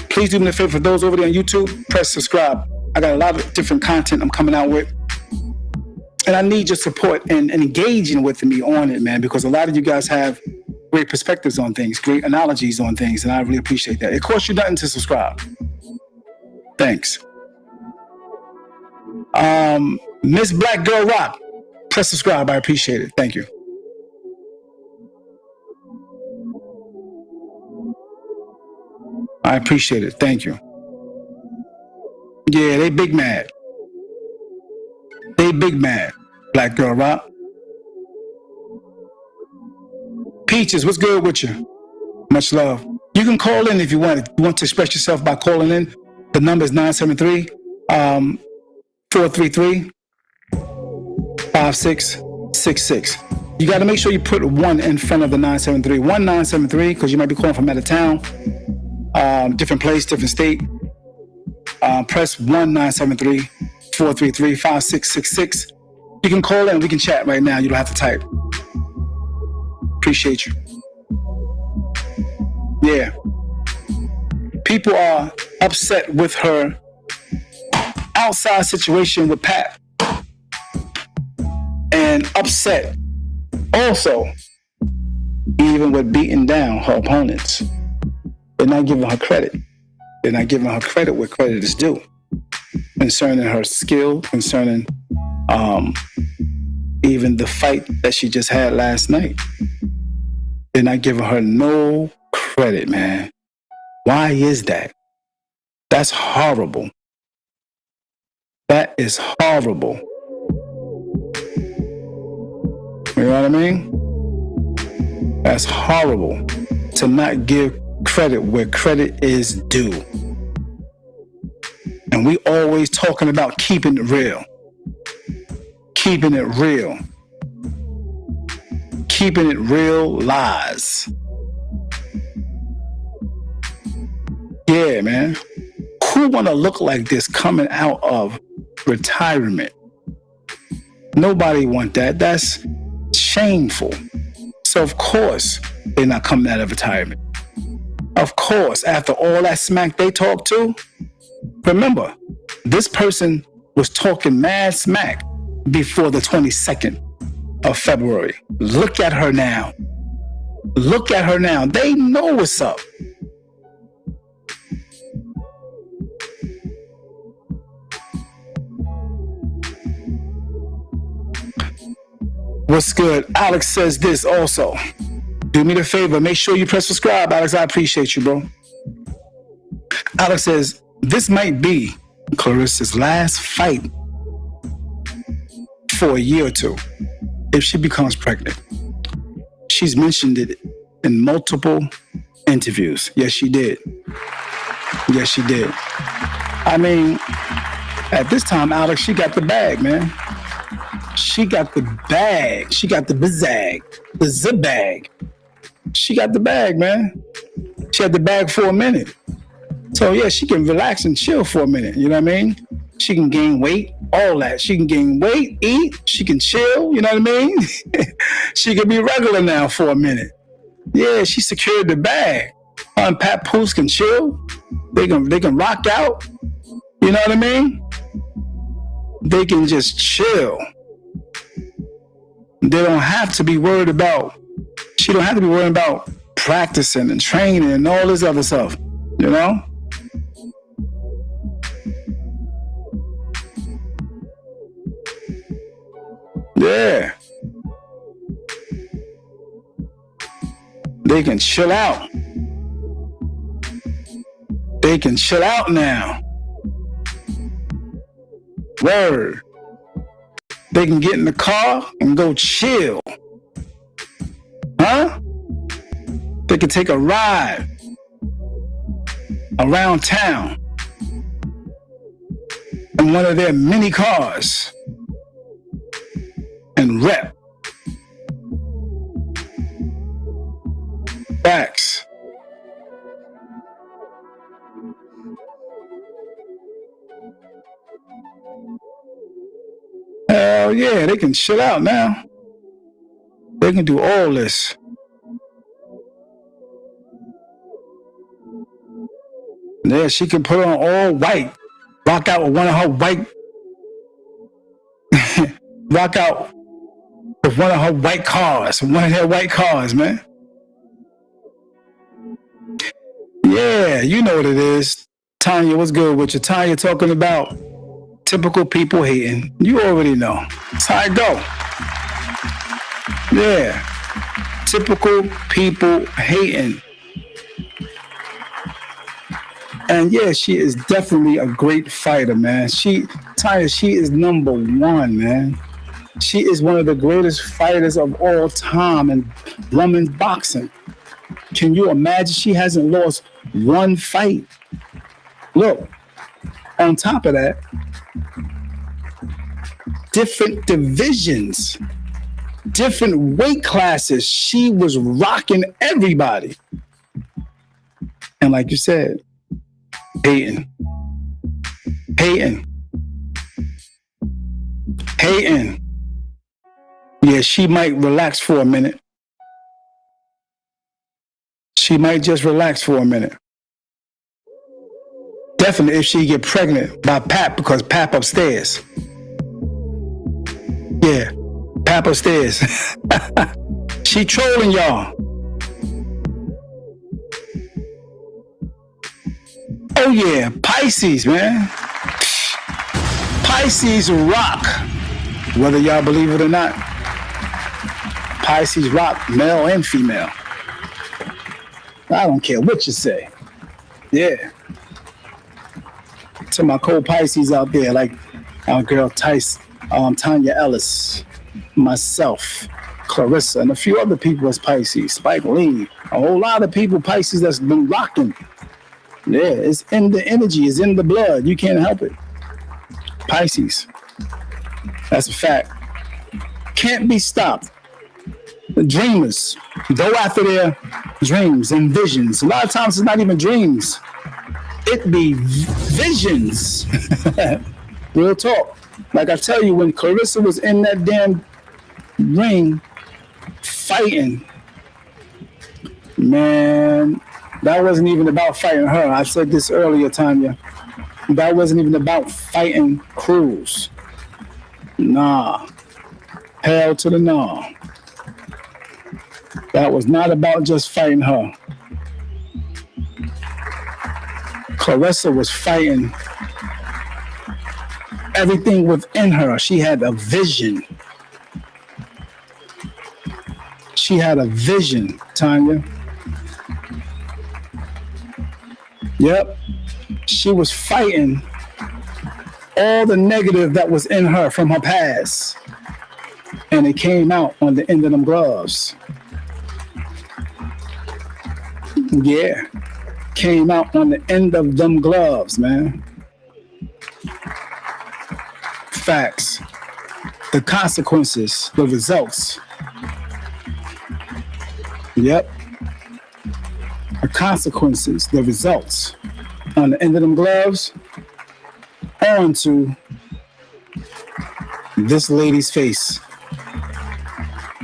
Please do me a favor, for those over there on YouTube, press subscribe. I got a lot of different content I'm coming out with. And I need your support and engaging with me on it, man, because a lot of you guys have great perspectives on things, great analogies on things, and I really appreciate that. It costs you nothing to subscribe. Thanks. Miss Black Girl Rock, press subscribe. I appreciate it. Thank you. I appreciate it. Thank you. Yeah, they big mad. They big mad. Black Girl Rock. Peaches, what's good with you? Much love. You can call in if you want. If you want to express yourself by calling in. The number is 973-433-5666. You got to make sure you put 1 in front of the 973. 1973, because you might be calling from out of town, different place, different state. Press 1-973-433-5666. You can call in. We can chat right now. You don't have to type. Appreciate you. Yeah. People are upset with her outside situation with Pat. And upset also even with beating down her opponents. They're not giving her credit. They're not giving her credit where credit is due. Concerning her skill, concerning even the fight that she just had last night. They're not giving her no credit, man. Why is that? That's horrible. That is horrible. You know what I mean? That's horrible to not give credit where credit is due. And we always talking about keeping it real. Keeping it real. Keeping it real lies. Yeah, man. Who want to look like this coming out of retirement? Nobody want that. That's shameful. So of course they're not coming out of retirement. Of course, after all that smack they talked to, remember, this person was talking mad smack before the 22nd. of February. Look at her now. Look at her now. They know what's up. What's good? Alex says this also. Do me the favor. Make sure you press subscribe, Alex. I appreciate you, bro. Alex says, this might be Claressa's last fight for a year or two if she becomes pregnant. She's mentioned it in multiple interviews. Yes, she did. Yes, she did. I mean, at this time, Alex, she got the bag, man. She got the bag. She got the bazag. The zibag. She got the bag, man. She had the bag for a minute. So, yeah, she can relax and chill for a minute. You know what I mean? She can gain weight, all that. She can gain weight, eat. She can chill. You know what I mean? She can be regular now for a minute. Yeah, she secured the bag. Her and Pat Poose can chill. They can rock out. You know what I mean? They can just chill. They don't have to be worried about, she don't have to be worried about practicing and training and all this other stuff, you know? Yeah. They can chill out. They can chill out now. Word. They can get in the car and go chill. Huh? They can take a ride around town in one of their mini cars and rep. Facts. Hell yeah, they can chill out now. They can do all this. Yeah, she can put on all white. Rock out with one of her white. Rock out with one of her white cars. One of their white cars, man. Yeah, you know what it is. Tanya, what's good with you? Tanya talking about typical people hating. You already know. That's how it go. Yeah. Typical people hating. And yeah, she is definitely a great fighter, man. Tanya, she is number one, man. She is one of the greatest fighters of all time in women's boxing. Can you imagine she hasn't lost one fight? Look, on top of that, different divisions, different weight classes. She was rocking everybody. And like you said, hating. Yeah, she might relax for a minute. She might just relax for a minute. Definitely if she get pregnant by Pap, because Pap upstairs. Yeah, Pap upstairs. She trolling y'all. Oh yeah, Pisces, man. Pisces rock. Whether y'all believe it or not. Pisces rock, male and female. I don't care what you say. Yeah. To my co-Pisces out there, like our girl Tanya Ellis, myself, Claressa, and a few other people as Pisces, Spike Lee, a whole lot of people Pisces that's been rocking. Yeah, it's in the energy, it's in the blood. You can't help it. Pisces. That's a fact. Can't be stopped. The dreamers go after their dreams and visions. A lot of times it's not even dreams. It be visions. Real talk. Like I tell you, when Claressa was in that damn ring fighting, man, that wasn't even about fighting her. I said this earlier, Tanya. That wasn't even about fighting Cruz. Nah. Hell to the no. That was not about just fighting her. Claressa was fighting everything within her. She had a vision. She had a vision, Tanya. Yep. She was fighting all the negative that was in her from her past. And it came out on the end of them gloves. Yeah. Came out on the end of them gloves, man. Facts. The consequences, the results. Yep. The consequences, the results. On the end of them gloves, onto this lady's face.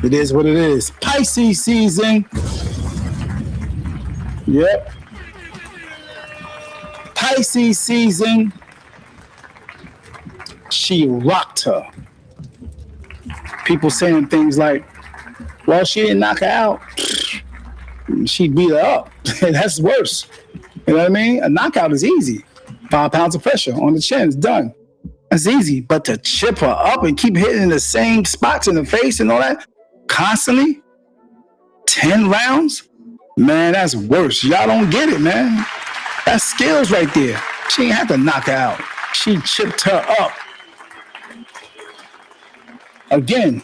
It is what it is. Pisces season. Yep. Pisces season. She rocked her. People saying things like, well, she didn't knock her out. She beat her up. That's worse. You know what I mean? A knockout is easy. 5 pounds of pressure on the chin is done. That's easy. But to chip her up and keep hitting the same spots in the face and all that constantly, 10 rounds, man, that's worse. Y'all don't get it, man. That's skills right there. She ain't have to knock her out. She chipped her up. Again,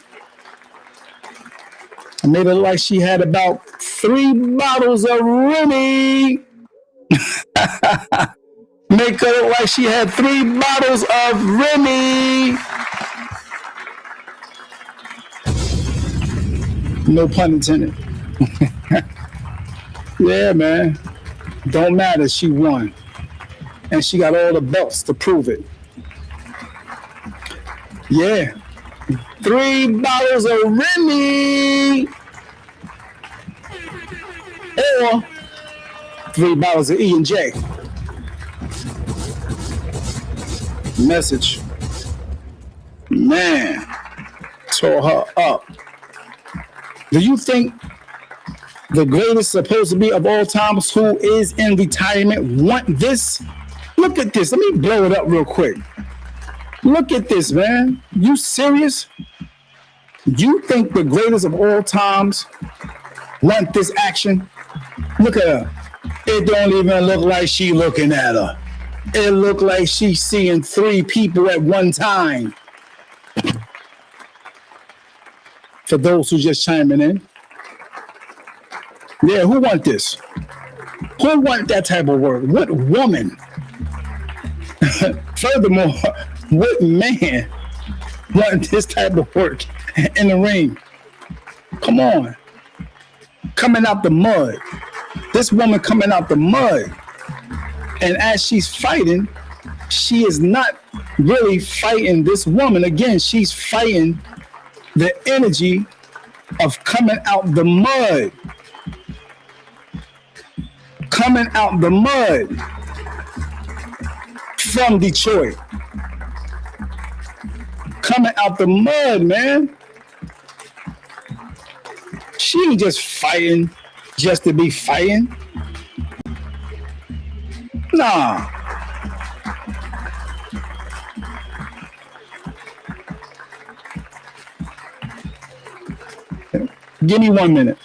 I made it look like she had about 3 bottles of Remy. Make her look like she had 3 bottles of Remy. No pun intended. Yeah, man. Don't matter. She won. And she got all the belts to prove it. Yeah. 3 bottles of Remy. Or 3 bottles of E&J. Message. Man. Tore her up. Do you think the greatest supposed to be of all times who is in retirement want this? Look at this. Let me blow it up real quick. Look at this, man. You serious? You think the greatest of all times want this action? Look at her. It don't even look like she looking at her. It look like she's seeing 3 people at one time. For those who just chiming in. Yeah, who want this? Who want that type of work? What woman? Furthermore, what man want this type of work in the ring? Come on. Coming out the mud. This woman coming out the mud. And as she's fighting, she is not really fighting this woman. Again, she's fighting the energy of coming out the mud. Coming out the mud from Detroit. Coming out the mud, man. She ain't just fighting just to be fighting. Nah. Give me 1 minute.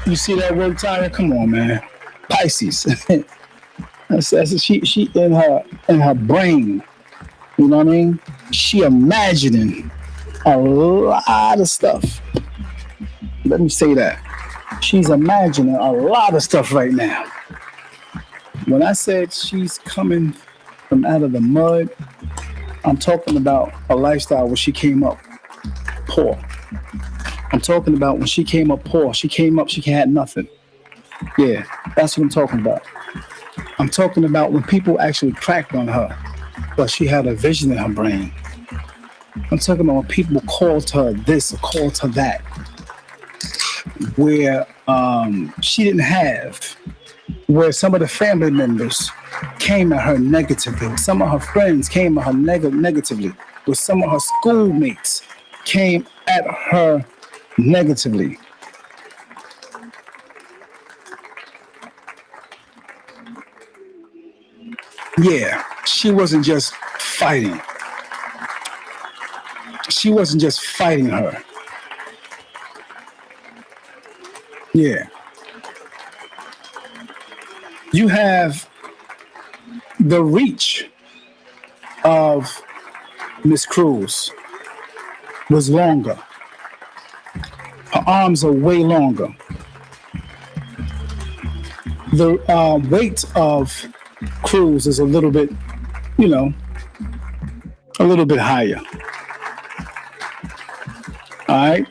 You see that work, Tyra? Come on, man. Pisces. She in her brain. You know what I mean? She imagining a lot of stuff. Let me say that. She's imagining a lot of stuff right now. When I said she's coming from out of the mud, I'm talking about a lifestyle where she came up poor. I'm talking about when she came up poor. She came up, she had nothing. Yeah, that's what I'm talking about. I'm talking about when people actually cracked on her, but she had a vision in her brain. I'm talking about when people called her this or called her that, where she didn't have, where some of the family members came at her negatively, some of her friends came at her negatively, where some of her schoolmates came at her negatively. Yeah, she wasn't just fighting. She wasn't just fighting her. Yeah. You have the reach of Miss Cruz was longer. Her arms are way longer. The weight of Cruz is a little bit, a little bit higher. All right?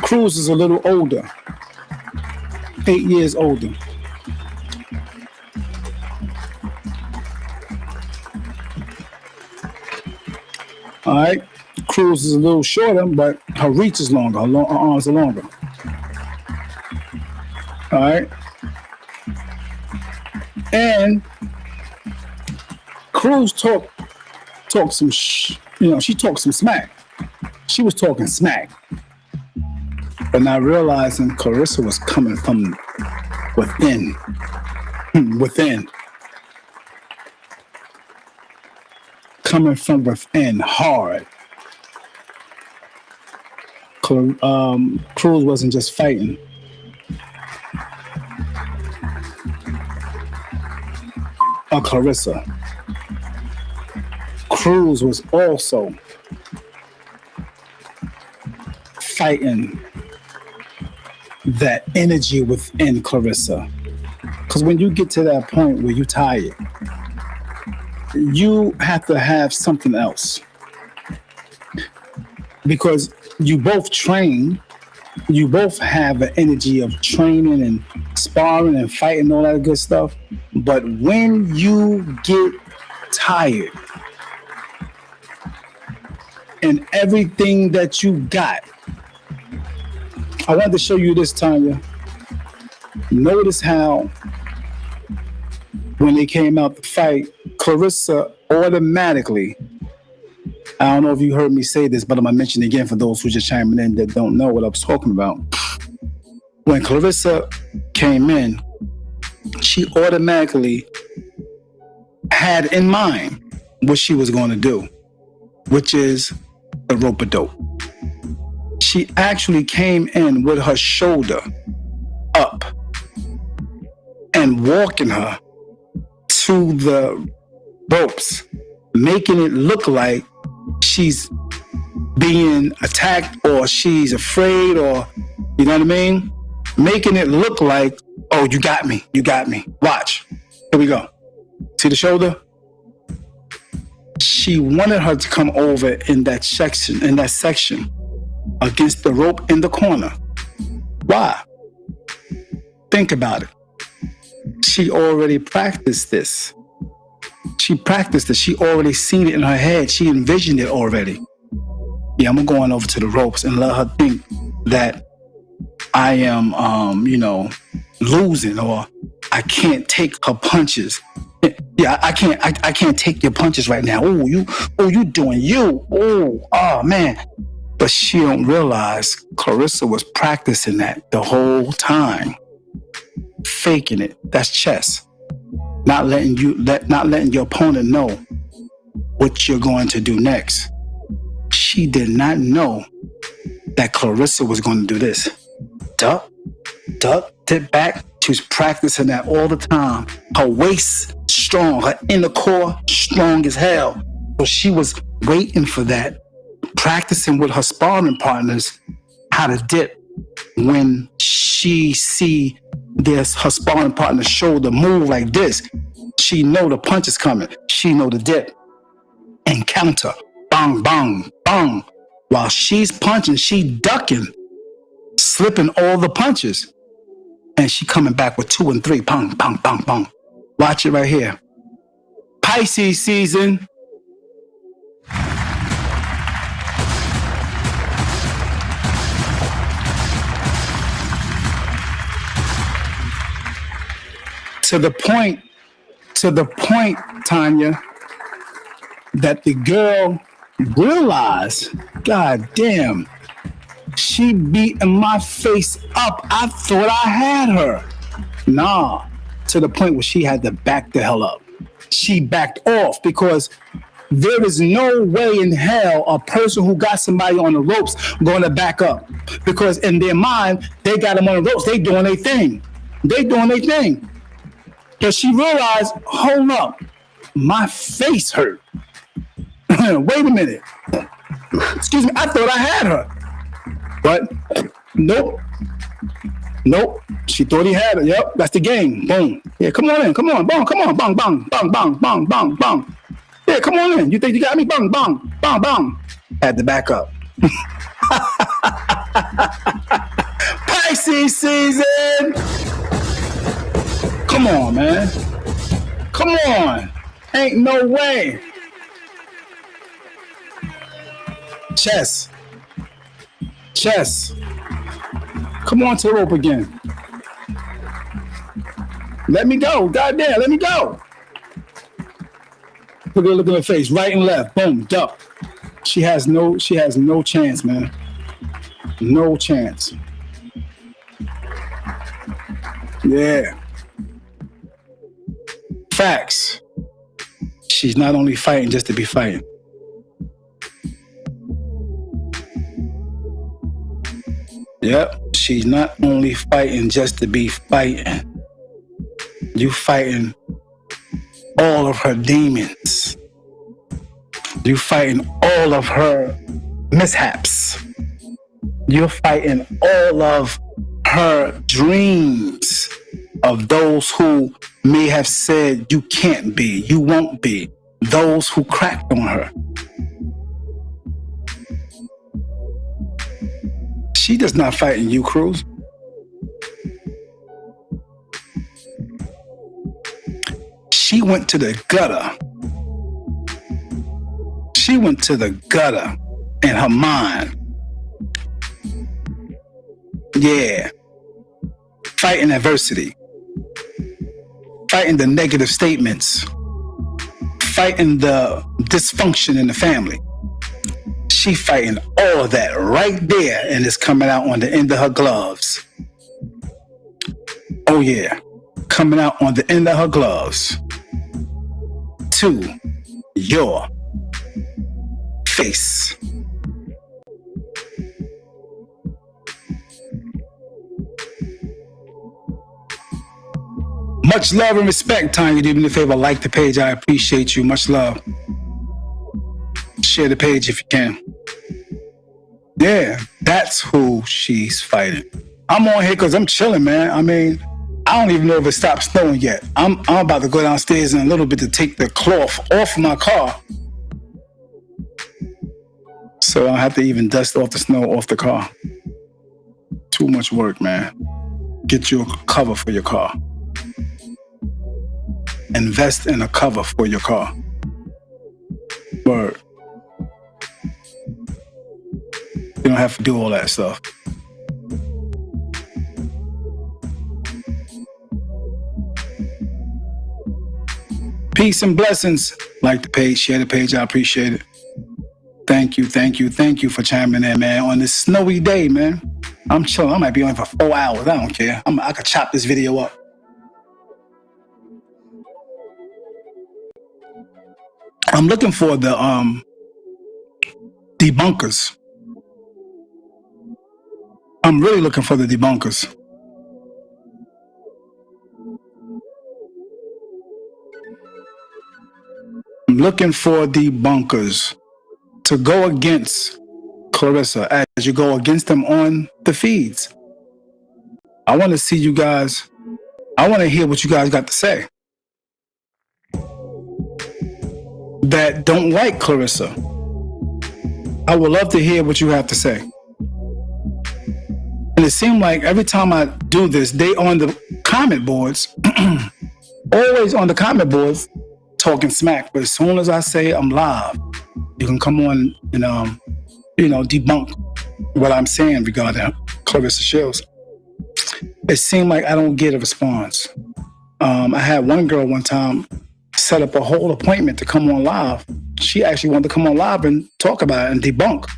Cruz is a little older, 8 years older. All right? Cruz is a little shorter, but her reach is longer. Her arms are longer. All right? And Cruz talked some, she talked some smack. She was talking smack. But not realizing Claressa was coming from within. Within. Coming from within hard. Cruz wasn't just fighting. Claressa. Cruz was also fighting that energy within Claressa. Because when you get to that point where you're tired, you have to have something else. Because you both train, you both have an energy of training and sparring and fighting and all that good stuff. But when you get tired and everything that you got, I wanted to show you this, Tanya. Notice how when they came out to fight, Claressa automatically, I don't know if you heard me say this, but I'm going to mention it again for those who just chiming in that don't know what I was talking about. When Claressa came in, she automatically had in mind what she was going to do, which is the rope-a-dope. She actually came in with her shoulder up and walking her to the ropes, making it look like she's being attacked or she's afraid, or, you know what I mean? Making it look like, oh, you got me. Watch. Here we go. See the shoulder? She wanted her to come over in that section against the rope in the corner. Why? Think about it. She already practiced this. She already seen it in her head. She envisioned it already. Yeah, I'm going over to the ropes and let her think that I am, losing, or I can't take her punches. Yeah, I can't take your punches right now. You doing you. Oh man. But she don't realize Claressa was practicing that the whole time. Faking it. That's chess. Not letting your opponent know what you're going to do next. She did not know that Claressa was going to do this. Duck, dip back. She was practicing that all the time. Her waist strong, her inner core strong as hell. So she was waiting for that, practicing with her sparring partners how to dip. When she see this, her sparring partner shoulder move like this, she know the punch is coming. She know the dip and counter. Bang, bang, bang. While she's punching, she ducking, slipping all the punches. And she coming back with 2 and 3. Bang, bang, bang, bang. Watch it right here. Pisces season. To the point, Tanya, that the girl realized, God damn, she beating my face up. I thought I had her. Nah, to the point where she had to back the hell up. She backed off because there is no way in hell a person who got somebody on the ropes going to back up. Because in their mind, they got them on the ropes. They doing their thing. But she realized, hold up, my face hurt. Wait a minute. Excuse me, I thought I had her. But nope. She thought he had her. Yep, that's the game. Boom. Yeah, come on in. Come on. Bang, come on. Bang, bang, bang, bang, bang, bang, bang. Yeah, come on in. You think you got me? Bang, bang, bang, bang. Had to back up. Pisces season. Come on, man. Come on. Ain't no way. Chess. Come on to the rope again. Let me go. Goddamn, let me go. Look at her face. Right and left. Boom. Duck. She has no chance, man. No chance. Yeah. Facts. She's not only fighting just to be fighting. Yep. She's not only fighting just to be fighting. You fighting all of her demons. You fighting all of her mishaps. You're fighting all of her dreams of those who may have said you can't be, you won't be, those who cracked on her. She does not fight in you, Cruz. She went to the gutter. She went to the gutter in her mind. Yeah. Fighting adversity. Fighting the negative statements. Fighting the dysfunction in the family. She fighting all of that right there, and it's coming out on the end of her gloves. Oh yeah, coming out on the end of her gloves. To your face. Much love and respect, Tanya. Do me a favor, like the page. I appreciate you. Much love. Share the page if you can. Yeah, that's who she's fighting. I'm on here because I'm chilling, man. I mean, I don't even know if it stopped snowing yet. I'm about to go downstairs in a little bit to take the cloth off my car. So I don't have to even dust off the snow off the car. Too much work, man. Get you a cover for your car. Invest in a cover for your car. Word. You don't have to do all that stuff. Peace and blessings. Like the page, share the page. I appreciate it. Thank you for chiming in, man. On this snowy day, man. I'm chilling. I might be on for 4 hours. I don't care. I could chop this video up. I'm looking for the debunkers. I'm really looking for the debunkers. looking for debunkers to go against Claressa as you go against them on the feeds. I want to see you guys. I want to hear what you guys got to say that don't like Claressa. I would love to hear what you have to say. And it seemed like every time I do this, they on the comment boards, always on the comment boards, talking smack. But as soon as I say I'm live, you can come on and debunk what I'm saying regarding Claressa Shields. It seemed like I don't get a response. I had one girl one time set up a whole appointment to come on live. She actually wanted to come on live and talk about it and debunk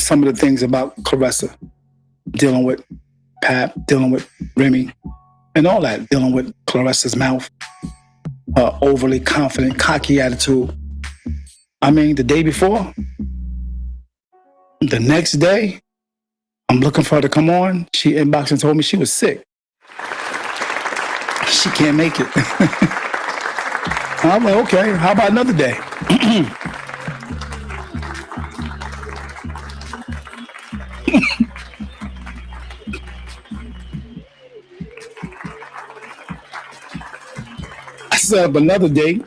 some of the things about Claressa, dealing with Pap, dealing with Remy, and all that, dealing with Claressa's mouth, her overly confident, cocky attitude. I mean, the day before, the next day, I'm looking for her to come on. She inboxed and told me she was sick. She can't make it. I'm like, okay, how about another day? I set up another day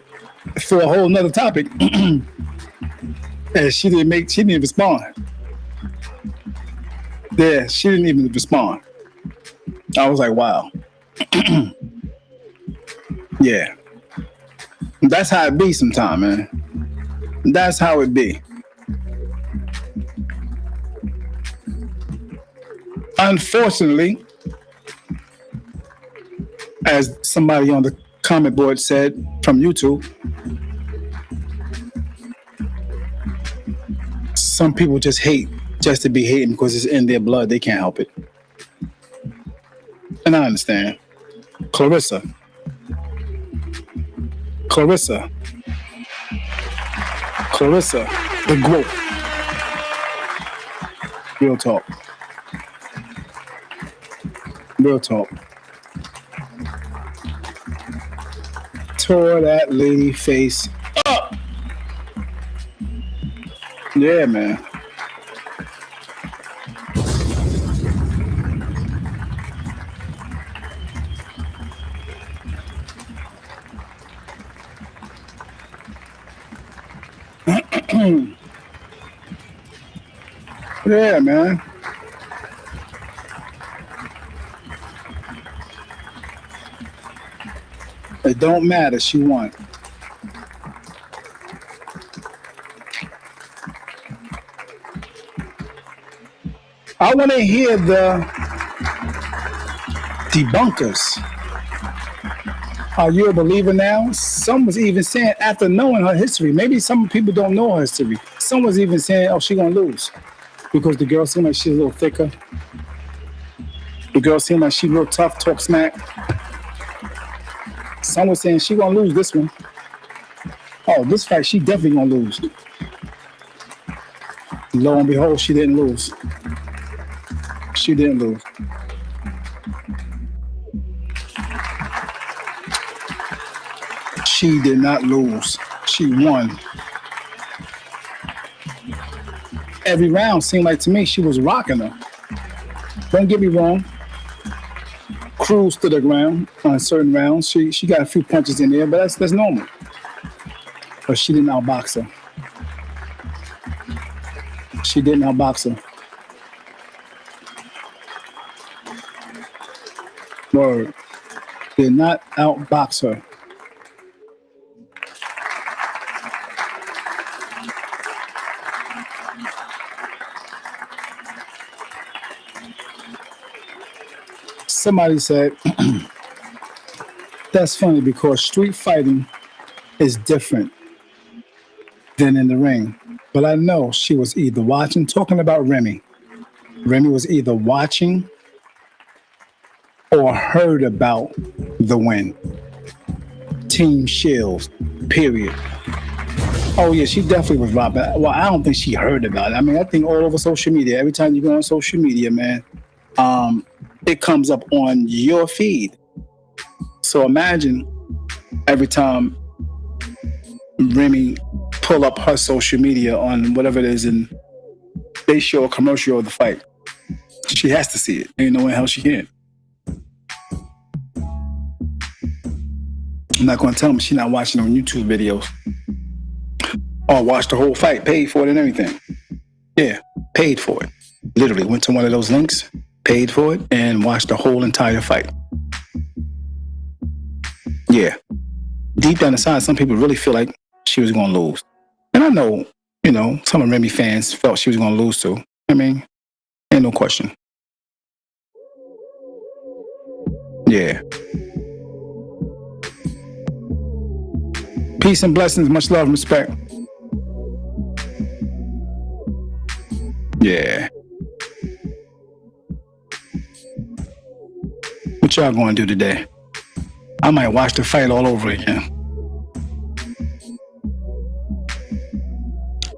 for a whole nother topic. And she didn't respond. Yeah, she didn't even respond. I was like, wow. Yeah. That's how it be sometimes, man. That's how it be. Unfortunately, as somebody on the comment board said from YouTube, some people just hate just to be hating because it's in their blood. They can't help it. And I understand. Claressa, the GOAT. Real talk. Tore that lady face up. Yeah, man. Yeah, man. It don't matter. She won. I want to hear the debunkers. Are you a believer now? Some was even saying after knowing her history, maybe some people don't know her history. Some was even saying, oh, she gonna lose. Because the girl seemed like she's a little thicker. The girl seemed like she real tough, talk smack. Some was saying she gonna lose this one. Oh, this fight, she definitely gonna lose. Lo and behold, she didn't lose. She didn't lose. She did not lose. She won. Every round seemed like to me she was rocking her. Don't get me wrong. Cruised to the ground on certain rounds. She got a few punches in there, but that's normal. But she didn't outbox her. She didn't outbox her. Word. Did not outbox her. Somebody said, that's funny because street fighting is different than in the ring. But I know she was either watching, talking about Remy. Remy was either watching or heard about the win. Team Shields, period. Oh yeah, she definitely was robbing. Well, I don't think she heard about it. I mean, I think all over social media, every time you go on social media, man, it comes up on your feed. So imagine every time Remy pull up her social media on whatever it is and they show a commercial of the fight. She has to see it. Ain't no way how she can. I'm not going to tell them she's not watching on YouTube videos. Or watch the whole fight, paid for it and everything. Yeah, paid for it. Literally went to one of those links, paid for it, and watched the whole entire fight. Yeah. Deep down inside, some people really feel like she was going to lose. And I know, some of Remy fans felt she was going to lose too. I mean, ain't no question. Yeah. Peace and blessings, much love and respect. Yeah. What y'all going to do today? I might watch the fight all over again.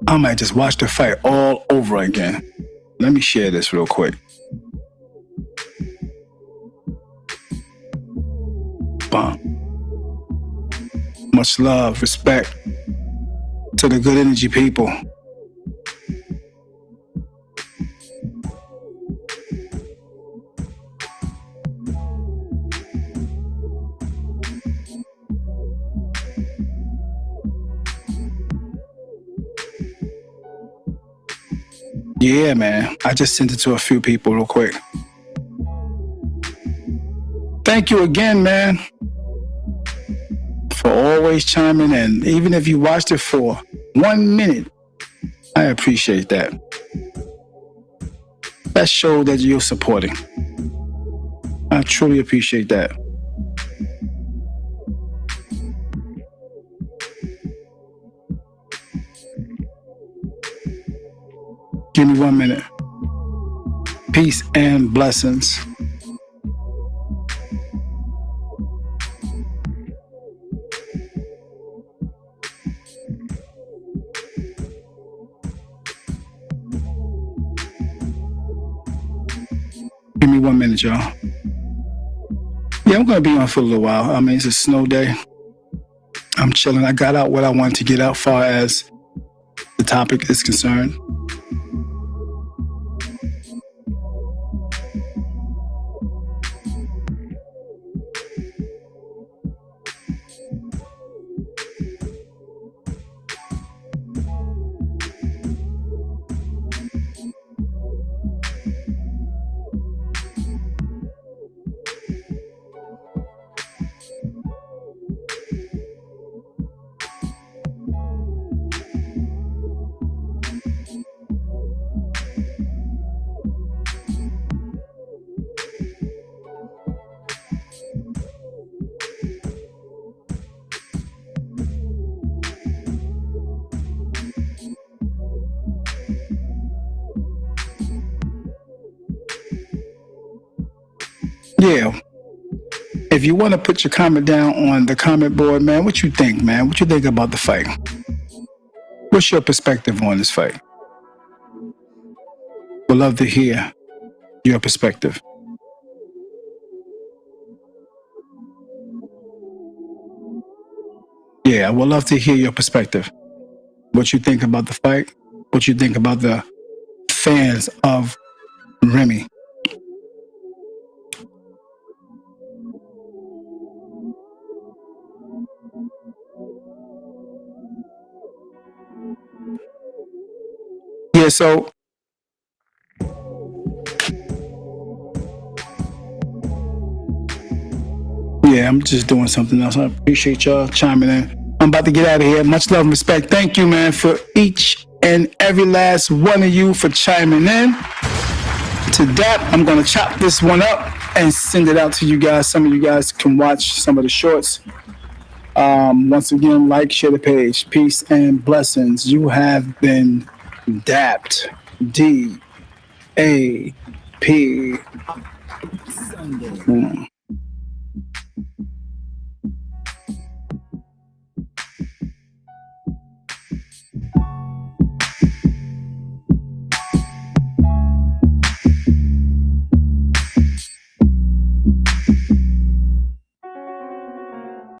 I might just watch the fight all over again. Let me share this real quick. Bomb. Much love, respect to the good energy people. Yeah, man. I just sent it to a few people real quick. Thank you again, man, for always chiming in. Even if you watched it for 1 minute, I appreciate that. That shows that you're supporting. I truly appreciate that. Give me 1 minute. Peace and blessings. Give me 1 minute, y'all. Yeah, I'm going to be on for a little while. I mean, it's a snow day. I'm chilling. I got out what I wanted to get out far as the topic is concerned. Yeah. If you want to put your comment down on the comment board, man, what you think, man? What you think about the fight? What's your perspective on this fight? Would love to hear your perspective. Yeah, I would love to hear your perspective. What you think about the fight? What you think about the fans of Remy? Yeah, so yeah, I'm just doing something else. I appreciate y'all chiming in. I'm about to get out of here. Much love and respect. Thank you, man, for each and every last one of you for chiming in. To that, I'm going to chop this one up and send it out to you guys. Some of you guys can watch some of the shorts. Once again, like, share the page. Peace and blessings. You have been D.A.P. D.A.P.